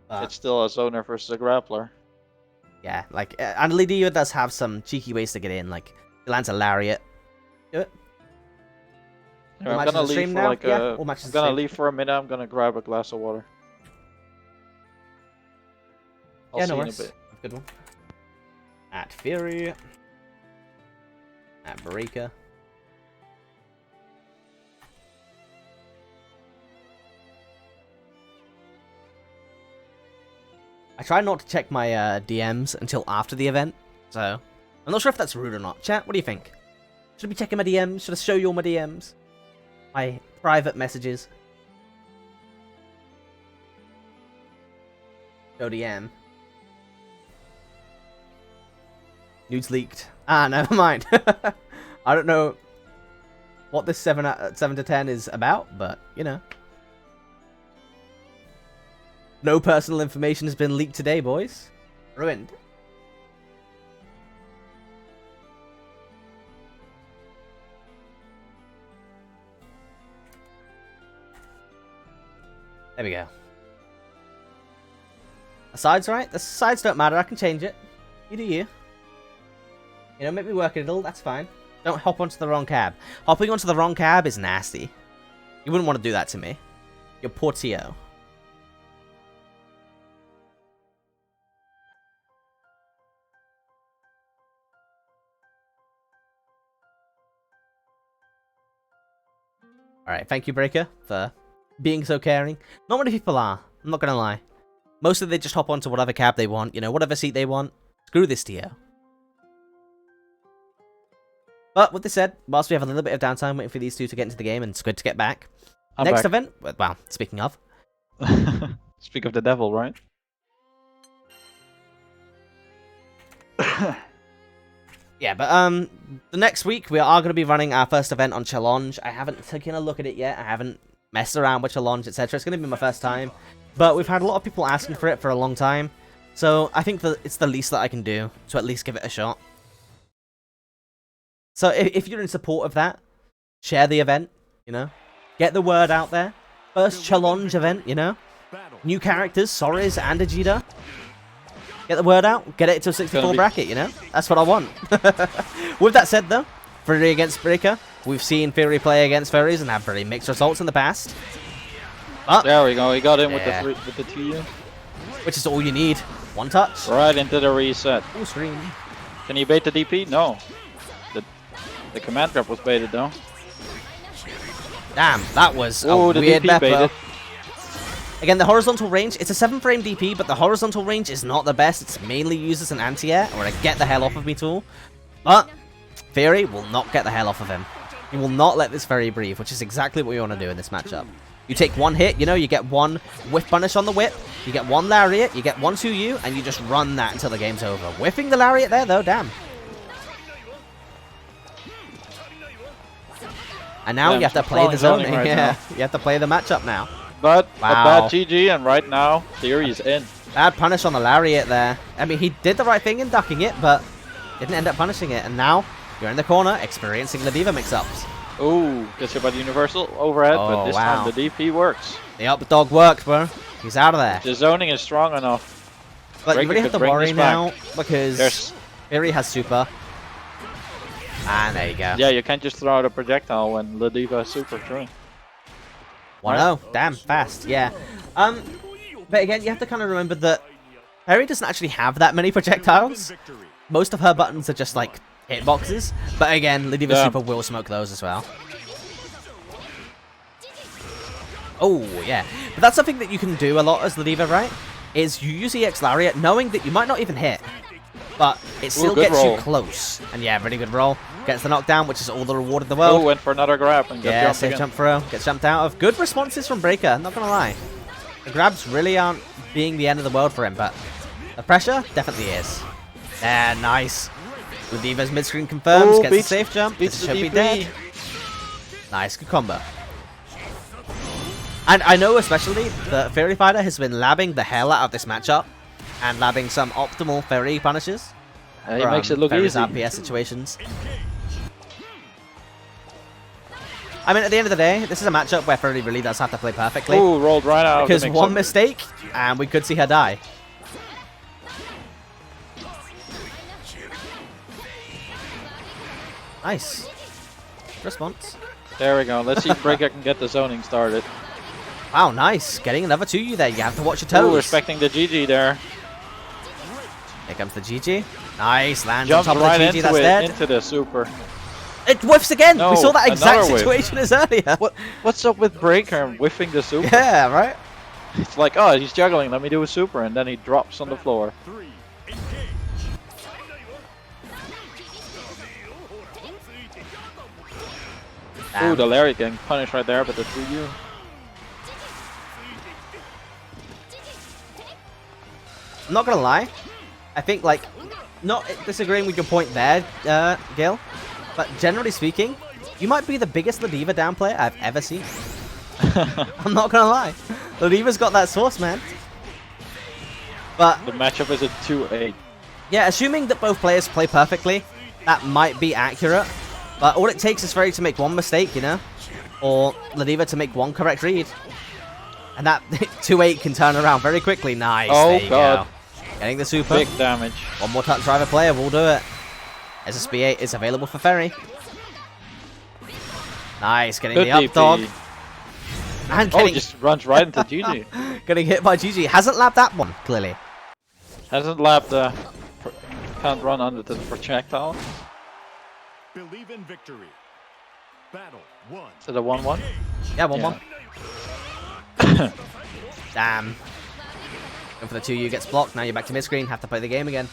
But, It's still a zoner versus a grappler. yeah, like, and Lydia does have some cheeky ways to get in. Like, he lands a lariat. Do it. Anyway, All I'm matches gonna the leave stream for now? like Yeah, all matches I'm the gonna stream. leave for a minute. I'm gonna grab a glass of water. I'll Yeah, see no you in a worries. bit. Good one. At Fury. At Breaker. I try not to check my DMs until after the event, so I'm not sure if that's rude or not. Chat, what do you think? Should I be checking my DMs? Should I show you all my DMs? My private messages? Go DM. Nudes leaked. Ah, never mind. I don't know what this 7 to 10 is about, but, you know. No personal information has been leaked today, boys. Ruined. There we go. The sides, right? The sides don't matter. I can change it. You do you. You know, make me work a little. That's fine. Don't hop onto the wrong cab. Hopping onto the wrong cab is nasty. You wouldn't want to do that to me. You're poor Tio. Alright, thank you, Breaker, for being so caring. Not many people are. I'm not gonna lie. Mostly they just hop onto whatever cab they want, you know, whatever seat they want. Screw this Tio. But with this said, whilst we have a little bit of downtime waiting for these two to get into the game, and it's good to get back. I'm Next back. event, well, speaking of, Speak of the devil, right? yeah, but the next week we are going to be running our first event on Challenge. I haven't taken a look at it yet. I haven't messed around with Challenge, etc. It's going to be my first time, but we've had a lot of people asking for it for a long time, so I think that it's the least that I can do to at least give it a shot. So if you're in support of that, share the event, you know, get the word out there. First Challenge event, you know, new characters, Soris and Vegeta. Get the word out, get it to a 64 bracket, you know? That's what I want. With that said, though, Fury against Breaker. We've seen Fury play against Furries and have very mixed results in the past. But, there we go, he got in yeah. with the 2U. Which is all you need. One touch. Right into the reset. Full screen. Can he bait the DP? No. The command grab was baited though. Damn, that was a Oh, the weird DP map, baited. Again, the horizontal range, it's a 7-frame DP, but the horizontal range is not the best. It's mainly used as an anti-air, or a get the hell off of me tool. But Fury will not get the hell off of him. He will not let this Fury breathe, which is exactly what we want to do in this matchup. You take one hit, you know, you get one whiff punish on the whip, you get one lariat, you get one 2U, and you just run that until the game's over. Whiffing the lariat there, though, damn. And now you have to play the zoning. Right Yeah, you have to play the matchup now. But Wow. a bad GG, and right now, Theory's in. Bad punish on the lariat there. I mean, he did the right thing in ducking it, but didn't end up punishing it. And now you're in the corner, experiencing the Diva mix-ups. Ooh, gets hit by the Universal overhead, but this time the DP works. The up dog worked, bro. He's out of there. The zoning is strong enough. But you Breaker really have could to bring worry this back. now because Fury has super. And there you go. Yeah, you can't just throw out a projectile when the Diva is super through. 1-0. Damn, fast. Yeah. But again, you have to kind of remember that Fury doesn't actually have that many projectiles. Most of her buttons are just like hitboxes. But again, Ladiva Super will smoke those as well. Oh, yeah. But that's something that you can do a lot as Ladiva, right? Is you use EX Lariat knowing that you might not even hit. But it still gets roll. you close. And yeah, really good roll. Gets the knockdown, which is all the reward in the world. Oh, went for another grab and got Yeah, jumped safe again. jump throw. Gets jumped out of. Good responses from Breaker, not gonna lie. The grabs really aren't being the end of the world for him, but the pressure definitely is. Yeah, nice. Ladiva's mid-screen confirms, Oh, gets a beats- safe jump. beats This the should be DP. dead. Nice, good combo. And I know especially that Fury Fighter has been labbing the hell out of this matchup and labbing some optimal Fury punishes. He makes it look Fury's easy. RPS situations. I mean, at the end of the day, this is a matchup where Fury really does have to play perfectly. Ooh, rolled right out Because of the one mix-up. mistake, and we could see her die. Nice. Response. There we go. Let's see if Breaker can get the zoning started. Wow, nice. Getting another 2U there. You have to watch your toes. Ooh, respecting the GG there. Here comes the GG. Nice. Lands Jumps on top right of the GG. into That's it, dead. into the super. It whiffs again. No, we saw that exact another whiff. situation as earlier. What's up with Breaker and whiffing the super? Yeah, right? It's like, oh, he's juggling. Let me do a super, and then he drops on the floor. Damn. Ooh, the Larry getting punished right there, but the 2U. I'm not gonna lie. I think, like, not disagreeing with your point there, Gil, but generally speaking, you might be the biggest Ladiva down player I've ever seen. I'm not gonna lie. Ladiva's got that sauce, man. But The matchup is a 2-8. yeah, assuming that both players play perfectly, that might be accurate. But all it takes is Fury to make one mistake, you know? Or Ladiva to make one correct read. And that 2-8 can turn around very quickly. Nice, Oh, there you God. go. Getting the super. Big damage. One more touch driver player will do it. SSB8 is available for Ferry. Nice, getting Good the up DP. dog. And Oh, getting, just runs right into GG. getting hit by GG. Hasn't lapped that one, clearly. Hasn't lapped the... Can't run under the projectile. Believe in victory. Battle 1. Is it a 1-1? Yeah, 1-1. Yeah. Damn. Going for the 2U gets blocked. Now you're back to mid-screen. Have to play the game again.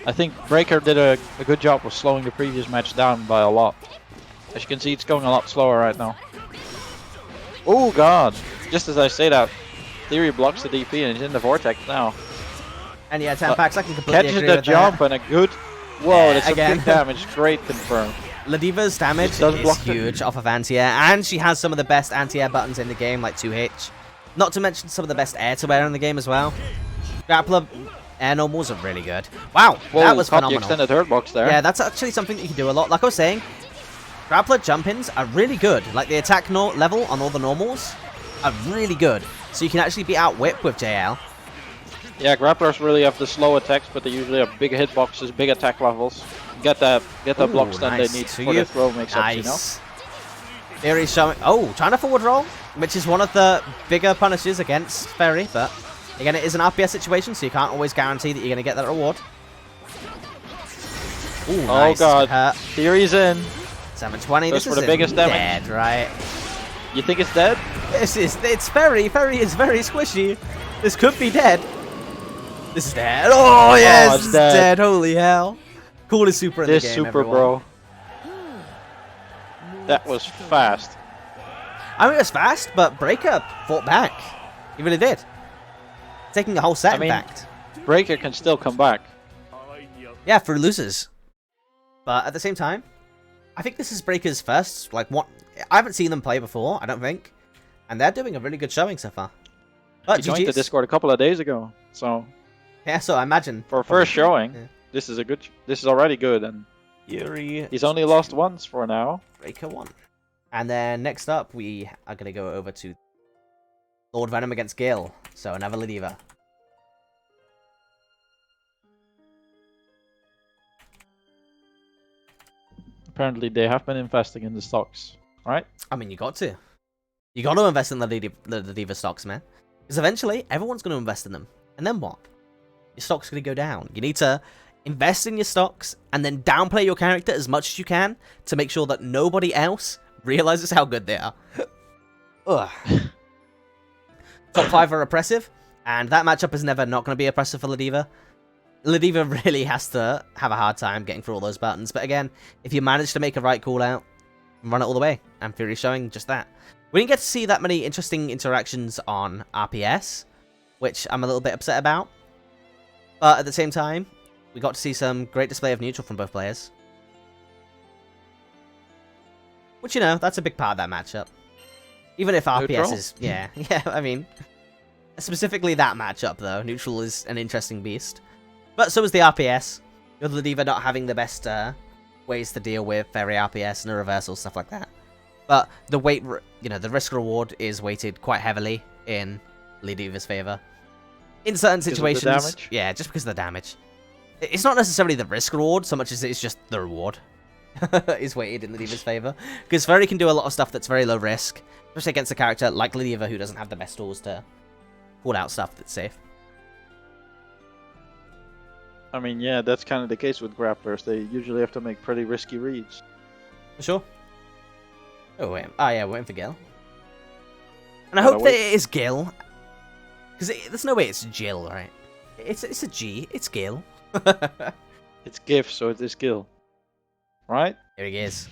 I think Breaker did a good job of slowing the previous match down by a lot. As you can see, it's going a lot slower right now. Oh god! Just as I say that, Theory blocks the DP and he's in the vortex now. And yeah, Tampax, I can completely Catches agree the with jump that. and a good... Whoa, Yeah, that's again. some big damage. Great confirm. Ladiva's damage Does is block it. huge off of anti-air, and she has some of the best anti-air buttons in the game, like 2H. Not to mention some of the best air-to-air in the game as well. Grappler air normals are really good. Wow, Whoa, that was caught the phenomenal. extended hurt box there. Yeah, that's actually something that you can do a lot. Like I was saying, grappler jump-ins are really good. Like the attack level on all the normals are really good. So you can actually beat out Whip with JL. Yeah, grapplers really have the slow attacks, but they usually have big hitboxes, big attack levels. Get the blocks that nice. they need So for you- the throw mix-ups, you know? Nice. Theory's showing... Oh, trying to forward roll, which is one of the bigger punishes against Ferry, but again, it is an RPS situation, so you can't always guarantee that you're going to get that reward. Ooh, nice. God. Hurt. Theory's in. 720. Goes This for is the biggest damage. dead, right? You think it's dead? It's Ferry. Ferry is very squishy. This could be dead. This is dead. Oh, yes, it's it's dead. dead. Holy hell. Coolest super in This the game, super, everyone. bro. That was fast. I mean, it was fast, but Breaker fought back. He really did. Taking the whole set, I mean- in fact. Breaker can still come back. Yeah, through losers. But at the same time, I think this is Breaker's first, like, what... I haven't seen them play before, I don't think. And they're doing a really good showing so far. But He joined the GG's. Discord a couple of days ago, so Yeah, so I imagine. for a first showing, Yeah. this is already good, and Yuri. he's only lost once for now. Breaker 1. And then next up, we are going to go over to Lord Venom against Gil. So another Ladiva. Apparently, they have been investing in the stocks, right? I mean, you got to. You got to invest in the Diva stocks, man. Because eventually, everyone's going to invest in them. And then what? Your stock's going to go down. You need to invest in your stocks and then downplay your character as much as you can to make sure that nobody else realizes how good they are. Ugh. Top 5 are oppressive, and that matchup is never not going to be oppressive for Ladiva. Ladiva really has to have a hard time getting through all those buttons, but again, if you manage to make a right call out, run it all the way, and Fury's showing just that. We didn't get to see that many interesting interactions on RPS, which I'm a little bit upset about, but at the same time, we got to see some great display of neutral from both players. Which, you know, that's a big part of that matchup. Even if RPS Neutral? is... Yeah, I mean... Specifically that matchup, though. Neutral is an interesting beast. But so is the RPS. With Ladiva not having the best ways to deal with Fairy RPS and the reversal, stuff like that. But the weight... You know, the risk-reward is weighted quite heavily in Ladiva's favor. In certain Because of the situations... damage? Yeah, just because of the damage. It's not necessarily the risk-reward, so much as it's just the reward. Is weighted in Ladiva's favor. Because Fairy can do a lot of stuff that's very low risk, especially against a character like Ladiva who doesn't have the best tools to pull out stuff that's safe. I mean, yeah, that's kind of the case with grapplers. They usually have to make pretty risky reads. For sure. Oh, wait. Oh, yeah, we're waiting for Gil. And I Gotta hope that wait. it is Gil. Because there's no way it's Jill, right? It's a G. It's Gil. It's GIF, so it is kill. Right? Here he is.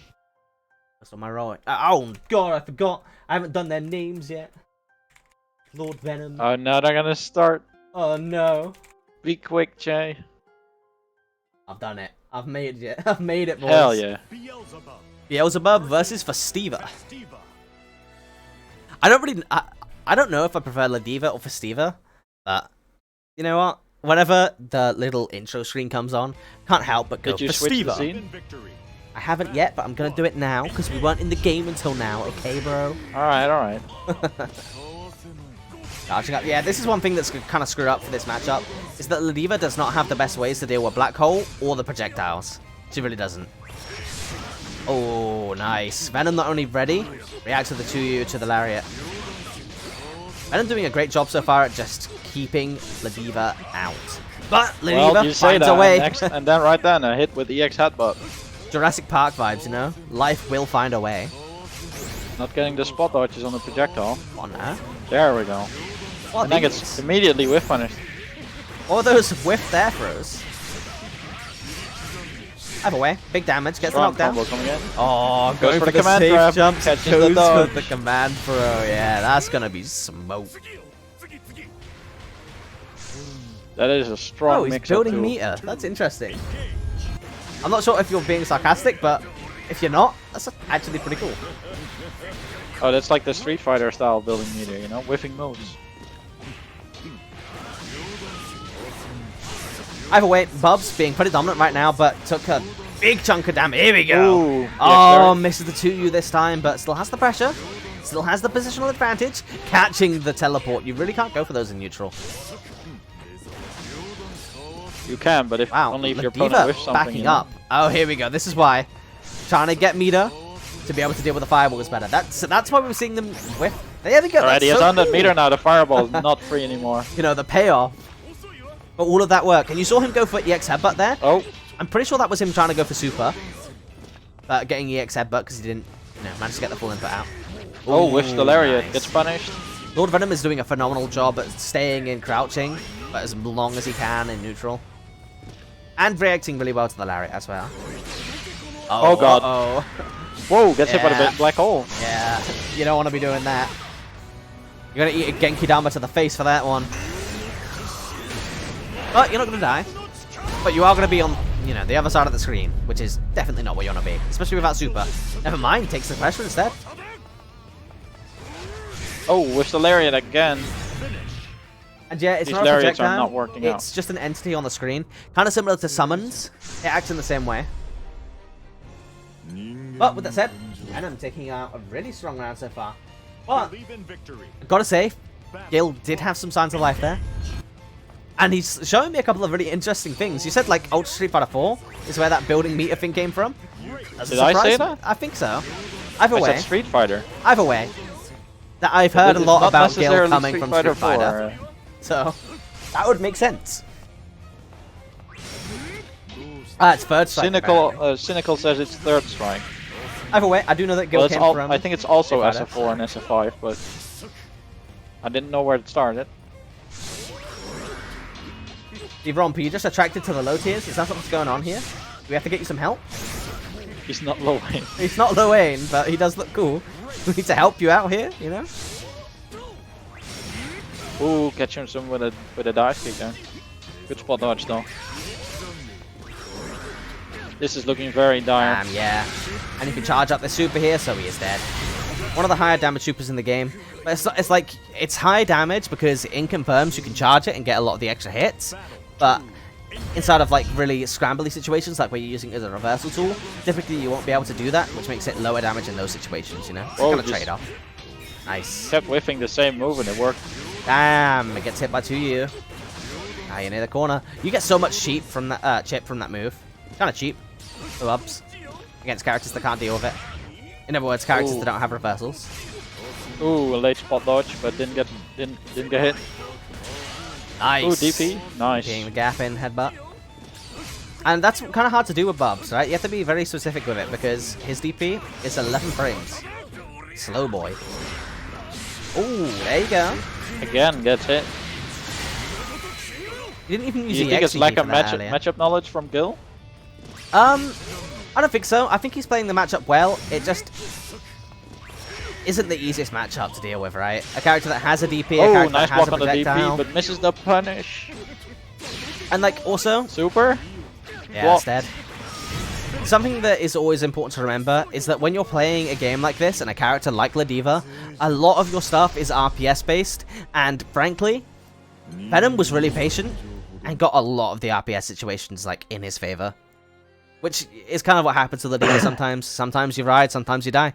That's on my right. Oh, God, I forgot. I haven't done their names yet. Lord Venom. Oh, now they're gonna start. Oh, no. Be quick, Jay. I've done it. I've made it. I've made it, boys. Hell yeah. Beelzebub. Beelzebub versus Festiva. Festiva. I don't really... I don't know if I prefer Ladiva or Festiva, but you know what? Whenever the little intro screen comes on, can't help but go Did you switch the Festiva. scene? In victory. I haven't yet, but I'm gonna do it now because we weren't in the game until now. Okay, bro. Alright, alright. Charging up. Yeah, this is one thing that's kind of screwed up for this matchup, is that Ladiva does not have the best ways to deal with Black Hole or the projectiles. She really doesn't. Oh, nice. Venom not only ready, react to the 2U to the Lariat. Venom doing a great job so far at just keeping Ladiva out. But Ladiva Well, you say finds that, a way. and then right then a hit with the EX headbutt. Jurassic Park vibes, you know? Life will find a way. Not getting the spot dodges on the projectile. On her. There we go. What And then are gets these? immediately whiff punished. Or those whiff there throws. Either way, big damage, gets the Strong knockdown. combo coming in. Oh, Goes going for for the the command safe grab, jump, catches the goes for dodge. the command throw. Yeah, that's gonna be smoke. That is a strong Oh, he's mix-up building tool. meter. That's interesting. I'm not sure if you're being sarcastic, but if you're not, that's actually pretty cool. Oh, that's like the Street Fighter style building meter, you know, whiffing moves. Either way, Bubs being pretty dominant right now, but took a big chunk of damage. Here we go. Ooh, yes, Oh, there. misses the 2U this time, but still has the pressure. Still has the positional advantage. Catching the teleport. You really can't go for those in neutral. You can, but if Wow, only if your Ladiva opponent whiffs something. backing you know? up. Oh, here we go. This is why. Trying to get meter to be able to deal with the fireballs better. That's why we're seeing them whiff. There we go. Alright, he That's has so 100 cool. meter now. The fireball is not free anymore. You know, the payoff. But all of that work. And you saw him go for EX headbutt there. Oh, I'm pretty sure that was him trying to go for super. Getting EX headbutt because he didn't, manage to get the full input out. oh, whiffs the lariat. Nice. Gets punished. Lord Venom is doing a phenomenal job at staying in crouching, but as long as he can in neutral. And reacting really well to the lariat as well. Oh, God. Uh-oh. Whoa, gets hit by Yeah. the black hole. Yeah, you don't want to be doing that. You're going to eat a Genki Dama to the face for that one. But you're not going to die. But you are going to be on, the other side of the screen, which is definitely not where you want to be, especially without super. Never mind, takes the pressure instead. Oh, whiffs the lariat again. And yeah, it's These not a lariats are projectile. not working out. It's just an entity on the screen. Kind of similar to summons. It acts in the same way. But with that said, Venom taking out a really strong round so far. But, Believe in victory. gotta say, Gil did have some signs of life there. And he's showing me a couple of really interesting things. You said, like, Ultra Street Fighter 4 is where that building meter thing came from? That's a Did I say surprise. that? I think so. Either I way, said Street Fighter. either way. That I've heard a It's lot not about Gil necessarily coming from Street Fighter. 4. So, that would make sense. It's third strike. apparently. Cynical says it's third strike. Either way, I do know that Gil Well, it's came all, from... I think it's also Street Fighter. SF4 and SF5, but I didn't know where it started. Romp, are you just attracted to the low tiers? Is that what's going on here? Do we have to get you some help? He's not low aim. He's not low aim, but he does look cool. We need to help you out here, Ooh, catching some with a dive kick there. Good spot dodge though. This is looking very dire. Yeah. And you can charge up the super here, so he is dead. One of the higher damage supers in the game. But it's like, it's high damage because in confirms you can charge it and get a lot of the extra hits. But inside of like really scrambly situations, like where you're using it as a reversal tool, typically you won't be able to do that, which makes it lower damage in those situations, It's Whoa, kind of just- trade-off. Nice. Kept whiffing the same move and it worked. Damn, it gets hit by 2U. Now you're near the corner. You get so much cheap from that chip from that move. Kind of cheap. The ups. Against characters that can't deal with it. In other words, characters Ooh. that don't have reversals. Ooh, a late spot dodge, but didn't get hit. Nice. Ooh, DP, nice. Getting the gap in, headbutt. And that's kind of hard to do with Bubs, right? You have to be very specific with it because his DP is 11 frames. Slow boy. Ooh, there you go. Again, gets hit. You didn't even Do use you the think it's XP lack for of that earlier. matchup knowledge from Gil? I don't think so. I think he's playing the matchup well. It just isn't the easiest matchup to deal with, right? A character that has a DP, a Oh, character nice that has block a on the projectile. DP, but misses the punish. And like also, Super? yeah, Block. it's dead. Something that is always important to remember is that when you're playing a game like this and a character like Ladiva, a lot of your stuff is RPS based, and frankly, Venom was really patient and got a lot of the RPS situations like in his favor. Which is kind of what happens to Ladiva sometimes. Sometimes you ride, sometimes you die.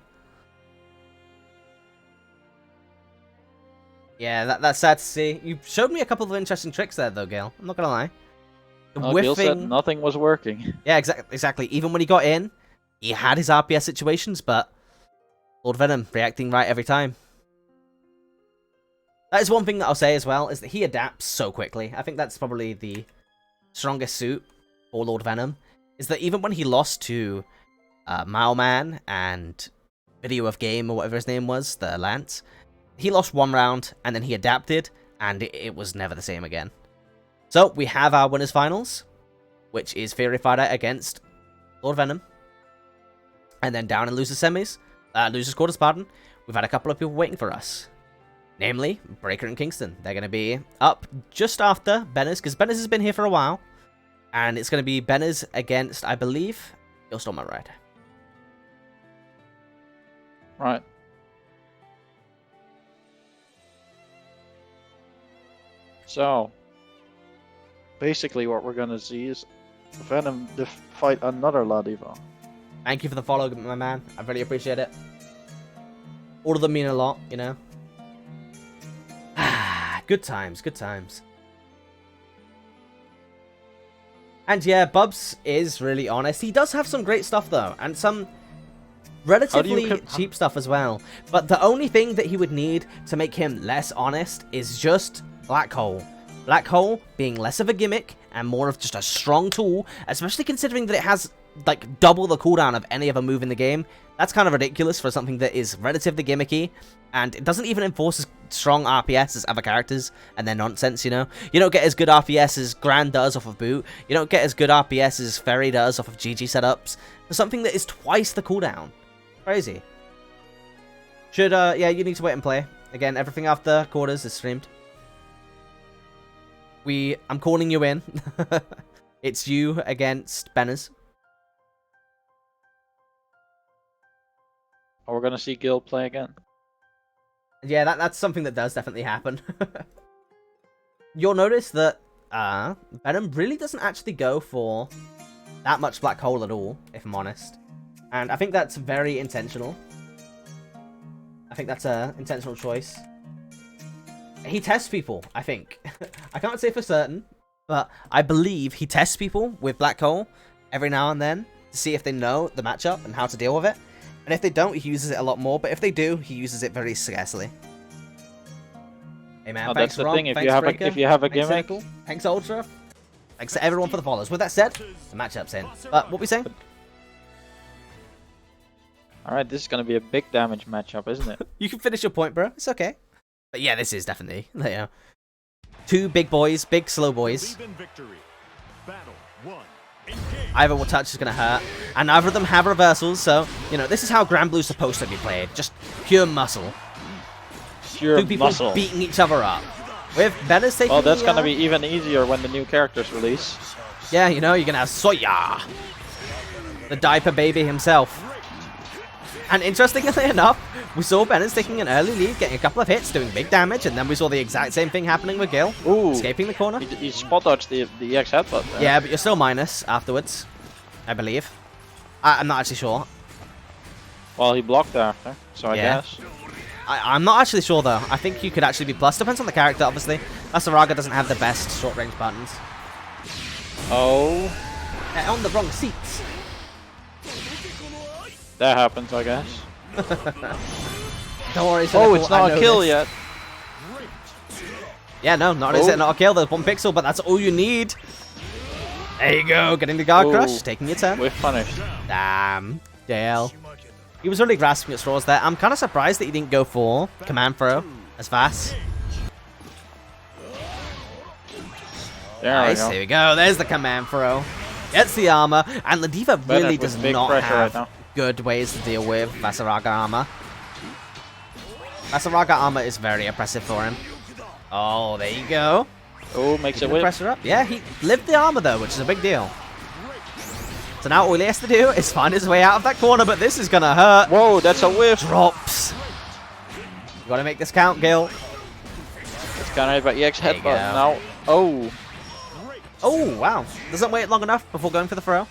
Yeah, that's sad to see. You showed me a couple of interesting tricks there though, Gale. I'm not gonna lie. The Gil said nothing was working. Yeah, exactly. Even when he got in, he had his RPS situations, but Lord Venom reacting right every time. That is one thing that I'll say as well, is that he adapts so quickly. I think that's probably the strongest suit for Lord Venom, is that even when he lost to Maoman and Video of Game, or whatever his name was, the Lance, he lost one round, and then he adapted, and it was never the same again. So, we have our winners finals, which is Fury Fighter against Lord Venom. And then down in losers semis, losers quarters, pardon, we've had a couple of people waiting for us. Namely, Breaker and Kingston. They're going to be up just after Benners, because Benners has been here for a while. And it's going to be Benners against, I believe, you'll still my ride. Right. So, basically what we're going to see is Venom fight another La Diva. Thank you for the follow, my man. I really appreciate it. All of them mean a lot, you know. Good times, good times. And yeah, Bubs is really honest. He does have some great stuff though, and some relatively cheap stuff as well. But the only thing that he would need to make him less honest is just Black Hole. Black Hole being less of a gimmick and more of just a strong tool, especially considering that it has like double the cooldown of any other move in the game. That's kind of ridiculous for something that is relatively gimmicky, and it doesn't even enforce as strong RPS as other characters and their nonsense, you know? You don't get as good RPS as Grand does off of Boot. You don't get as good RPS as Ferry does off of GG setups. For something that is twice the cooldown. Crazy. Should, yeah, you need to wait and play. Again, everything after quarters is streamed. I'm calling you in. It's you against Benners. We're going to see Gil play again. Yeah, that's something that does definitely happen. You'll notice that Venom really doesn't actually go for that much Black Hole at all, if I'm honest. And I think that's very intentional. I think that's an intentional choice. He tests people, I think. I can't say for certain, but I believe he tests people with Black Hole every now and then to see if they know the matchup and how to deal with it. And if they don't, he uses it a lot more. But if they do, he uses it very scarcely. Hey man, oh, thanks that's the Rob, thing. If thanks you have a thanks gimmick, Cynical, thanks Ultra, thanks to everyone for the follows. With that said, the matchup's in. But what we saying? All right, this is gonna be a big damage matchup, isn't it? You can finish your point, bro. It's okay. But yeah, this is definitely, you know, two big boys, big slow boys. Either will touch is going to hurt, and neither of them have reversals, so, you know, this is how Granblue's supposed to be played. Just pure muscle. Pure Two people muscle. beating each other up. With Benners taking well, that's going to be even easier when the new characters release. Yeah, you know, you're going to have Soya, the diaper baby himself. And interestingly enough, we saw Benners taking an early lead, getting a couple of hits, doing big damage, and then we saw the exact same thing happening with Gil. Ooh, escaping the corner. He spot dodged the EX headbutt there. Yeah, but you're still minus afterwards, I believe. I'm not actually sure. Well, he blocked after, so I guess. I'm not actually sure, though. I think you could actually be plus. Depends on the character, obviously. Asaraga doesn't have the best short-range buttons. Oh. They're on the wrong seats. That happens, I guess. Don't worry, oh, it's not a kill yet. Yeah, no, not is it not a kill. There's one pixel, but that's all you need. There you go, getting the guard crush, taking your turn. We're punished. Damn, Dale. He was really grasping at straws there. I'm kind of surprised that he didn't go for command throw as fast. Nice, here we go. There's the command throw. Gets the armor, and La Diva really does not have good ways to deal with Vasaraga armor. Vasaraga armor is very oppressive for him. Oh, there you go. Oh, makes it whip. Pressure up. Yeah, he lived the armor though, which is a big deal. So now all he has to do is find his way out of that corner, but this is gonna hurt. Whoa, that's a whiff. Drops. You gotta make this count, Gil. It's kind of about EX headbutt now. Oh. Oh, wow. Doesn't wait long enough before going for the throw.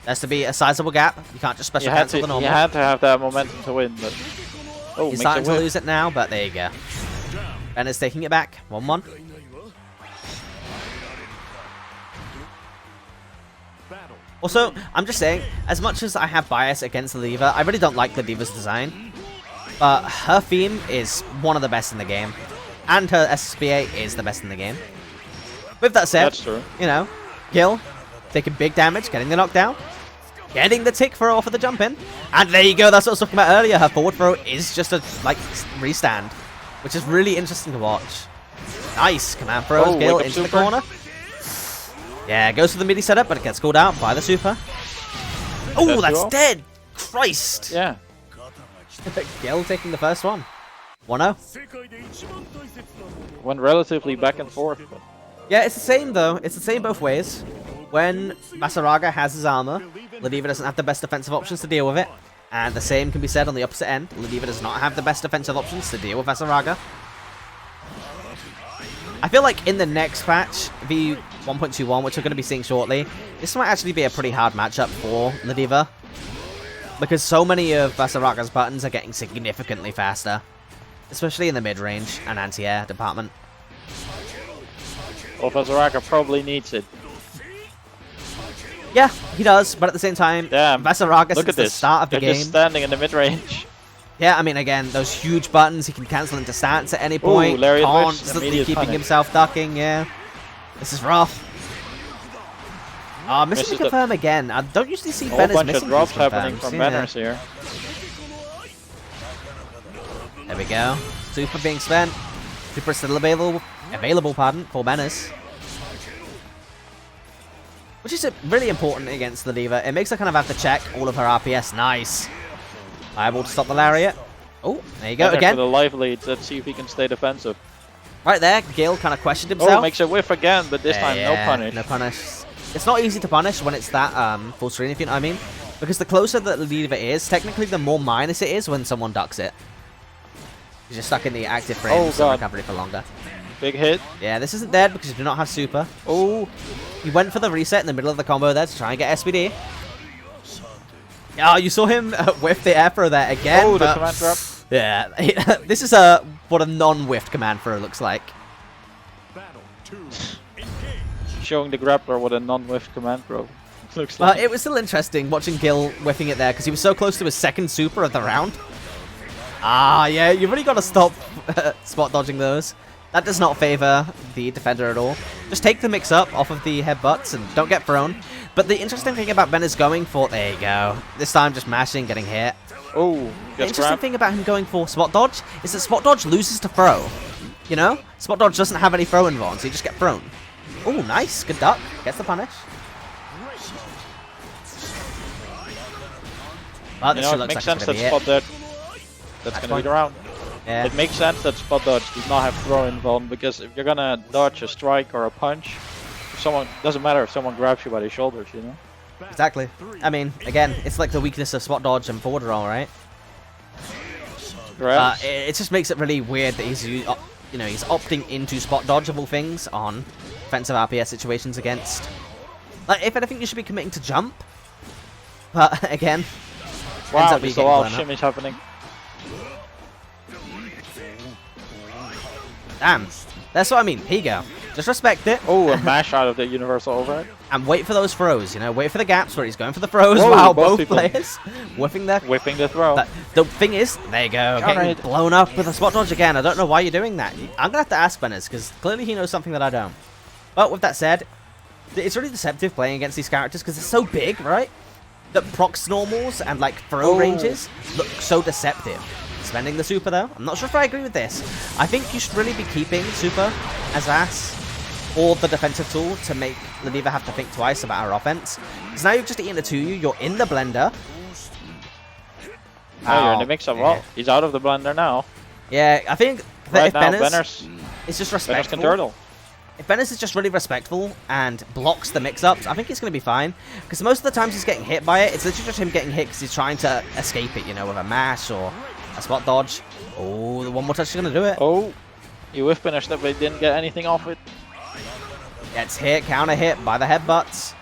There has to be a sizable gap. You can't just special cancel the normal. You had to have that momentum to win, but... Oh, he's starting to lose it now, but there you go. Ben is taking it back. 1-1. Also, I'm just saying, as much as I have bias against La Diva, I really don't like La Diva's design. But her theme is one of the best in the game. And her SSBA is the best in the game. With that said, that's true. You know, Gil taking big damage, getting the knockdown, getting the tick throw for the jump in. And there you go, that's what I was talking about earlier. Her forward throw is just a, like, restand, which is really interesting to watch. Nice, command throws, Gil into the corner. Yeah, goes for the midi setup, but it gets called out by the super. Oh, that's 2-0? dead! Christ! Yeah. Gil taking the first one. 1-0. Went relatively back and forth. But Yeah, it's the same though. It's the same both ways. When Basaraga has his armor, Ladiva doesn't have the best defensive options to deal with it. And the same can be said on the opposite end. Ladiva does not have the best defensive options to deal with Basaraga. I feel like in the next patch, V1.21, which we're going to be seeing shortly, this might actually be a pretty hard matchup for Ladiva. Because so many of Basaraga's buttons are getting significantly faster. Especially in the mid-range and anti-air department. well, Vasaraka probably needs it. Yeah, he does, but at the same time, Damn. Basaraga Look since at the this. start of the They're game... just standing in the mid-range. Yeah, I mean, again, those huge buttons, he can cancel into stance at any point. Lariat Witch, Constantly immediate keeping punish. himself ducking, yeah. This is rough. Missing Misses the the- confirm again. I don't usually see A whole Benner's bunch of missing drops these happening confirms, from yeah. banners here. There we go. Super being spent. Super still available, pardon, for Banners. Which is really important against the Diva. It makes her kind of have to check all of her RPS. Nice. Able to stop the Lariat. Oh, there you go Banners again. with a live lead. Let's see if he can stay defensive. Right there, Gil kind of questioned himself. Oh, makes a whiff again, but this time no punish. No punish. It's not easy to punish when it's that full screen, if you know what I mean. Because the closer that the Diva is, technically the more minus it is when someone ducks it. You're just stuck in the active frame, Oh, so God. recovery for longer. Big hit. Yeah, this isn't dead because you do not have super. Oh, He went for the reset in the middle of the combo there to try and get SPD. Oh, you saw him whiff the air throw there again. oh, the but- command drop. Yeah, this is what a non-whiffed command throw looks like. Battle 2. Engage. Showing the grappler what a non-whiff command throw looks But like. it was still interesting watching Gil whiffing it there because he was so close to his second super of the round. Ah, yeah, you've really got to stop spot dodging those. That does not favor the defender at all. Just take the mix-up off of the headbutts and don't get thrown. But the interesting thing about Ben is going for... There you go. This time just mashing, getting hit. Oh, The gets interesting grabbed. thing about him going for spot dodge is that spot dodge loses to throw. You know? Spot dodge doesn't have any throw involved, so you just get thrown. Oh, nice. Good duck. Gets the punish. Oh, You this know, sure it looks makes like sense it's that going to be spot it. dodge. That's Match gonna be point. the round. Yeah. It makes sense that spot dodge does not have throw involved because if you're gonna dodge a strike or a punch, if someone doesn't matter if someone grabs you by the shoulders, you know. Exactly. I mean, again, it's like the weakness of spot dodge and forward roll, right? Grabs. It just makes it really weird that he's, he's opting into spot dodge of all things on defensive RPS situations against. Like, if anything, you should be committing to jump. But again, ends wow, up being there's a lot of getting blown up. shimmies happening. Damn. That's what I mean. Here you go. Just respect it. Oh, a mash out of the universal overhead. And wait for those throws, you know? Wait for the gaps where he's going for the throws. Whoa, Wow, both both people. players whiffing their... Whipping the throw. The thing is, there you go, Counter getting hit. blown up with a spot dodge again. I don't know why you're doing that. I'm going to have to ask Benners, because clearly he knows something that I don't. But with that said, it's really deceptive playing against these characters, because they're so big, right? That procs normals and, like, throw Oh. ranges look so deceptive. Spending the super, though. I'm not sure if I agree with this. I think you should really be keeping super as ass or the defensive tool to make Ladiva have to think twice about her offense. Because now you've just eaten a 2U, you're in the blender. Oh, you're in the Ow. mix-up. Yeah. Well, he's out of the blender now. Yeah, I think that Right if now, Benners is just Benners respectful, can turtle. if Benners is just really respectful and blocks the mix-ups, I think he's going to be fine. Because most of the times he's getting hit by it, it's literally just him getting hit because he's trying to escape it, you know, with a mash or a spot dodge. Oh, the one more touch is going to do it. Oh, you whiff finished it, but he didn't get anything off it. Gets hit, counter hit by the headbutts.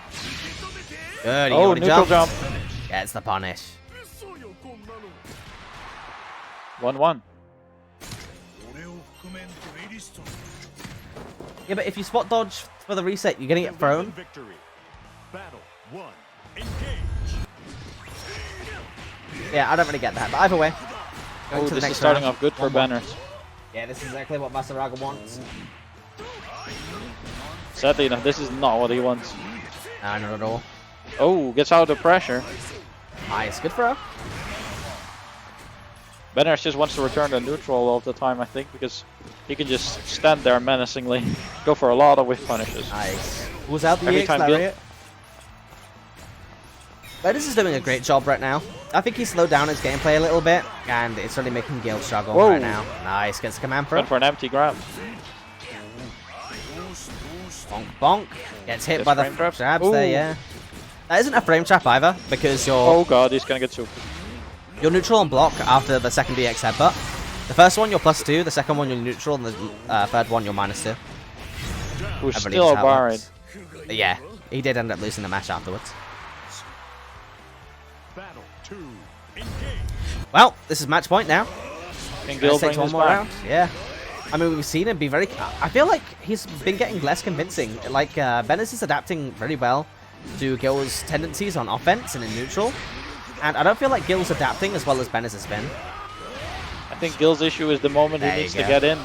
Good, he Oh, already neutral jumped. jump. Gets the punish. 1-1. Yeah, but if you spot dodge for the reset, you're going to get thrown. Victory. Battle 1. Engage. Yeah, I don't really get that. But either way, going Oh, to the this next is starting round. off good for 1-1. banners. Yeah, this is exactly what Basaraga wants. Sadly enough, this is not what he wants. No, not at all. Oh, gets out of the pressure. Nice, good throw. Banners just wants to return to neutral all the time, I think, because he can just stand there menacingly, go for a lot of whiff punishes. Nice. Who's out the Every EX time Gil- Lariat? Bedis is doing a great job right now. I think he slowed down his gameplay a little bit, and it's really making Gil struggle right now. Nice, gets the command throw. Went for an empty grab. Bonk, bonk. Gets hit by the frame trap. jabs there, yeah. That isn't a frame trap either, because you're Oh god, he's gonna get super. you're neutral on block after the second DX headbutt. The first one you're +2, the second one you're neutral, and the third one you're -2. Who's I believe still that's how it barred. works. But yeah, he did end up losing the match afterwards. Battle 2. Engage. Well, this is match point now. Can Gil Let's bring take one this more back? round. Yeah. I mean, we've seen him be very... I feel like he's been getting less convincing. Like, Venice is adapting very well to Gil's tendencies on offense and in neutral. And I don't feel like Gil's adapting as well as Venice has been. I think Gil's issue is the moment There he you needs to go. get in.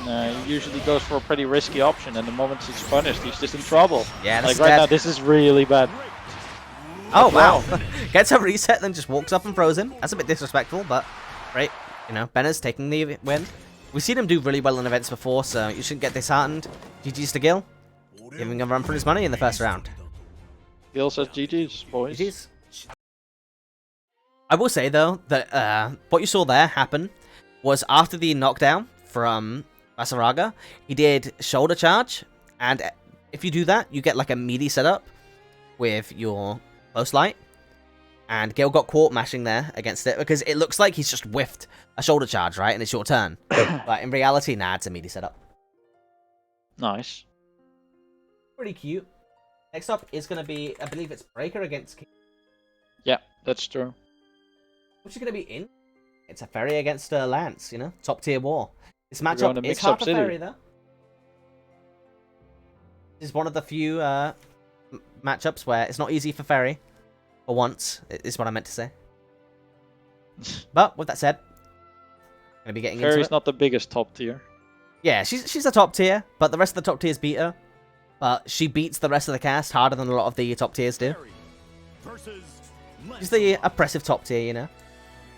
He usually goes for a pretty risky option, and the moment he's punished, he's just in trouble. Yeah, this like is right dead. now, this is really bad. Oh, wow. Gets a reset, then just walks up and throws him. That's a bit disrespectful, but great. You know, Venice taking the win. We've seen him do really well in events before, so you shouldn't get disheartened. GG's to Gil. Giving him a run for his money in the first round. Gil says GG's, boys. GG's. I will say, though, that what you saw there happen was after the knockdown from Basaraga, he did shoulder charge, and if you do that, you get like a meaty setup with your close light. And Gil got caught mashing there against it because it looks like he's just whiffed a shoulder charge, right? And it's your turn. But in reality, nah, it's a meaty setup. Nice. Pretty cute. Next up is going to be, I believe it's Breaker against King. Yeah, that's true. Which is going to be in. It's a Ferry against Lance, you know? Top tier war. This going matchup to is mix hard up for City. Ferry, though. This is one of the few matchups where it's not easy for Ferry. For once, is what I meant to say. But with that said, going to be getting into Ferry's it. not the biggest top tier. Yeah, she's a top tier, but the rest of the top tiers beat her. But she beats the rest of the cast harder than a lot of the top tiers do. Versus She's the oppressive top tier, you know?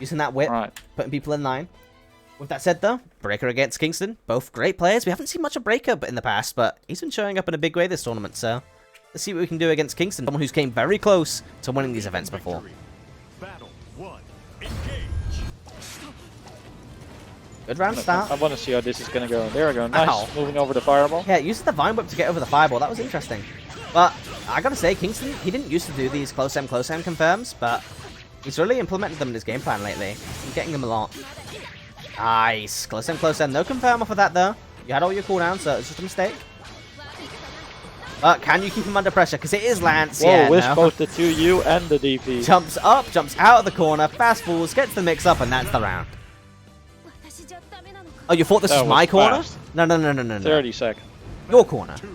Using that whip, Right. putting people in line. With that said, though, Breaker against Kingston, both great players. We haven't seen much of Breaker in the past, but he's been showing up in a big way this tournament, so let's see what we can do against Kingston, someone who's came very close to winning these events before. victory. Battle 1. Engage. Good round start. I want to see how this is going to go. There we go. Nice. Ow. Moving over the fireball. Yeah, using the Vine Whip to get over the Fireball, that was interesting. But I gotta say, Kingston, he didn't used to do these close aim confirms, but he's really implemented them in his game plan lately. I'm getting them a lot. Nice. Close aim, no confirm off of that, though. You had all your cooldowns, so it's just a mistake. But can you keep him under pressure? Because it is Lance. Whoa, Yeah, whisk no. both the 2U and the DP. Jumps up, jumps out of the corner, fast falls, gets the mix up, and that's the round. Oh, you thought this That was my was corner? fast. No. 30 seconds. Your corner. 2.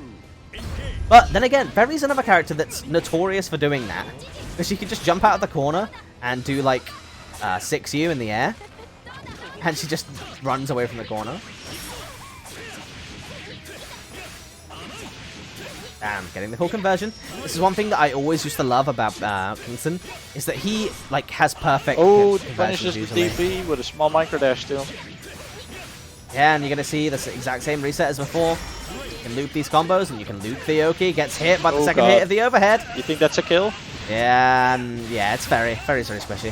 Engage. But then again, Ferry's another character that's notorious for doing that. Because she can just jump out of the corner and do like 6U in the air. And she just runs away from the corner. Damn, getting the full conversion. This is one thing that I always used to love about Kingston, is that he like has perfect Oh, conversions finishes the usually. DP with a small micro dash too. Yeah, and you're going to see the exact same reset as before. You can loop these combos, and you can loop the Oki. Gets hit by the Oh, second God. hit of the overhead. You think that's a kill? Yeah, yeah, it's Ferry. Ferry's very squishy.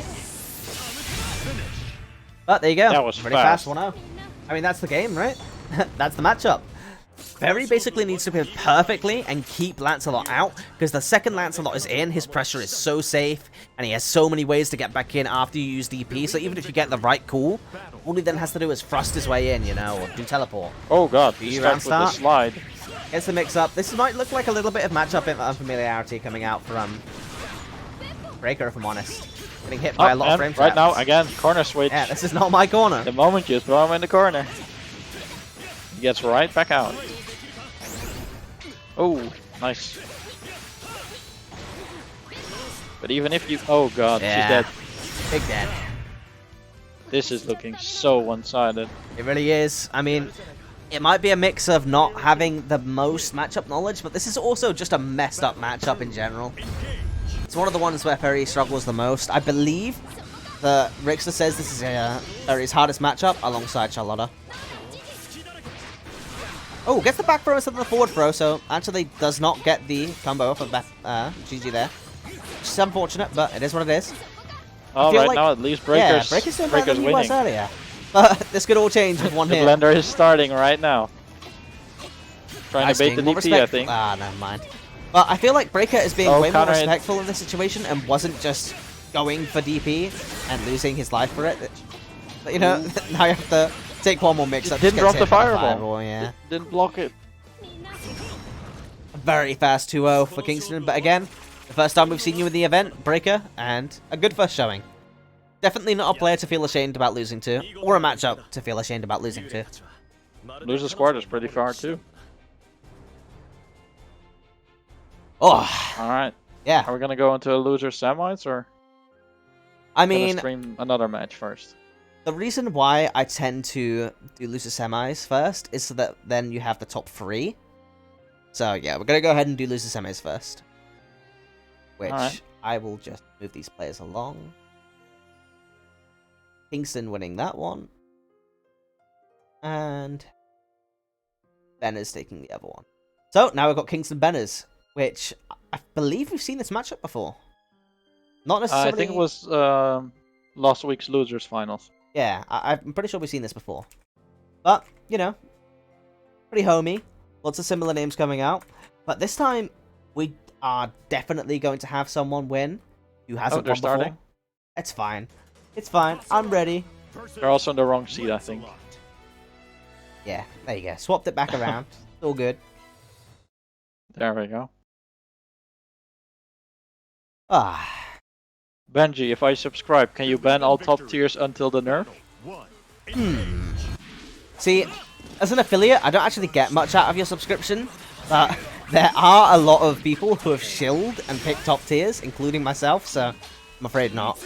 But there you go. That was pretty fast. 1-0. I mean, that's the game, right? That's the matchup. Ferry basically needs to play perfectly and keep Lancelot out, because the second Lancelot is in, his pressure is so safe, and he has so many ways to get back in after you use DP, so even if you get the right call, all he then has to do is thrust his way in, you know, or do teleport. Oh god, Do he you starts with round the start? slide. Gets the mix up. This might look like a little bit of matchup unfamiliarity coming out from Breaker, if I'm honest. Getting hit by a lot of frame and right traps. now, again, corner switch. Yeah, this is not my corner. The moment you throw him in the corner, he gets right back out. Oh, nice. But even if you... Oh god, Yeah. she's dead. Big dead. This is looking so one-sided. It really is. I mean, it might be a mix of not having the most matchup knowledge, but this is also just a messed up matchup in general. It's one of the ones where Ferry struggles the most. I believe that Rickster says this is Ferry's hardest matchup alongside Charlotta. Oh, gets the back throw instead of the forward throw, so actually does not get the combo off of GG there. It's unfortunate, but it is what it is. All feel right, like- now at least Yeah, Breaker's, Breaker's doing better Breaker's than he was winning. earlier. But this could all change with one The hit. blender is starting right now. Trying Nice to bait King, the more DP, I respect- think. Ah, never mind. But I feel like Breaker is being Oh, way more counter hit. respectful in this situation and wasn't just going for DP and losing his life for it. But, you know, now you have to take one more mix up. Didn't just drop gets the hit by fireball. yeah. Didn't block it. Very fast 2-0 for Kingston, but again, the first time we've seen you in the event, Breaker, and a good first showing. Definitely not a player to feel ashamed about losing to, or a matchup to feel ashamed about losing to. Loser squad is pretty far too. Oh, Alright. yeah. Are we gonna go into a loser semis or I gonna mean, stream another match first? the reason why I tend to do loser semis first is so that then you have the top 3. So yeah, we're gonna go ahead and do loser semis first. Which Alright. I will just move these players along. Kingston winning that one. And Benner's taking the other one. So now we've got Kingston Benners, which I believe we've seen this matchup before. Not necessarily. I think it was last week's losers finals. Yeah, I'm pretty sure we've seen this before. But, you know, pretty homey. Lots of similar names coming out. But this time, we are definitely going to have someone win who hasn't they're won before. starting? It's fine. It's fine. I'm ready. They're also in the wrong seat, I think. Yeah, there you go. Swapped it back around. It's all good. There we go. Ah, Benji, if I subscribe, can you ban all top tiers until the nerf? see, as an affiliate, I don't actually get much out of your subscription, but there are a lot of people who have shilled and picked top tiers, including myself, so I'm afraid not.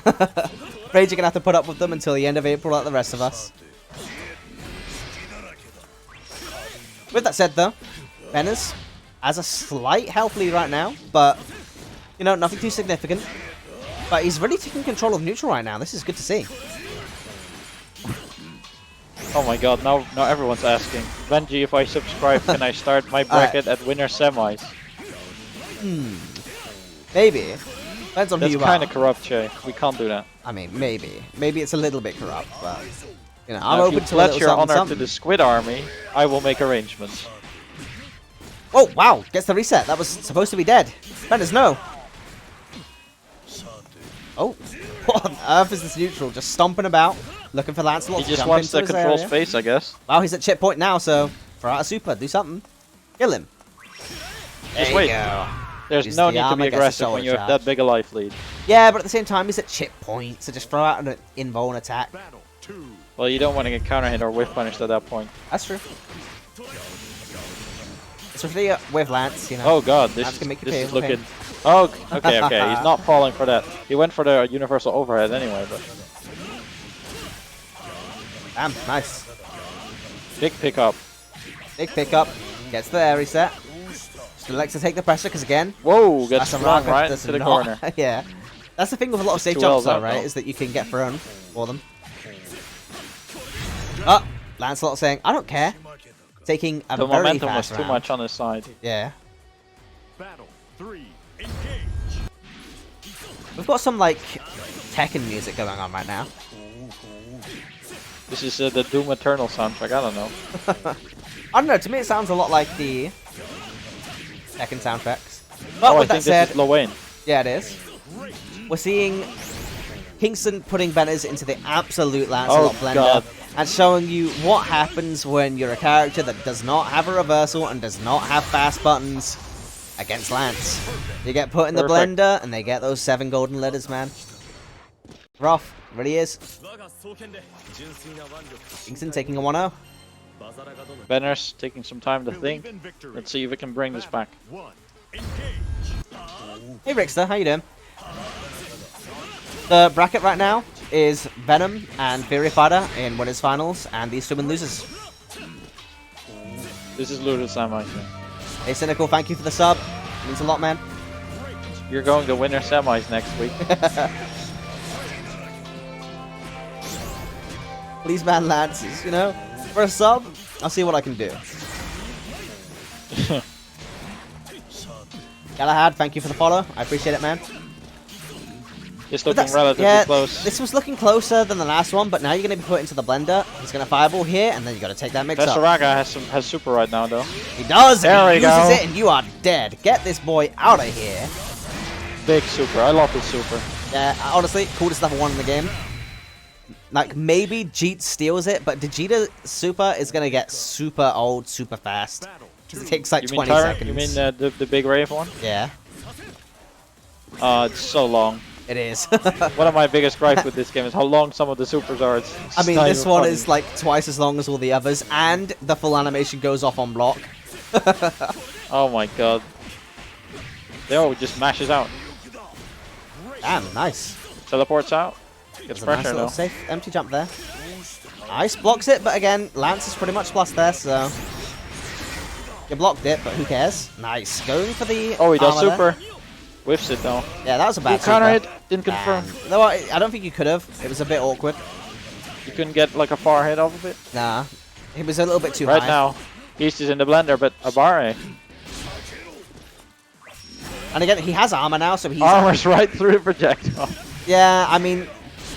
Afraid you're gonna have to put up with them until the end of April like the rest of us. With that said though, Benners has a slight health lead right now, but, you know, nothing too significant. But he's really taking control of neutral right now. This is good to see. Oh my god, now everyone's asking. Benji, if I subscribe, can I start my bracket at winner semis? Maybe. Depends on who That's you kind are. of corrupt, Che. We can't do that. I mean, maybe. Maybe it's a little bit corrupt, but, you know, Now, I'm if open you to a pledge little your something, honor something. to the Squid Army, I will make arrangements. Oh, wow. Gets the reset. That was supposed to be dead. Benners, no. Oh. What on earth is this neutral? Just stomping about, looking for Lancelot He to just jump wants into to his control area. space, I guess. Well, he's at chip point now, so throw out a super. Do something. Kill him. Just There wait. you go. There's Use no the need to armor, be gets a aggressive solar when you have charge. that big a life lead. Yeah, but at the same time, he's at chip point, so just throw out an invuln attack. Battle 2. Well, you don't want to get counter hit or whiff punished at that point. That's true. Especially with Lance, you know. Oh god, this Lance can make you this pay is with pain. looking... Oh, okay, okay, he's not falling for that. He went for the universal overhead anyway, but... Damn, nice. Big pickup. Big pickup. Gets the air reset. Still likes to take the pressure, because again, Whoa, gets that's a thrown rocket right does into the not- corner. Yeah. That's the thing with a lot of safe Too jumps, well though, done, right? though. Is that you can get thrown for them. Oh, Lancelot saying, I don't care. Taking a The very momentum was fast too round. much on his side. Yeah. Battle 3. Engage. We've got some, like, Tekken music going on right now. This is the Doom Eternal soundtrack, I don't know. I don't know, to me it sounds a lot like the Tekken soundtracks. But Oh, I with that think said, this is Lowain. yeah, it is. We're seeing Kingston putting Benners into the absolute Lancelot blender God. and showing you what happens when you're a character that does not have a reversal and does not have fast buttons against Lance. You get put in the Perfect. blender and they get those 7 golden letters, man. Rough, really is. Kingston taking a 1-0. Banners taking some time to Believe think. in victory. Let's see if we can bring this back. Battle 1. Engage. Hey Rickster, how you doing? The bracket right now is Venom and Fury Fighter in winners finals, and these 2 in losers. This is Ludo Sam, I think. Hey Cynical, thank you for the sub. Means a lot, man. You're going to winner semis next week. Please ban Lances, you know? For a sub, I'll see what I can do. Galahad, thank you for the follow. I appreciate it, man. It's But looking relatively close. This was looking closer than the last one, but now you're going to be put into the blender. He's going to fireball here, and then you got to take that mix up. Vasaraga has super right now, though. He does. There he we uses go. it, and you are dead. Get this boy out of here. Big super. I love his super. Yeah, honestly, coolest level 1 in the game. Like, maybe Jeet steals it, but Vegeta super is going to get super old super fast. Because it takes like You mean 20 Tyrant? seconds. You mean the big Rave one? Yeah, It's so long. it is. One of my biggest gripes with this game is how long some of the supers are. It's I mean, not this even one funny. is like twice as long as all the others, and the full animation goes off on block. Oh my god. There, it just mashes out. Damn, nice. Teleports out. Gets There's a nice pressure little though. safe empty jump there. Nice, blocks it, but again, Lance is pretty much plus there, so... You blocked it, but who cares? Nice, going for the Oh, he does armor there. super. Whiffs it though. Yeah, that was a bad Counter super. hit. Didn't confirm. No, I don't think you could have. It was a bit awkward. You couldn't get like a far hit off of it. Nah, it was a little bit too Right high. now, East is in the blender, but Abare. And again, he has armor now, so he's... Armors right through the projectile. Yeah, I mean,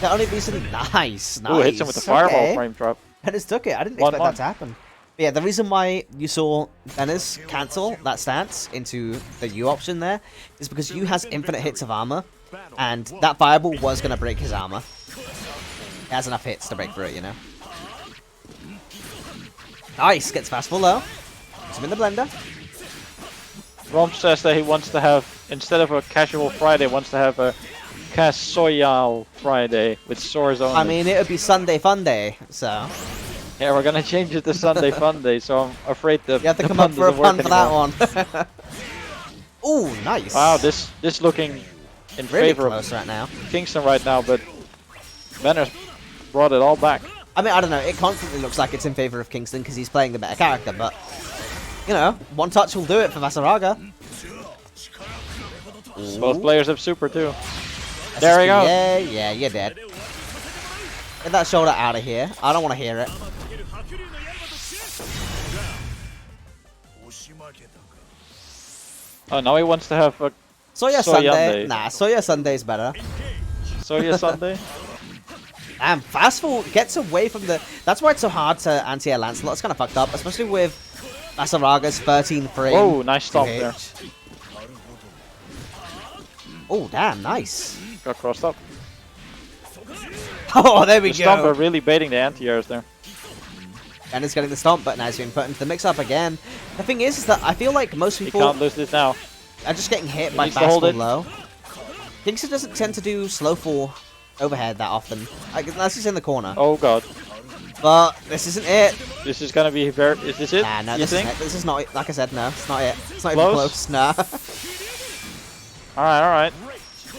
the only reason... Nice, nice. Ooh, hits him with the fireball okay. frame drop. Venice took it. I didn't 1-1. expect that to happen. But yeah, the reason why you saw Venice cancel that stance into the U option there is because U has infinite hits of armor, and that fireball was going to break his armor. He has enough hits to break through it, you know. Nice, gets fast full low. Puts him in the blender. Rom says that he wants to have, instead of a casual Friday, wants to have a Casoyal Friday with swords only. I mean, it would be Sunday Fun Day, so... Yeah, we're gonna change it to Sunday Fun Day, so I'm afraid the You have to the come up pun for a doesn't work pun for that anymore. one. Ooh, nice. Wow, this looking in really favor close of right now. Kingston right now, but Benner's brought it all back. I mean, I don't know. It constantly looks like it's in favor of Kingston because he's playing the better character, but you know, one touch will do it for Vasaraga. Both players have super too. SSB, There we go. Yeah, you're dead. Get that shoulder out of here. I don't want to hear it. Oh, now he wants to have a Soya Soyande. Sunday. Nah, Soya Sunday's better. Soya Sunday. Damn, Fastful gets away from the... That's why it's so hard to anti-air Lancelot. It's kind of fucked up, especially with Vasaraga's 13 frame. Oh, nice stomp hit. there. Oh, damn, nice. Got crossed up. Oh, there we The stomp are go. really baiting the anti-airs there. And it's getting the stomp, but now he's being put into the mix-up again. The thing is that I feel like most He people can't lose this now. are just getting hit He by needs to hold fast it. low. Kingston doesn't tend to do slow fall overhead that often, like, unless he's in the corner. Oh god. But this isn't it. This is gonna be very... Is this it? Nah, no, you this think? isn't it. This is not it. Like I said, no, it's not it. It's not even Close? close. Nah. Alright, alright.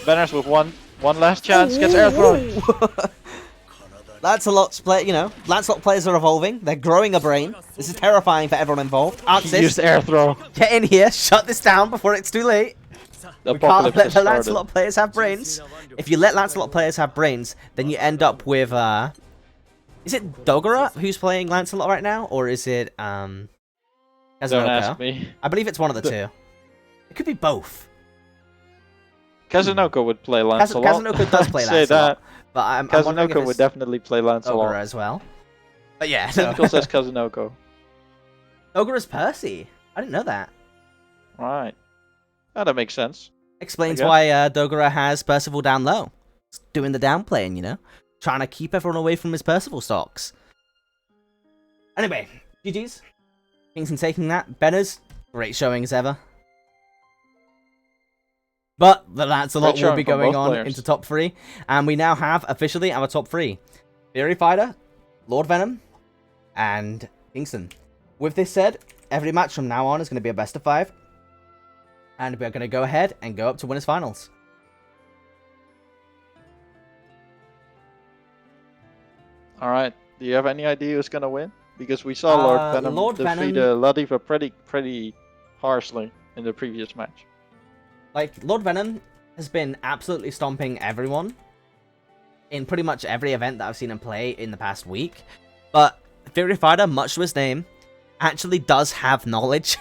Benners with one last chance. Gets air thrown. Lancelot's play, you know, Lancelot players are evolving. They're growing a brain. This is terrifying for everyone involved. He used Arxis, air throw. get in here, shut this down before it's too late. The We can't apocalypse let has the started. Lancelot players have brains. If you let Lancelot players have brains, then you end up with, is it Dogora who's playing Lancelot right now? Or is it, Don't Kazunoko? ask me. I believe it's one of the two. It could be both. Kazunoko would play Lancelot. Kazunoko does play Say Lancelot. that. But I'm wondering if Kazunoko would it's definitely play Dogora Lancelot. as well. But yeah, Cynical says Kazunoko. Dogora's Percy. I didn't know that. Right. Oh, that makes sense. Explains I guess. why Dogora has Percival down low. He's doing the downplaying, you know? Trying to keep everyone away from his Percival stocks. Anyway, GG's. Kingston taking that. Benners, great showing as ever. But the Lancelot Great will showing be from going both on players. into top 3. And we now have officially our top 3. Fury Fighter, Lord Venom, and Kingston. With this said, every match from now on is going to be a best of 5. And we're going to go ahead and go up to winners finals. Alright. Do you have any idea who's gonna win? Because we saw Lord Venom Lord defeat Venom- Ladiva pretty harshly in the previous match. Like, Lord Venom has been absolutely stomping everyone in pretty much every event that I've seen him play in the past week. But Fury Fighter, much to his name, actually does have knowledge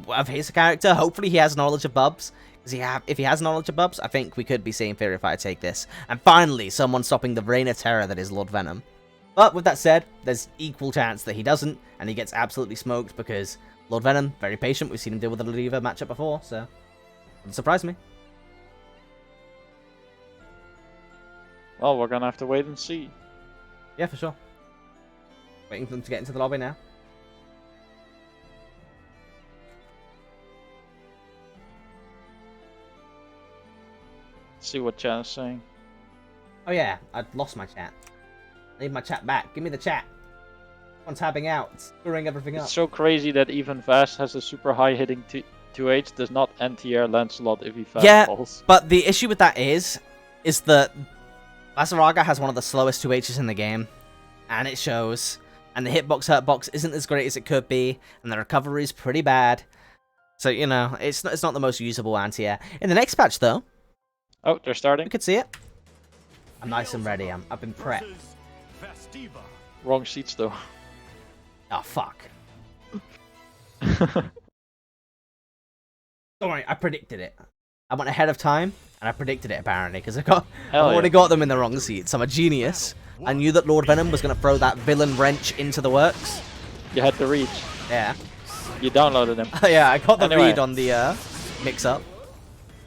of his character. Hopefully he has knowledge of Bubs. If he has knowledge of Bubs, I think we could be seeing Fury Fire take this. And finally, someone stopping the reign of terror that is Lord Venom. But with that said, there's equal chance that he doesn't, and he gets absolutely smoked because Lord Venom, very patient. We've seen him deal with the Lediva matchup before, so wouldn't surprise me. Well, we're gonna have to wait and see. Yeah, for sure. Waiting for them to get into the lobby now. See what chat is saying. Oh yeah, I lost my chat. I need my chat back. Give me the chat. I'm tabbing out, screwing everything up. It's so crazy that even Vast has a super high hitting 2H, does not anti-air Lancelot if he fast falls. But the issue with that is that Lazaraga has one of the slowest 2Hs in the game, and it shows. And the hitbox hurtbox isn't as great as it could be, and the recovery is pretty bad. So you know, it's not the most usable anti-air. In the next patch though, oh, they're starting. you could see it. I'm nice and ready. I've been prepped. Wrong seats though. Oh fuck. Don't worry, I predicted it. I went ahead of time, and I predicted it apparently, because I've already got them in the wrong seats. I'm a genius. I knew that Lord Venom was going to throw that villain wrench into the works. You had the reach. Yeah. You downloaded him. Yeah, I got the Anyway. read on the mix-up.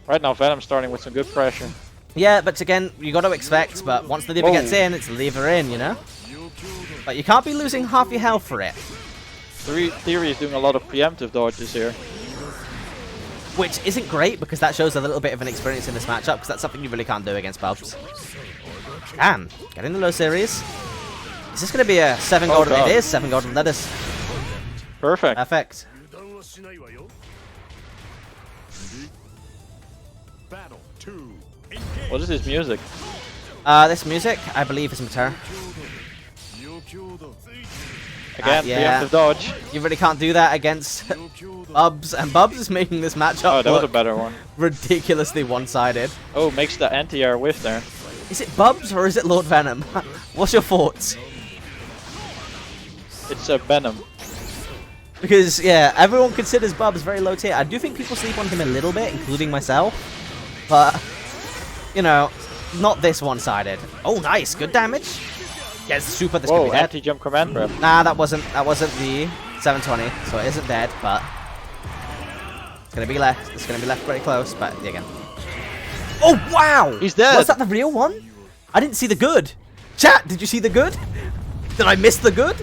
Right now, Venom's starting with some good pressure. Yeah, but again, you got to expect, but once the lever Whoa. gets in, it's the lever in, you know? But you can't be losing half your health for it. Theory is doing a lot of preemptive dodges here. Which isn't great, because that shows a little bit of an experience in this matchup, because that's something you really can't do against Bubs. Damn, getting the low series. Is this going to be a 7 Oh, golden? God. It is 7 golden letters. Perfect. Perfect. Battle 2. What is this music? This music, I believe, is Mater. Again, yeah. preemptive dodge. You really can't do that against Bubs, and Bubs is making this matchup Oh, that was a look better one. ridiculously one-sided. Oh, makes the anti-air whiff there. Is it Bubs or is it Lord Venom? What's your thoughts? It's a Venom. Because, yeah, everyone considers Bubs very low tier. I do think people sleep on him a little bit, including myself. But, you know, not this one-sided. Oh, nice. Good damage. Yeah, it's super. This could Whoa, be dead. anti-jump command grab. Nah, that wasn't the 720, so it isn't dead, but it's gonna be left. It's gonna be left pretty close, but yeah, again. Oh wow! He's dead. Was that the real one? I didn't see the good. Chat, did you see the good? Did I miss the good?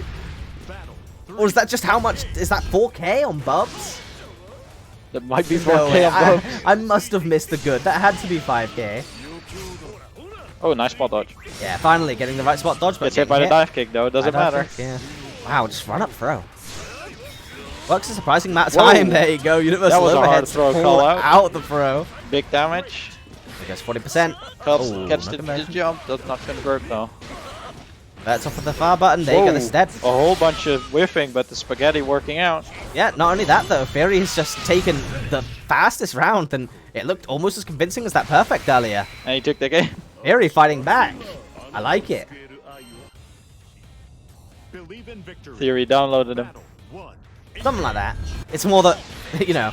Or is that just how much? Is that 4K on Bubs? That might be No 4K way. on both. I must have missed the good. That had to be 5K. Oh, nice spot dodge. Yeah, finally getting the right spot dodge, but Gets hit by the getting dive kick though, it doesn't I don't matter. think, yeah. Wow, just run up throw. Works a surprising amount of Whoa. time. There you go. Universal That was a hard overhead throw pull call out. out the throw. Big damage. I guess 40%. Catch not the conversion. jump. That's not gonna work though. That's off of the far button. There you go. This is dead. A whole bunch of whiffing, but the spaghetti working out. Yeah, not only that though. Fury has just taken the fastest round, and it looked almost as convincing as that perfect earlier. And he took the game. Fury fighting back. I like it. Believe in victory. Theory downloaded him. Battle 1. Something like that. It's more that, you know,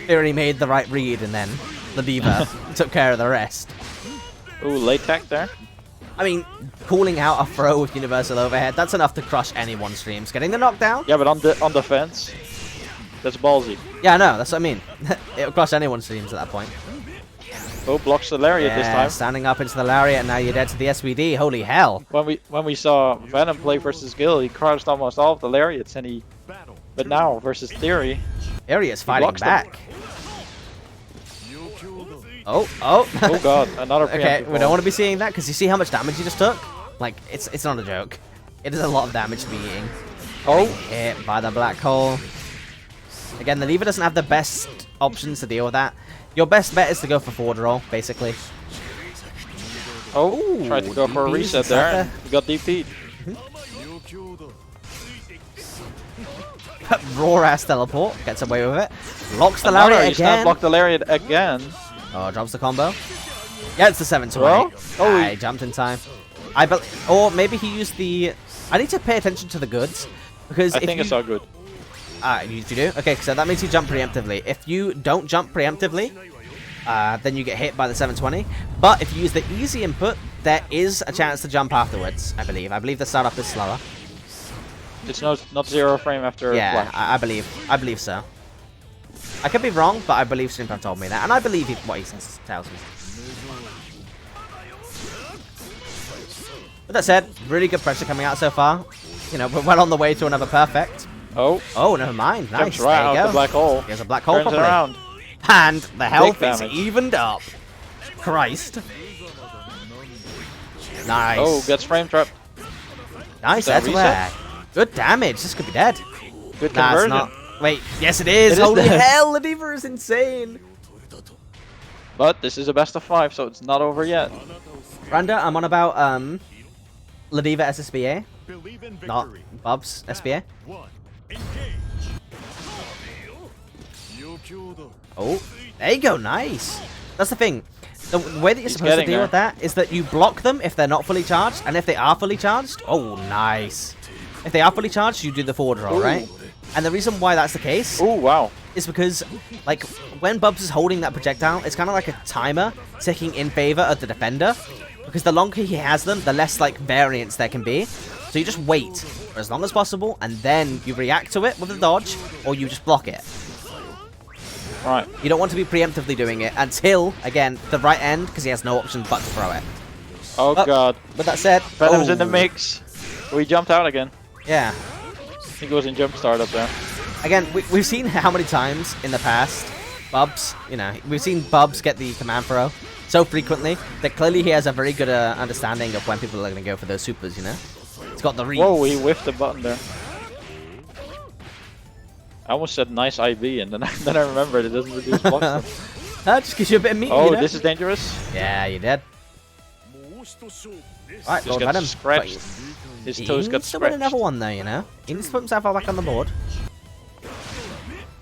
Fury made the right read, and then the diva took care of the rest. Ooh, late tech there. I mean, calling out a throw with universal overhead, that's enough to crush anyone's streams. Getting the knockdown? Yeah, but on defense, that's ballsy. Yeah, I know, that's what I mean. It'll crush anyone's streams at that point. Oh, blocks the lariat this time. Standing up into the lariat, and now you're dead to the SVD. Holy hell. When we saw Venom play versus Gil, he crouched almost all of the lariats, and he. Battle. But now versus Theory, Fury is fighting blocks them. back. Oh, oh. oh god, another Okay, preemptive we don't ball. want to be seeing that, because you see how much damage you just took? Like, it's not a joke. It is a lot of damage to be eating. Oh, Hit by the black hole. Again, the lever doesn't have the best options to deal with that. Your best bet is to go for forward roll, basically. oh, tried to go for a DPs reset inside there, there. and he got DP'd. Raw ass teleport, gets away with it. Locks the Another, lariat he snap again. blocked the lariat again. Oh, drops the combo. Yeah, it's the 720. Well, oh, he jumped in time. Or maybe he used the... I need to pay attention to the goods, Because I think it's all good. You do? Okay, so that means you jump preemptively. If you don't jump preemptively, then you get hit by the 720. But if you use the easy input, there is a chance to jump afterwards, I believe. I believe the startup is slower. It's not 0 frame after Yeah, flash. I believe so. I could be wrong, but I believe Streampuff told me that, and I believe what he says, tells me. With that said, really good pressure coming out so far. You know, we're well on the way to another perfect. Oh, Never mind. Nice. jumps right there you out go. the black hole. There's a black hole Turns it properly. around. And the health is damage. evened up. Christ. Nice. Oh, gets frame trap. Nice, that that's where. Good damage. This could be dead. Good Nah, it's conversion. not. Wait, yes it is. It is Holy dead. hell, the Diva is insane. But this is a best of 5, so it's not over yet. Randa, I'm on about Ladiva SSBA, Believe in not victory. Bob's SBA. 1. Engage. Oh, there you go, nice. That's the thing. The way that you're He's supposed to getting deal there. with that is that you block them if they're not fully charged, and if they are fully charged, oh, nice. If they are fully charged, you do the forward roll, right? And the reason why that's the case Oh, wow. is because, like, when Bubs is holding that projectile, it's kind of like a timer ticking in favor of the defender. Because the longer he has them, the less, like, variance there can be. So you just wait for as long as possible, and then you react to it with a dodge, or you just block it. Right. You don't want to be preemptively doing it until, again, the right end, because he has no option but to throw it. Oh, But- god. But that said... Venom's in the oh, mix. We jumped out again. Yeah. I think it was in jump start up there. Again, we've seen how many times in the past Bubs, you know, we've seen Bubs get the command throw so frequently that clearly he has a very good understanding of when people are going to go for those supers, you know? He's got the read. Whoa, we whiffed the button there. I almost said nice IB, and then I remembered it doesn't reduce block stuff. Just gives you a bit of meat, Oh, you know? this is dangerous. Yeah, you did. Alright, Just Lord got Venom. scratched. His He toes got needs to win scratched. another one, though, you know? He needs to put himself back on the board.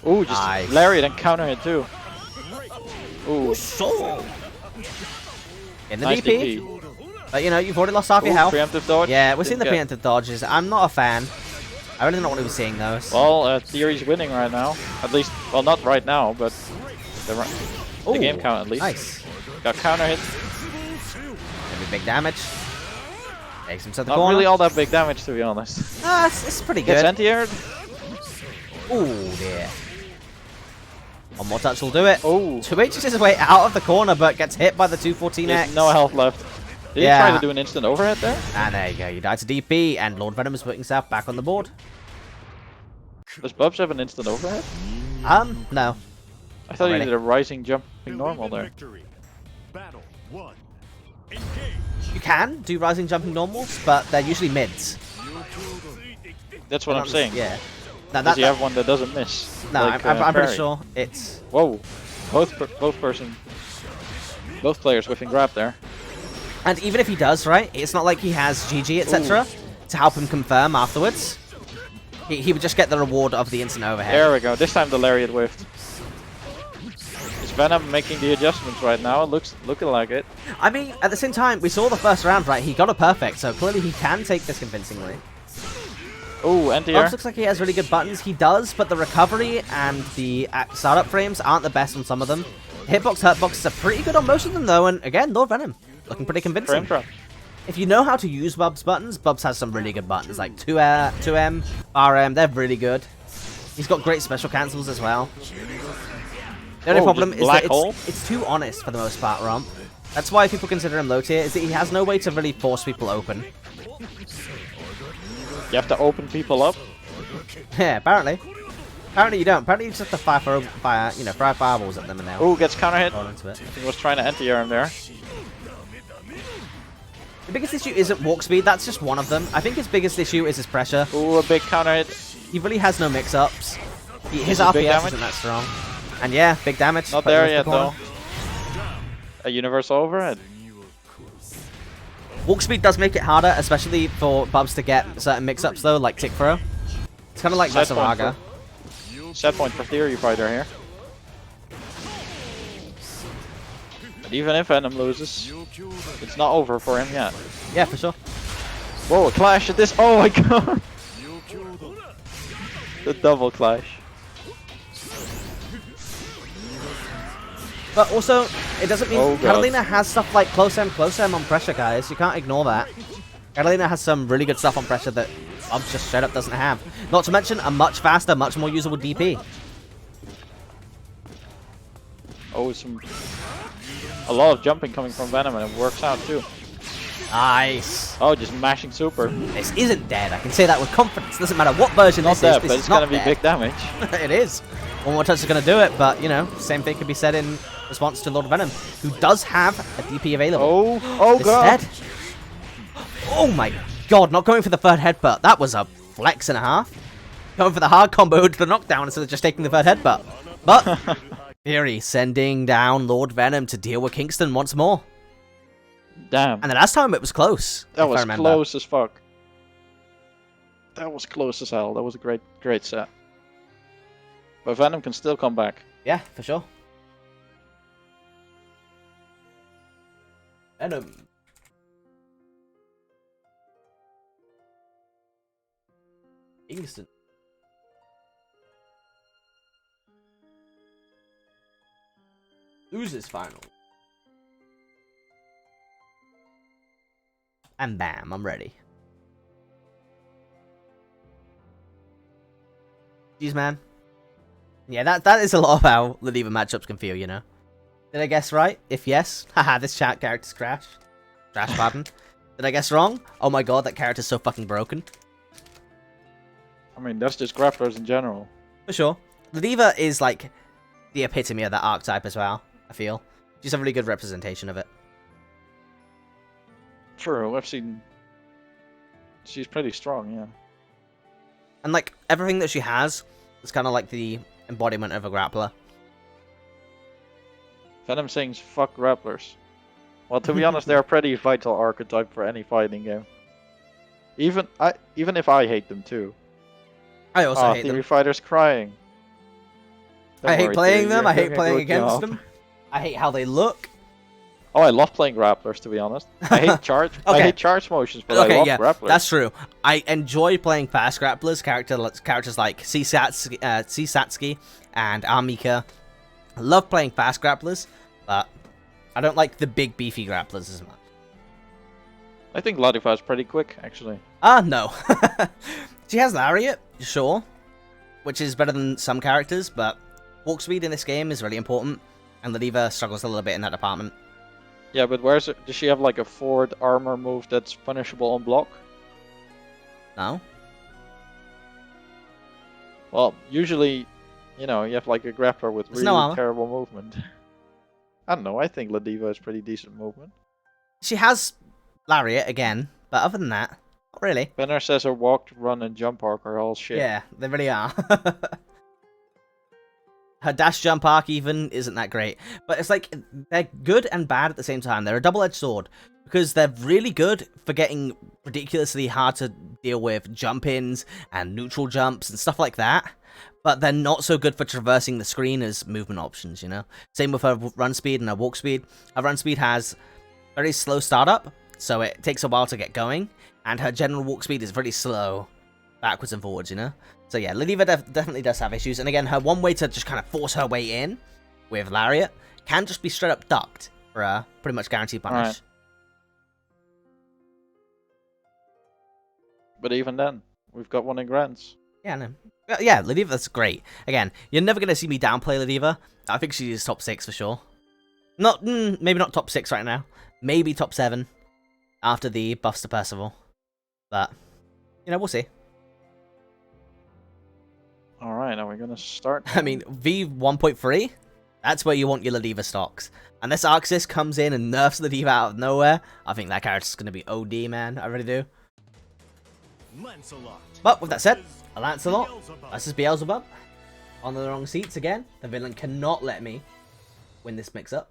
Ooh, just Nice. lariat and counter it too. Ooh, So in the nice DP. DP. But, you know, you've already lost half your Ooh, health. preemptive dodge. Yeah, we're seeing the Didn't get- preemptive dodges. I'm not a fan. I really don't want to be seeing those. Well, Theory's winning right now. At least, well, not right now, but the Ooh, game count at least. Nice. Got counter hit. Gonna be big damage. Takes him to the Not corner. really all that big damage, to be honest. It's pretty Gets good. anti-aired. Ooh, dear. One more touch will do it. Oh, 2H is his way out of the corner, but gets hit by the 214X. there's no health left. Did he Yeah. try to do an instant overhead there? And there you go. You die to DP, and Lord Venom is putting himself back on the board. Does Bubs have an instant overhead? No. I thought he Already. did a rising jumping normal there. Victory. Battle 1. Engage. You can do rising jumping normals, but they're usually mids. That's what I'm saying. Yeah. Now Does he have one that doesn't miss? No, Like, I'm pretty Fairy? sure it's... Whoa, both players whiffing grab there. And even if he does, right, it's not like he has GG, etc. to help him confirm afterwards. He would just get the reward of the instant overhead. There we go. This time the lariat whiffed. Is Venom making the adjustments right now? It looking like it. I mean, at the same time, we saw the first round, right? He got a perfect, so clearly he can take this convincingly. Ooh, anti-air. Bubs looks like he has really good buttons. He does, but the recovery and the startup frames aren't the best on some of them. Hitbox, hurtboxes are pretty good on most of them, though, and again, Lord Venom looking pretty convincing. Frame trap. If you know how to use Bubs buttons, Bubs has some really good buttons, like 2M, RM, they're really good. He's got great special cancels as well. The only Oh, problem just is black that hole? it's too honest for the most part, Romp. That's why people consider him low tier, is that he has no way to really force people open. You have to open people up. Yeah, apparently. Apparently you don't. Apparently you just have to fire fireballs at them and they'll Ooh, gets counter hit. roll into it. He was trying to anti-air him there. The biggest issue isn't walk speed, that's just one of them. I think his biggest issue is his pressure. Ooh, a big counter hit. He really has no mix-ups. His a big RPS damage? isn't that strong. And yeah, big damage. Not Put him there into the yet corner. though. A universal overhead. Walk speed does make it harder, especially for Bubs to get certain mix-ups though, like tick throw. It's kind of like Set point Masaraga. Set point for Theory Fighter here. But even if Venom loses, it's not over for him yet. Yeah, for sure. Whoa, a clash at this. Oh my god. The double clash. But also, it doesn't mean Oh, God. Catalina has stuff like close aim on pressure, guys. You can't ignore that. Catalina has some really good stuff on pressure that Bob's just straight up doesn't have. Not to mention a much faster, much more usable DP. Oh, a lot of jumping coming from Venom, and it works out too. Nice. Oh, just mashing super. This isn't dead. I can say that with confidence. Doesn't matter what version Not this dead, is. This but is it's not gonna be dead. big damage. It is. One more touch is going to do it, but, you know, same thing could be said in response to Lord Venom, who does have a DP available. Oh This god. is dead. Oh my god, not going for the third headbutt. That was a flex and a half. Going for the hard combo to the knockdown instead of just taking the third headbutt. But Fury sending down Lord Venom to deal with Kingston once more. Damn. And the last time it was close. That if I was remember. close as fuck. That was close as hell. That was a great set. But Venom can still come back. Yeah, for sure. Venom. Kingston. Loses final. And bam, I'm ready. Jeez, man. Yeah, that is a lot of how the Diva matchups can feel, you know. Did I guess right? If yes, haha, this chat character's trash. Trash, pardon. Did I guess wrong? Oh my god, that character's so fucking broken. I mean, that's just grapplers in general. For sure. The Diva is like the epitome of that archetype as well, I feel. She's a really good representation of it. True, I've seen... She's pretty strong, yeah. And like, everything that she has is kind of like the embodiment of a grappler. Venom sings fuck grapplers. Well, to be honest, they're a pretty vital archetype for any fighting game. Even if I hate them too. I also hate Theory them. Fighter's crying. Don't I hate worry, playing Theory, them, you're I hate doing a playing good against job. them. I hate how they look. Oh, I love playing grapplers, to be honest. I hate charge. I Okay. hate charge motions, but I love grapplers. That's true. I enjoy playing fast grapplers, characters like Satsuki and Amika. I love playing fast grapplers, but I don't like the big beefy grapplers as much. I think Latifa's pretty quick, actually. No. She has Lariat, sure, which is better than some characters, but walk speed in this game is really important, and Ladiva struggles a little bit in that department. Yeah, but does she have like a forward armor move that's punishable on block? No? Well, usually, you know, you have like a grappler with There's no really armor. terrible movement. I don't know, I think Ladiva has pretty decent movement. She has Lariat again, but other than that, not really. Banner says her walk, run, and jump arc are all shit. Yeah, they really are. Her dash jump arc even isn't that great. But it's like, they're good and bad at the same time. They're a double-edged sword. Because they're really good for getting ridiculously hard to deal with jump-ins and neutral jumps and stuff like that. But they're not so good for traversing the screen as movement options, you know? Same with her run speed and her walk speed. Her run speed has very slow startup, so it takes a while to get going. And her general walk speed is really slow backwards and forwards, you know? So yeah, Ladiva definitely does have issues. And again, her one way to just kind of force her way in with Lariat can just be straight up ducked for a pretty much guaranteed punish. Right. But even then, we've got one in Grants. Yeah, no. Yeah, Ladiva's great. Again, you're never going to see me downplay Ladiva. I think she is top 6 for sure. Maybe not top 6 right now. Maybe top 7 after the buffs to Percival. But, you know, we'll see. Alright, now we're gonna start. I mean, V1.3, that's where you want your Ladiva stocks. Unless Arxis comes in and nerfs Ladiva out of nowhere, I think that character's going to be OD, man. I really do. Lancelot. But with that said, a Lancelot versus Beelzebub. On the wrong seats again. The villain cannot let me win this mix-up.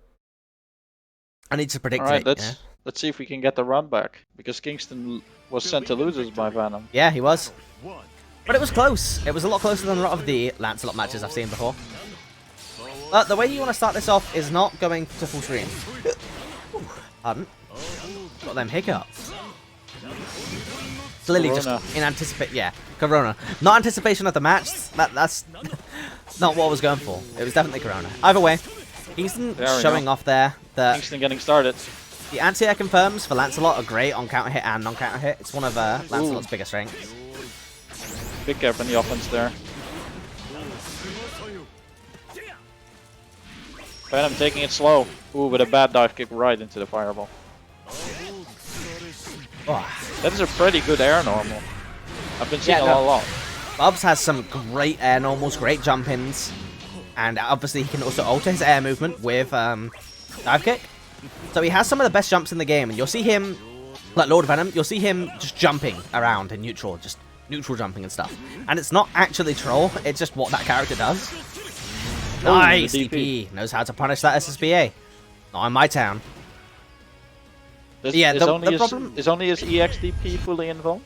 I need to predict Alright, it. let's see if we can get the run back. Because Kingston was sent to losers by Venom. Yeah, he was. One. But it was close. It was a lot closer than a lot of the Lancelot matches I've seen before. But the way you want to start this off is not going to full screen. Pardon? Got them hiccups. Clearly Corona. just in anticipation. Yeah, Corona. Not anticipation of the match. That's not what I was going for. It was definitely Corona. Either way, Kingston There we showing go. off there that Kingston getting started. the anti-air confirms for Lancelot are great on counter hit and non-counter hit. It's one of Lancelot's biggest strengths. Big gap in the offense there. Venom taking it slow. Ooh, with a bad dive kick right into the fireball. Oh. That is a pretty good air normal. I've been seeing Yeah, a lot. Bubs has some great air normals, great jump ins, and obviously he can also alter his air movement with dive kick. So he has some of the best jumps in the game, and you'll see him, like Lord Venom, you'll see him just jumping around in neutral, just neutral jumping and stuff. And it's not actually troll, it's just what that character does. Nice, the DP. Knows how to punish that SSBA. Not in my town. Is, Yeah, is, the only problem- is only his EXDP fully involved?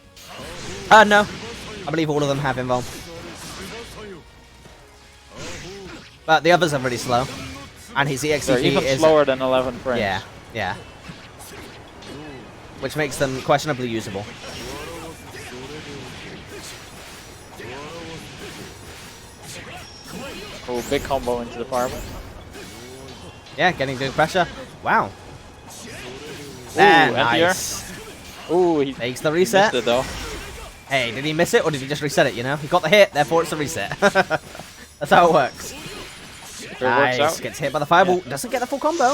No. I believe all of them have invuln. But the others are really slow. And his They're EXCP even is... slower than 11 frames. Yeah, yeah. Which makes them questionably usable. Oh, big combo into the fireball. Yeah, getting good pressure. Wow. Ooh, anti-air. Nice. Ooh, he Takes the missed reset. it though. Hey, did he miss it or did he just reset it, you know? He got the hit, therefore it's a reset. That's how it works. If it Nice. works out. Gets hit by the fireball. Yeah. Doesn't get the full combo.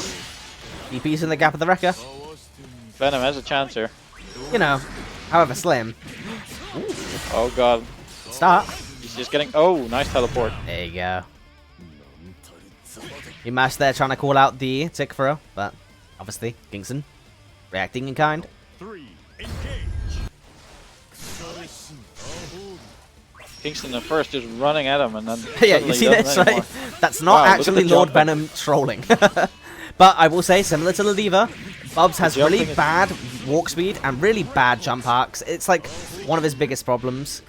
DP's in the gap of the wrecker. Venom has a chance here. You know, however slim. Oh god. Start. He's just getting... Oh, nice teleport. There you go. He mashed there trying to call out the tick throw, but obviously, Kingston reacting in kind. 3, engage. Kingston at first just running at him and then... Yeah, suddenly you see doesn't this, anymore. right? That's not Wow, look at actually the Lord jumping. Venom trolling. But I will say, similar to Ladiva, Bubs has really jumping is- bad walk speed and really bad jump arcs. It's like one of his biggest problems.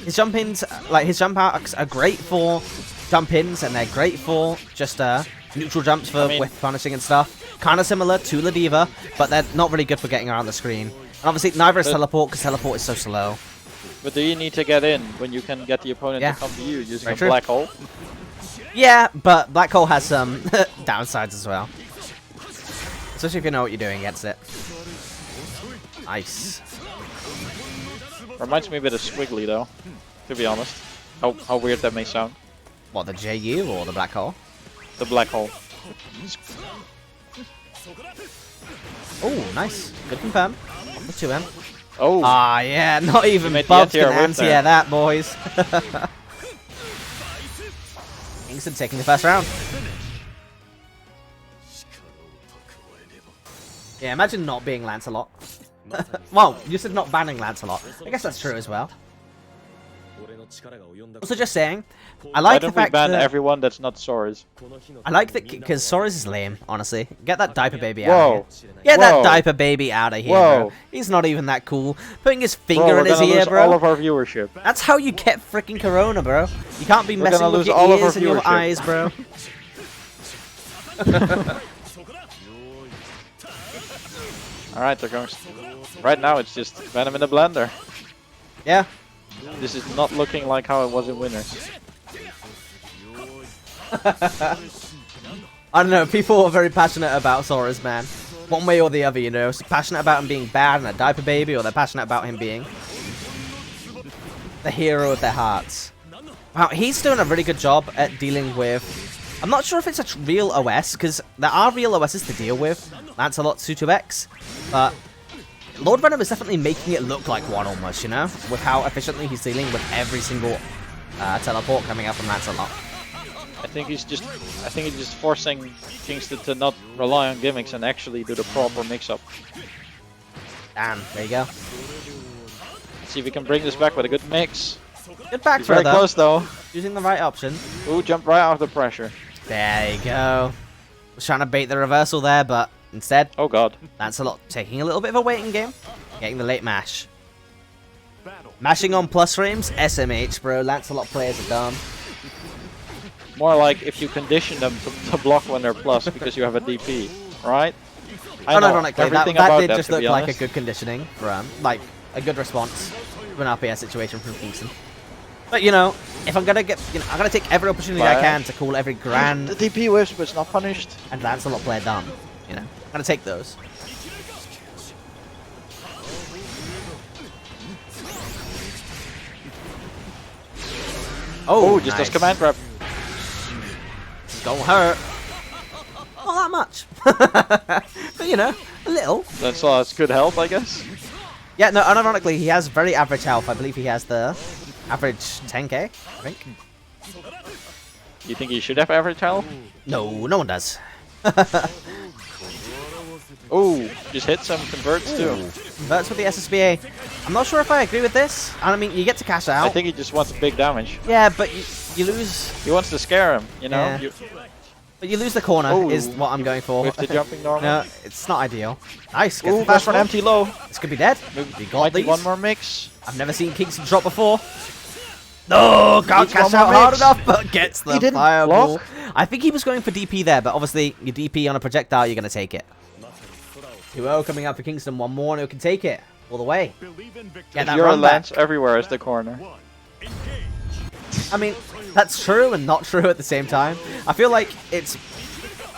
His jump ins, like his jump arcs are great for jump ins and they're great for just neutral jumps for with punishing and stuff. Kind of similar to Ladiva, but they're not really good for getting around the screen. And obviously neither is But- teleport because teleport is so slow. But do you need to get in when you can get the opponent Yeah. to come to you using Very a true. black hole? Yeah, but Black Hole has some downsides as well. Especially if you know what you're doing against it. Nice. Reminds me a bit of Squiggly though, to be honest. How weird that may sound. What, the JU or the Black Hole? The black hole. Oh, nice. Good confirm. The 2M. Oh, Ah, yeah, not even made the Bubs can anti-air whip anti-air there. that, boys. Kingston taking the first round. Yeah, imagine not being Lancelot. Well, you said not banning Lancelot. I guess that's true as well. Also, just saying, I why like the don't we fact ban that everyone that's not Sora's? I like that because Soros is lame. Honestly, get that diaper baby out Whoa. of here. Get that Whoa. diaper baby out of here, Whoa. bro. He's not even that cool. Putting his Bro, finger we're in his gonna ear, lose bro. all of our viewership. That's how you get freaking Corona, bro. You can't be We're messing gonna with lose your all of our ears and your viewership. eyes, bro. Alright, they're going... Right now it's just Venom in the blender. Yeah. This is not looking like how it was in Winners. I don't know. People are very passionate about Soros, man. One way or the other, you know. So passionate about him being bad and a diaper baby, or they're passionate about him being the hero of their hearts. Wow, he's doing a really good job at dealing with... I'm not sure if it's a real OS, because there are real OSs to deal with. Lancelot 2-2X, but Lord Venom is definitely making it look like one almost, you know? With how efficiently he's dealing with every single teleport coming out from Lancelot. I think he's just forcing Kingston to not rely on gimmicks and actually do the proper mix-up. Damn, there you go. See if we can bring this back with a good mix. Good back He's throw, very though. close though. Using the right option. Ooh, jump right out of the pressure. There you go. Was trying to bait the reversal there, but instead, Oh god. Lancelot taking a little bit of a waiting game. Getting the late mash. Battle. Mashing on plus frames? SMH, bro. Lancelot players are dumb. More like if you condition them to block when they're plus because you have a DP, right? I know Unironically, that everything did about that, just to look be like a honest. good conditioning for like a good response to an RPS situation from Kingston. But you know, if I'm gonna get, I'm gonna take every opportunity I can to call every Gran The DP whiffs, but it's not punished. and Lancelot player dumb. You know, I'm gonna take those. Oh, just does command grab. Don't hurt. Not that much. But you know, a little. That's good health, I guess. Yeah, no, unironically, he has very average health. I believe he has the average 10k, I think. You think he should have average health? No, no one does. Oh, just hit some converts too. Converts with the SSBA. I'm not sure if I agree with this. I mean, you get to cash out. I think he just wants big damage. Yeah, but you lose. He wants to scare him, you know? Yeah. But you lose the corner, is what I'm going for. With the jumping normal. No, it's not ideal. Nice. Ooh, fast one, empty low. This could be dead. We got Might be these. one more mix. I've never seen Kingston drop before. No, can't Needs cash one out more hard mix. enough, but gets the He didn't fireball. block. I think he was going for DP there, but obviously your DP on a projectile, you're going to take it. 2-0 coming up for Kingston. One more and it can take it all the way. Believe in victory. Get that Your run back. lance everywhere is the corner. One. Engage. I mean, that's true and not true at the same time. I feel like it's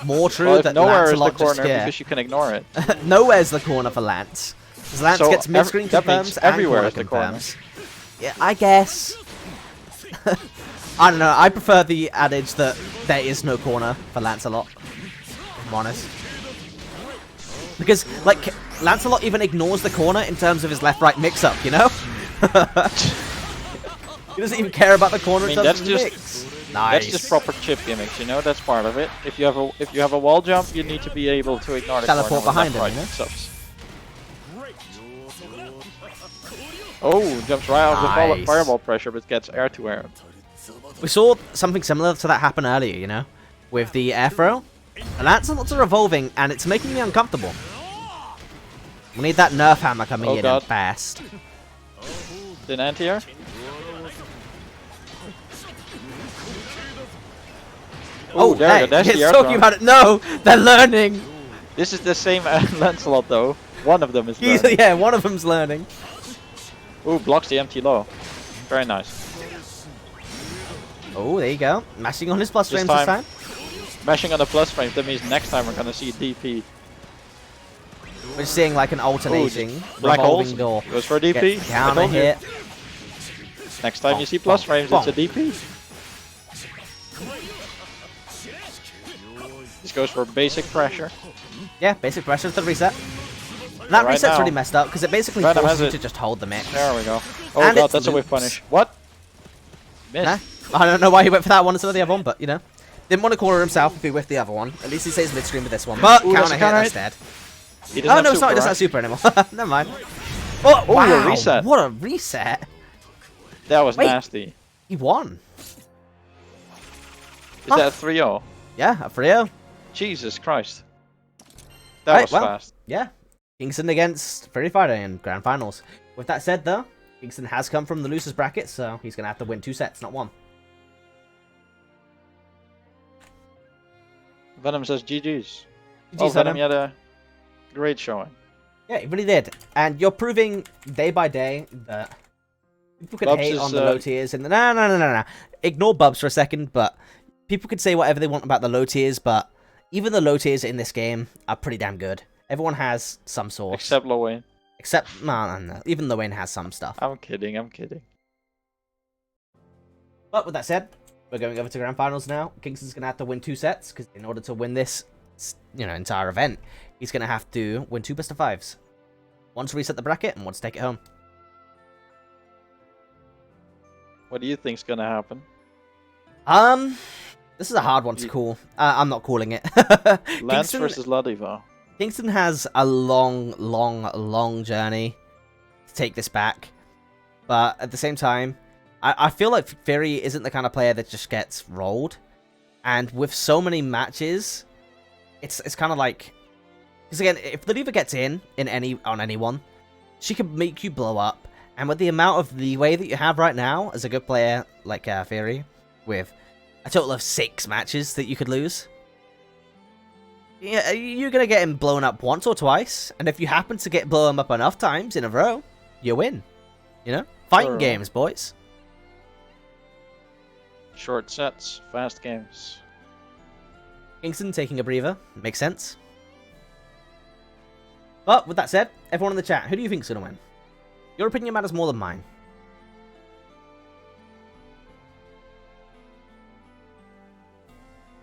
more true Well, if that nowhere is the Lancelot just, corner yeah. because you can ignore it. Nowhere's the corner for Lance. Because Lance So gets mid-screen that means confirms and everywhere corner is the corner. confirms. Yeah, I guess. I don't know. I prefer the adage that there is no corner for Lancelot. If I'm honest. Because, like, Lancelot even ignores the corner in terms of his left-right mix-up, you know? He doesn't even care about the corner in terms that's of the just mix. Nice. That's just proper chip gimmicks, you know. That's part of it. If you have a wall jump, you need to be able to ignore the Teleport corner with behind him, left, you know? Subs. Oh, jumps right out of Nice. the fireball pressure, but gets air to air. We saw something similar to that happen earlier, you know? With the air throw. And Lancelot's revolving, and it's making me uncomfortable. We need that nerf hammer coming Oh, in God. and fast. Then anti-air. Oh, there hey, you go. That's the it's air talking throw. about it. No, they're learning. This is the same Lancelot though. One of them is learning. Yeah, one of them's learning. Ooh, blocks the empty low. Very nice. Oh, there you go. Mashing on his plus This frames this time. Mashing on the plus frame, that means next time we're gonna see DP. We're seeing like an alternating Black revolving holes. door. Goes for DP. Get I counter told you. hit. Next time you see plus frames, it's a DP. This goes for basic pressure. Yeah, basic pressure to the reset. And that Right reset's now. really messed up because it basically Venom forces you has to it. just hold the mix. There we go. Oh And god, it's that's a whiff loops. punish. What? Missed. Huh? I don't know why he went for that one instead of the other one, but you know. Didn't want to corner himself if he whiffed the other one. At least he stays mid-screen with this one. But Ooh, that's counter a hit, counter that's hit. dead. He doesn't Oh no, have sorry, super, that's not right? super anymore. Never mind. Oh, Oh, wow. a reset. What a reset. That was Wait. nasty. He won. Is Huh? that 3-0? Yeah, a Frio. Jesus Christ. That Right, was well. fast. Yeah. Kingston against Fury Friday in Grand Finals. With that said, though, Kingston has come from the losers bracket, so he's going to have to win 2 sets, not 1. Venom says GG's. GG's, Oh, Venom, Venom. you had a great showing. Yeah, he really did. And you're proving day by day that people could Bubs hate is, on the low tiers. And no. Ignore Bubs for a second, but people could say whatever they want about the low tiers, but even the low tiers in this game are pretty damn good. Everyone has some source. Except Lowain. Except, no. Even Lowain has some stuff. I'm kidding, I'm kidding. But with that said, we're going over to Grand Finals now. Kingston's going to have to win 2 sets, because in order to win this, entire event, he's going to have to win 2 best of 5s. One to reset the bracket, and one to take it home. What do you think's gonna happen? This is a hard one to call. I'm not calling it. Lance Kingston, versus Ladiva. Kingston has a long journey to take this back. But at the same time, I feel like Fury isn't the kind of player that just gets rolled. And with so many matches, it's kind of like... Because again, if the Diva gets on anyone, she can make you blow up. And with the amount of leeway that you have right now as a good player like Fury, with a total of 6 matches that you could lose, yeah, you're going to get him blown up once or twice. And if you happen to get blown up enough times in a row, you win. You know? Fighting Sure. games, boys. Short sets, fast games. Kingston taking a breather. Makes sense. But with that said, everyone in the chat, who do you think's going to win? Your opinion matters more than mine.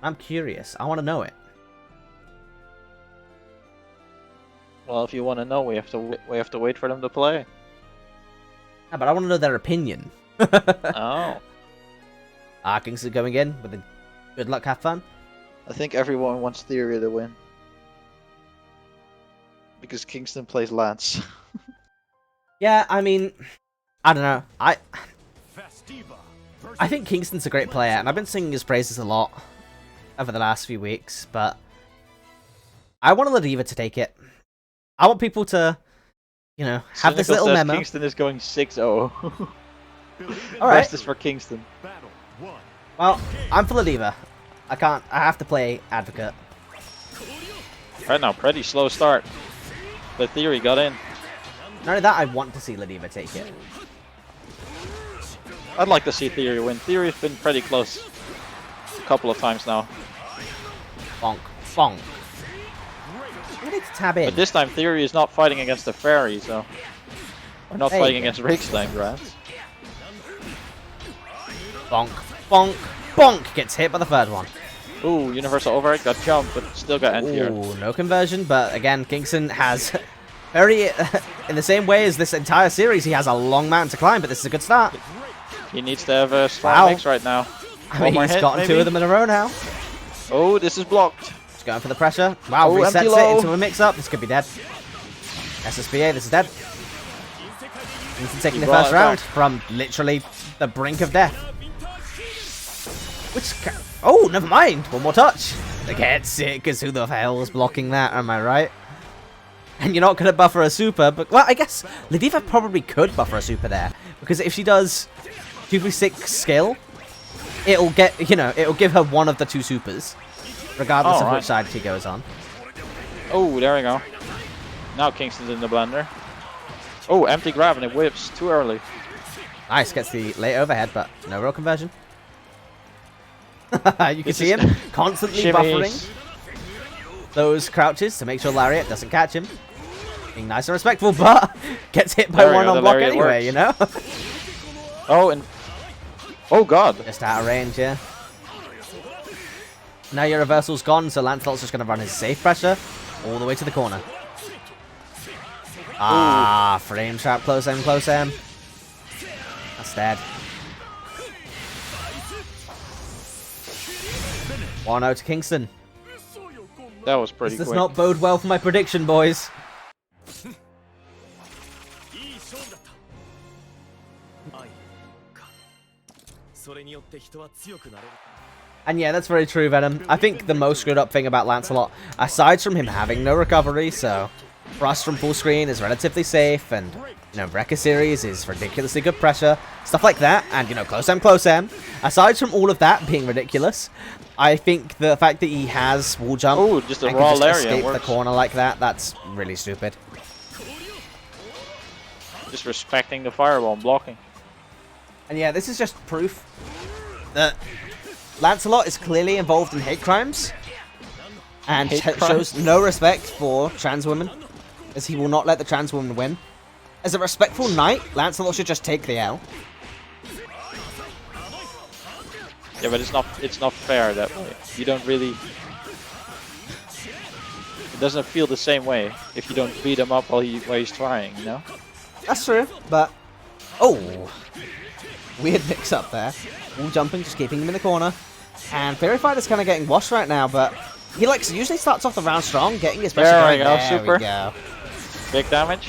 I'm curious. I want to know it. Well, if you want to know, we have to wait for them to play. Yeah, but I want to know their opinion. Oh. Kingston going in with a good luck, have fun. I think everyone wants Theory to win. Because Kingston plays Lance. Yeah, I mean, I don't know. Festiva I think Kingston's a great player, and I've been singing his praises a lot over the last few weeks, but I want Ladiva to take it. I want people to, you know, have this little memo. Kingston is going 6-0. All right. Best is for Kingston. Battle 1. Well, I'm for Ladiva. I have to play Advocate. Right now, pretty slow start. But Theory got in. Not only that, I want to see Ladiva take it. I'd like to see Theory win. Theory's been pretty close a couple of times now. Bonk. Bonk. I need to tab in. But this time Theory is not fighting against the fairy, so... We're not There you fighting go. against Riksdagsgrants. Bonk. Bonk. Bonk! Gets hit by the third one. Ooh, Universal Override got jumped, but still got end here. Ooh, no conversion, but again, Kingston has very... in the same way as this entire series, he has a long mountain to climb, but this is a good start. He needs to have a strong Wow. mix right now. I One mean, more he's hit, gotten two maybe? of them in a row now. Oh, this is blocked. He's going for the pressure. Wow, Oh, resets empty it low. into a mix-up. This could be dead. SSBA, this is dead. Kingston taking He the brought first it round back. from literally the brink of death. Oh, never mind. One more touch. Gets it, because who the hell is blocking that, am I right? And you're not going to buffer a super, but... Well, I guess Ladiva probably could buffer a super there. Because if she does 2v6 skill, it'll get, you know, it'll give her one of the two supers. Regardless of Alright. which side she goes on. Oh, there we go. Now Kingston's in the blender. Oh, empty grab and it whips too early. Nice, gets the late overhead, but no real conversion. You can This see is- him constantly Shimmies. buffering those crouches to make sure Lariat doesn't catch him. Being nice and respectful, but gets hit by There we one go, on the block Lariat anyway, works. you know? Oh, and... Oh, God. Just out of range, yeah. Now your reversal's gone, so Lancelot's just going to run his safe pressure all the way to the corner. Ah, frame trap, close aim, close aim. That's dead. 1-0 to Kingston. That was pretty This does quick. not bode well for my prediction, boys. いい勝負だった愛かそれによって人は強くなれる And yeah, that's very true, Venom. I think the most screwed up thing about Lancelot, aside from him having no recovery, so thrust from full screen is relatively safe, and, you know, Wrecker series is ridiculously good pressure, stuff like that, and, you know, close aim. Aside from all of that being ridiculous, I think the fact that he has wall jump Oh, just a and raw can just lariat escape the works. corner like that, that's really stupid. Just respecting the fireball and blocking. And yeah, this is just proof that Lancelot is clearly involved in hate crimes and Hate shows crimes? no respect for trans women, as he will not let the trans woman win. As a respectful knight, Lancelot should just take the L. Yeah, but it's not fair that way. You don't really... It doesn't feel the same way if you don't beat him up while he's trying, you know? That's true, but... Oh! Weird mix-up there. Wall jumping, just keeping him in the corner. And Fairy Fighter's kind of getting washed right now, but... He usually starts off the round strong, getting his pressure There we going. go, There super. we go. Big damage.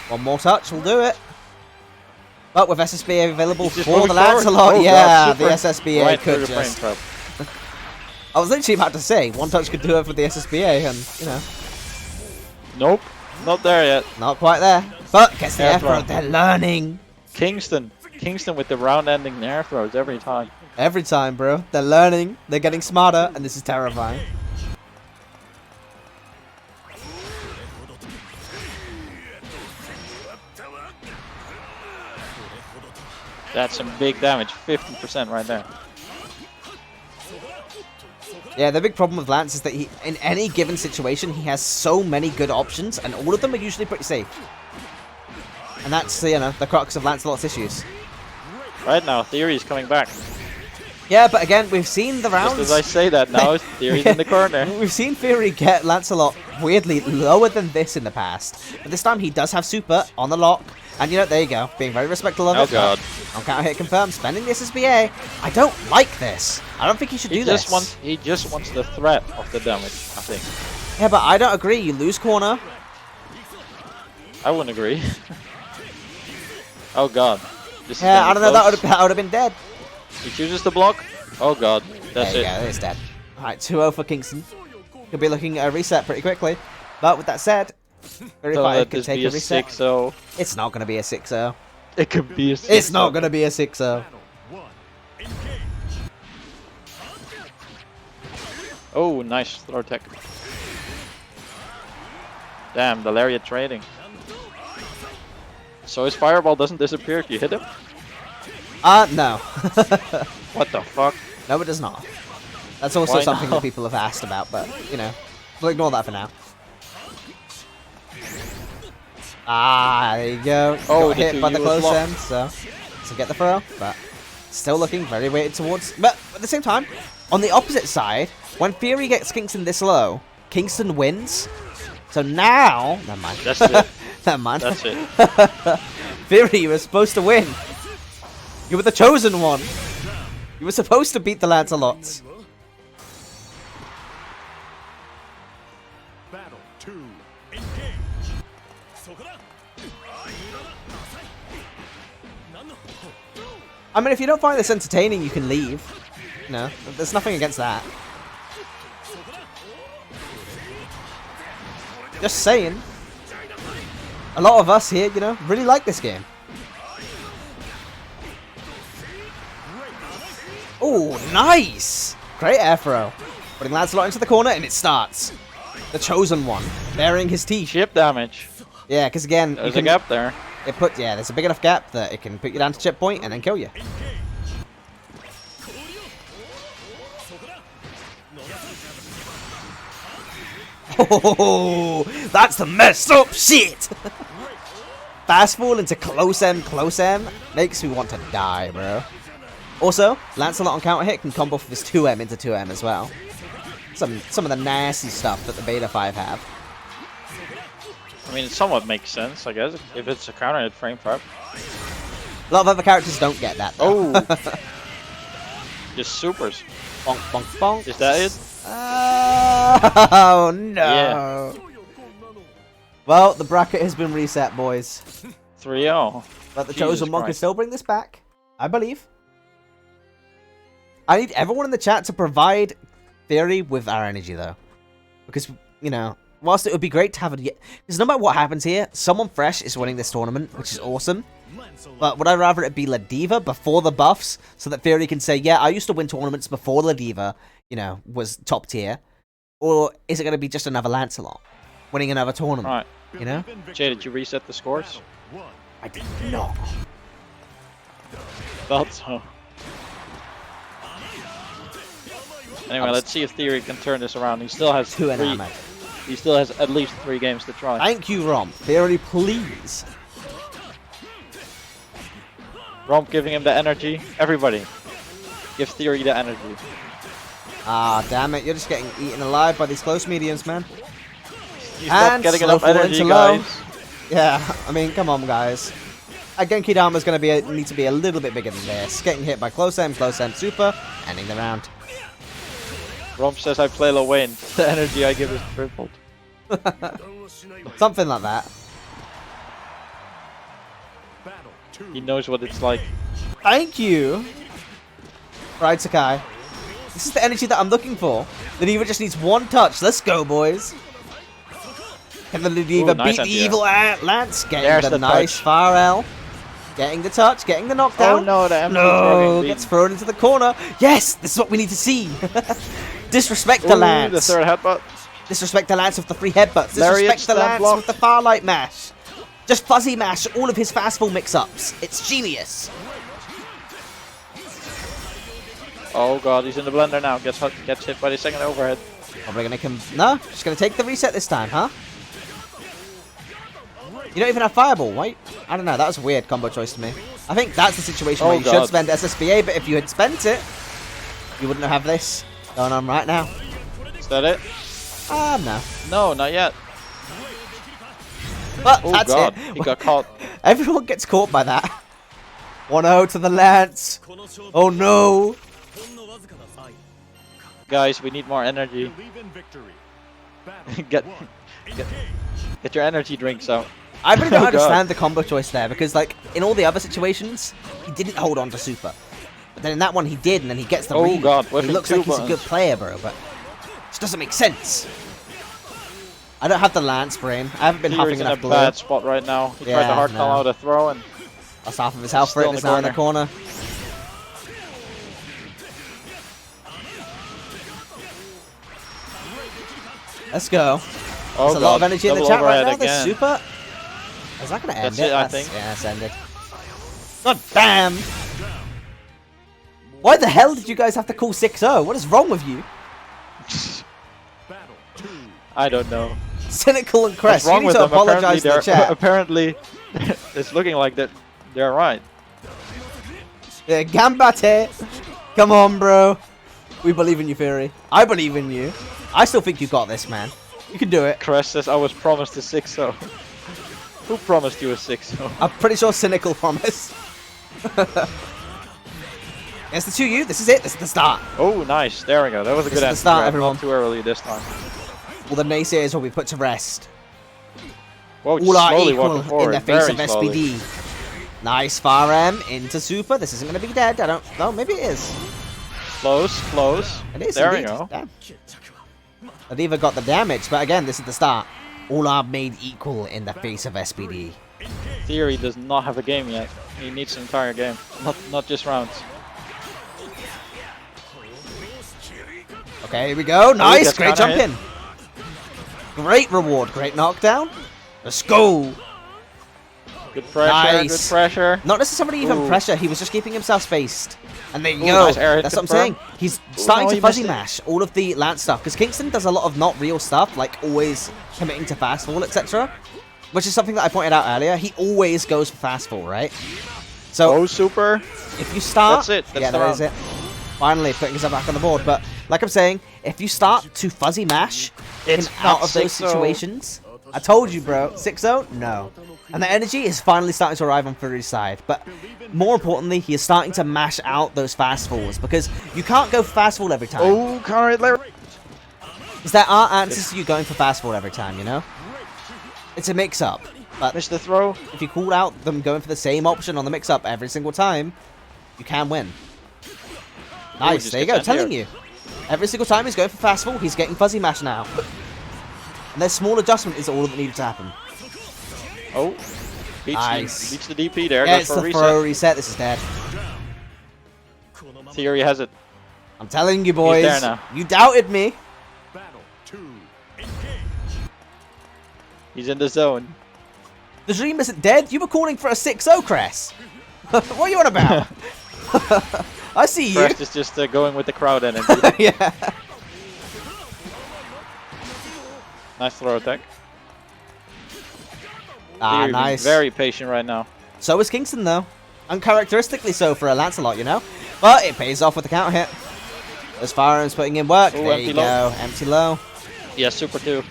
One more touch will do it. But with SSBA available He's just for the moving forward. Lancelot, Oh, yeah, God, the super. SSBA Right could through the frame just... trap. I was literally about to say, one touch could do it for the SSBA, and, you know, Nope, not there yet. not quite there. But gets the Air air throw. throw, they're learning. Kingston with the round-ending air throws every time. Every time, bro. They're learning, they're getting smarter, and this is terrifying. That's some big damage. 50% right there. Yeah, the big problem with Lance is that he, in any given situation, he has so many good options, and all of them are usually pretty safe. And that's, you know, the crux of Lancelot's issues. Right now, Theory's coming back. Yeah, but again, we've seen the rounds. Just as I say that now, Theory's in the corner. We've seen Theory get Lancelot weirdly lower than this in the past. But this time he does have super on the lock. And you know, there you go. Being very respectful of it. Oh god. On counter hit confirmed. Spending the SSBA. I don't like this. I don't think he should do this. He just wants the threat of the damage, I think. Yeah, but I don't agree. You lose corner. I wouldn't agree. Oh god. This is Yeah, I don't know. close. That would have been dead. He chooses to block. Oh god. That's there it. you go. It's dead. Alright, 2-0 for Kingston. Could be looking at a reset pretty quickly. But with that said, very Don't five let could this take be a a reset. 6-0. It's not going to be a 6-0. It could be a 6-0. It's not going to be a 6-0. Oh, nice throw tech. Damn, the lariat trading. So his fireball doesn't disappear if you hit him? No. What the fuck? No, it does not. That's also Why something not? that people have asked about, but, you know, we'll ignore that for now. Ah, there you go. Oh, Got the hit by the 2U close block. end, so get the throw, but still looking very weighted towards. But at the same time, on the opposite side, when Fury gets Kingston this low, Kingston wins. So now, never mind. That's it. Never mind. That's it. Fury, you were supposed to win. You were the chosen one. You were supposed to beat the Lancelots. Battle 2. Engage. I mean, if you don't find this entertaining, you can leave. No, there's nothing against that. Just saying. A lot of us here, you know, really like this game. Oh, nice! Great air throw. Putting Lancelot into the corner, and it starts. The chosen one, bearing his teeth. Chip damage. Yeah, because again, There's a gap there. there's a big enough gap that it can put you down to chip point and then kill you. Oh, that's the messed up shit! Fast fall into close M makes me want to die, bro. Also, Lancelot on counter hit can combo with his 2M into 2M as well. Some of the nasty stuff that the Beta 5 have. I mean, it somewhat makes sense, I guess, if it's a counter hit frame trap. A lot of other characters don't get that, though. Oh! Just supers. Bonk, bonk, bonk. Is that it? Oh, no. Yeah. Well, the bracket has been reset, boys. 3-0. But the Jesus chosen one can Christ. still bring this back. I believe. I need everyone in the chat to provide Theory with our energy, though. Because, you know, whilst it would be great to have it... Because no matter what happens here, someone fresh is winning this tournament, which is awesome. But would I rather it be La Diva before the buffs, so that Theory can say, yeah, I used to win tournaments before La Diva, you know, was top tier? Or is it going to be just another Lancelot winning another tournament? Alright. You know? Jay, did you reset the scores? I did not. Thought so. Anyway, let's see if Theory can turn this around. He still has Two and a half. He still has at least 3 games to try. Thank you, Rom. Theory, please. Romp giving him the energy. Everybody, give Theory the energy. Ah, damn it. You're just getting eaten alive by these close mediums, man. He's not And getting slow enough fall energy, into low. guys. Yeah, I mean, come on, guys. Genki Dama's going to need to be a little bit bigger than this. Getting hit by close end, super, ending the round. Romp says I play low Wayne. The energy I give is tripled. Something like that. He knows what it's like. Thank you. Right, Sakai. This is the energy that I'm looking for. The Diva just needs one touch. Let's go, boys. Can the Diva Ooh, nice beat the idea. evil Lance? Getting There's the the nice touch. far L. Getting the touch, getting the knockdown. Oh no, the Emperor No, beaten. gets thrown into the corner. Yes, this is what we need to see. Disrespect the Ooh, Lance. the third headbutt. Disrespect the Lance with the 3 headbutts. Lariat Disrespect the stab Lance block. with the Farlight mash. Just fuzzy mash all of his fastball mix-ups. It's genius. Oh god, he's in the blender now. Gets hit by the second overhead. Probably gonna come. No, just gonna take the reset this time, huh? You don't even have Fireball, right? I don't know. That was a weird combo choice to me. I think that's the situation where you should spend SSBA, but if you had spent it, you wouldn't have this going on right now. Is that it? No. No, not yet. But Oh that's god, it. he got caught. Everyone gets caught by that. 1-0 to the Lance. Oh no. Guys, we need more energy. get your energy drinks out. I really don't Oh, understand the combo choice there, because like in all the other situations, he didn't hold on to super. But then in that one he did, and then he gets the read. god, He looks like he's a good player, bro, but it just doesn't make sense. I don't have the Lance brain. I haven't been huffing He's in enough a glue. bad spot right now. He tried to hard call out a throw and That's half of his health for Still it. in It's the now in the corner. Let's go. oh There's a lot of energy in the chat right now. again. There's super. Is that going to end That's it, I That's- think. Yeah, that's ended. God damn. Why the hell did you guys have to call 6-0? What is wrong with you? I don't know. Cynical and Crest. What's wrong You need with to them? apologize to the chat. Apparently, it's looking like that they're right. Yeah, Gambate. Come on, bro. We believe in you, Fury. I believe in you. I still think you got this, man. You can do it. Crest says I was promised a 6-0. Who promised you a 6-0? I'm pretty sure Cynical promised. It's the 2U. This is it. This is the start. Oh, nice. There we go. That was a This good is the start, grab. everyone. Not too early this time. All the naysayers will be put to rest. Whoa, All are slowly equal walking forward. in the face very of slowly. SPD. Nice far M into super. This isn't going to be dead. I don't know. Maybe it is. Close, close. It is. There indeed. we go. Damn. Adiva got the damage, but again, this is the start. All are made equal in the face of SPD. Theory does not have a game yet. He needs an entire game, not just rounds. Okay, here we go. Nice. gets Great jump counter in. Great reward. Great knockdown. Let's go. Good pressure, Nice. good pressure. Not necessarily even Ooh. pressure. He was just keeping himself spaced. And there you Ooh, go. nice air hit That's what I'm saying. confirmed. He's starting no, to he fuzzy missed it. mash all of the Lance stuff. Because Kingston does a lot of not real stuff, like always committing to fast fall, etc. Which is something that I pointed out earlier. He always goes for fast fall, right? So Oh, super. if you start... That's it. That's yeah, the that is round. it. Finally putting himself back on the board. But like I'm saying, if you start to fuzzy mash It's him out not of those 6-0. situations... I told you, bro. 6-0? No. And the energy is finally starting to arrive on Fury's side. But more importantly, he is starting to mash out those fast falls. Because you can't go fast fall every time. Oh, counter layer. Because there are answers to you going for fast fall every time, you know? It's a mix-up. But Missed the throw. if you call out them going for the same option on the mix-up every single time, you can win. Nice. just There you gets go. that Telling you. Every single time he's going for fast fall, he's getting fuzzy mash now. And their small adjustment is all that needed to happen. Oh, beats, Nice. beats the DP there. Yeah, Goes it's for a the reset. throw reset. This is dead. Theory has it. I'm telling you, boys. there now. You doubted me. He's in the zone. The dream isn't dead. You were calling for a 6-0, Cress. What are you on about? I see you. Crest is just going with the crowd energy. Yeah. Nice throw attack. Ah, Theory being nice. very patient right now. So is Kingston, though. Uncharacteristically so for a Lancelot, you know? But it pays off with the counter hit. As far as putting in work, Ooh, there empty you low. go. Empty low. Yeah, super 2.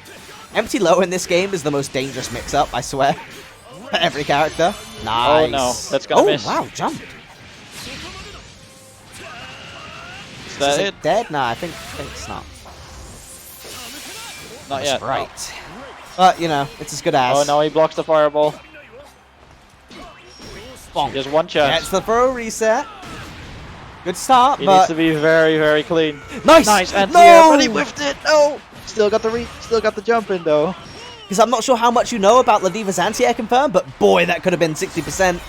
Empty low in this game is the most dangerous mix-up, I swear. For every character. Nice. Oh no, that's gonna miss. Oh, wow, jump. Is that Is it? it dead? Nah, I think it's not. Not That's yet. right. But, you know, it's as good as. Oh no, he blocks the fireball. Bonk. Just one Gets chance. the throw reset. Good start, He needs but... to be very, very clean. Nice! Nice anti No! but he whiffed it. No, still got the jump in though. Because I'm not sure how much you know about Ladiva's anti-air confirm, but boy, that could have been 60%.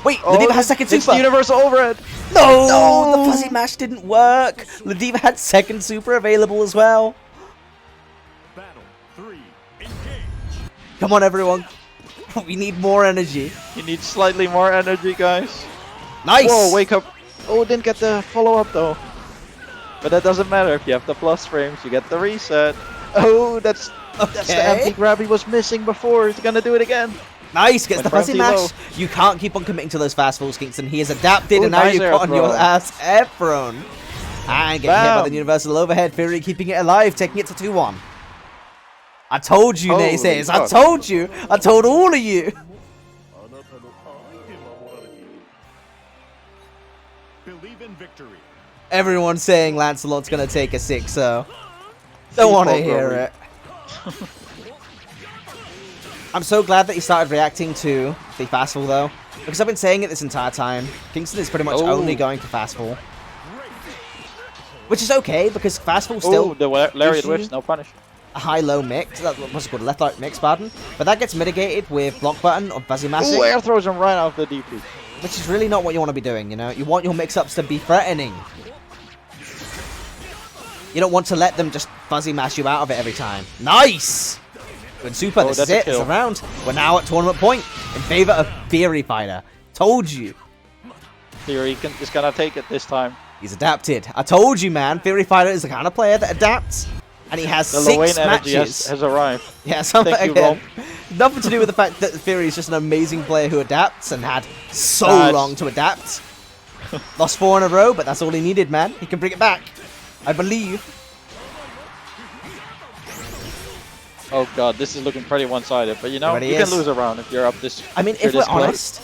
Wait, Ladiva has second It's super. the universal overhead. No! The fuzzy mash didn't work. Ladiva had second super available as well. Come on, everyone. We need more energy. You need slightly more energy, guys. Nice! Whoa, wake up. Oh, didn't get the follow-up though. But that doesn't matter. If you have the plus frames, you get the reset. Oh, that's the empty grab he was missing before. He's gonna do it again. Nice, gets the fuzzy mash. low. You can't keep on committing to those fast falls, Kingston. He has adapted, Ooh, and now nice you've air got on your throw. ass air thrown. And getting hit by the universal overhead. Fury keeping it alive, taking it to 2-1. I told you, Holy naysayers. I fuck. told you. I told all of you. Believe in victory. Everyone's saying Lancelot's going to take a 6-0. Don't want to hear it. I'm so glad that he started reacting to the fastball, though. Because I've been saying it this entire time. Kingston is pretty much only going for fastball. Which is okay, because fastball still... Oh, the lariat whiffs, no punish. A high-low mix. What's it called? Left-right mix, pardon. But that gets mitigated with block button or fuzzy mashing. Oh, air throws him right off the DP. Which is really not what you want to be doing, you know? You want your mix-ups to be threatening. You don't want to let them just fuzzy mash you out of it every time. Nice! Good super, this is it, it's a round. We're now at tournament point in favor of Fury Fighter. Told you. Fury is gonna take it this time. He's adapted. I told you, man. Fury Fighter is the kind of player that adapts. And he has The 6 Lowain energy matches. has arrived. Yeah, something Thank you, again. Nothing to do with the fact that Fury is just an amazing player who adapts and had so long to adapt. Lost 4 in a row, but that's all he needed, man. He can bring it back. I believe. Oh god, this is looking pretty one-sided, but you know, Already you is. can lose a round if you're up this. I mean, if you're we're this close. honest,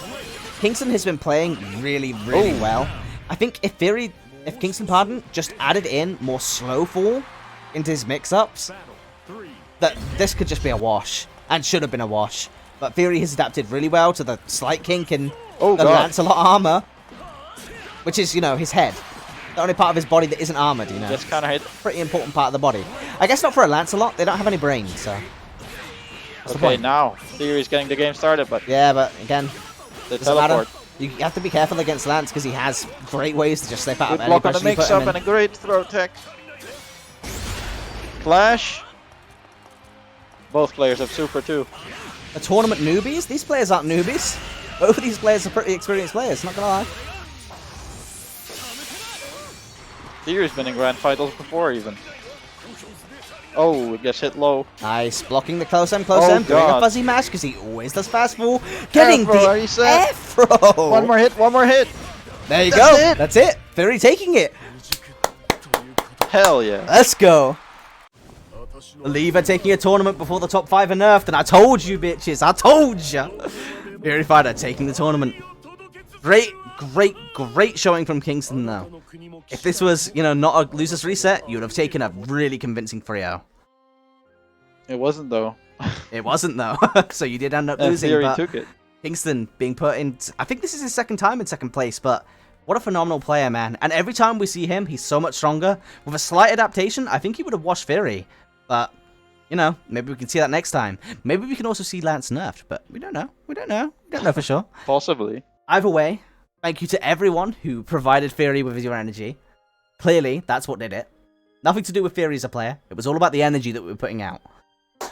Kingston has been playing really well. I think if Kingston, pardon, just added in more slow fall into his mix-ups, that this could just be a wash, and should have been a wash. But Fury has adapted really well to the slight kink in the Lancelot armor, which is, you know, his head. The only part of his body that isn't armored, you know. Just kind of hit. Pretty important part of the body. I guess not for a Lancelot. They don't have any brains, so. What's the Okay, point? now Fury's getting the game started, but Yeah, but again, the doesn't matter. teleport. You have to be careful against Lance because he has great ways to just slip out Good of any block on the pressure you put mix-up him and a in. great throw tech. Clash. Both players have super too. A tournament newbies? These players aren't newbies. Both of these players are pretty experienced players, not gonna lie. Fury's been in grand finals before even. Oh, it gets hit low. Nice, blocking the close end, Oh, doing a God. fuzzy mash because he always does fast fall. Getting Air throw, are the you set? air throw. One more hit, one more hit. There you That's go. it. That's it. Fury taking it. Hell yeah. Let's go. Lever taking a tournament before the top 5 are nerfed, and I told you, bitches. I told ya. Fury Fighter taking the tournament. Great showing from Kingston, though. If this was, you know, not a loser's reset, you would have taken a really convincing 3-0. It wasn't though. It wasn't, though. So you did end up And losing, Fury but took it. Kingston being put in... I think this is his second time in second place, but what a phenomenal player, man. And every time we see him, he's so much stronger. With a slight adaptation, I think he would have washed Fury. But, you know, maybe we can see that next time. Maybe we can also see Lance nerfed, but we don't know. We don't know for sure. Possibly. Either way, thank you to everyone who provided Fury with your energy. Clearly, that's what did it. Nothing to do with Fury as a player. It was all about the energy that we were putting out.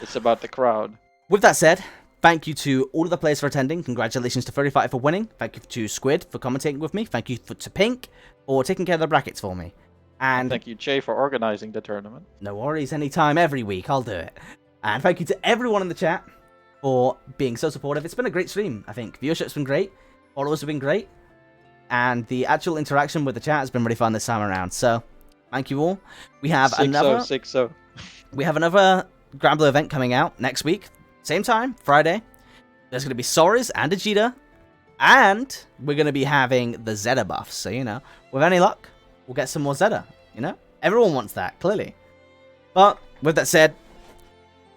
It's about the crowd. With that said, thank you to all of the players for attending. Congratulations to Fury Fighter for winning. Thank you to Squid for commentating with me. Thank you to Pink for taking care of the brackets for me. And Thank you, Che, for organizing the tournament. no worries, anytime, every week, I'll do it. And thank you to everyone in the chat for being so supportive. It's been a great stream, I think. Viewership's been great. Followers have been great. And the actual interaction with the chat has been really fun this time around. So, thank you all. We have 6-0. We have another Granblue event coming out next week. Same time, Friday. There's going to be Soris and Vegeta. And we're going to be having the Zeta buffs. So, you know, with any luck, we'll get some more Zeta. You know? Everyone wants that, clearly. But, with that said,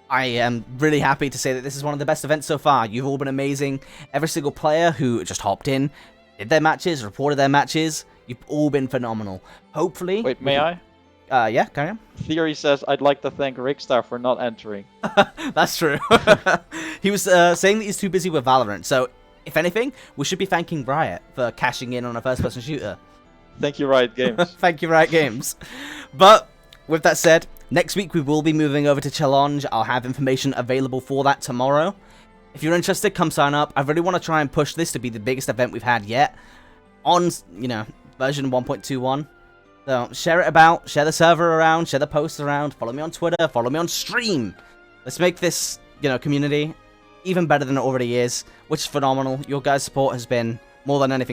I am really happy to say that this is one of the best events so far. You've all been amazing. Every single player who just hopped in, did their matches, reported their matches, you've all been phenomenal. Hopefully... Wait, may I? Yeah, carry on. Theory says, I'd like to thank Rickstar for not entering. That's true. He was saying that he's too busy with Valorant, so if anything, we should be thanking Riot for cashing in on a first-person shooter. Thank you, Riot Games. Thank you, Riot Games. But, with that said, next week we will be moving over to Challenge. I'll have information available for that tomorrow. If you're interested, come sign up. I really want to try and push this to be the biggest event we've had yet. On, you know, version 1.21. So share it about, share the server around, share the posts around, follow me on Twitter, follow me on stream. Let's make this, community even better than it already is, which is phenomenal. Your guys' support has been more than anything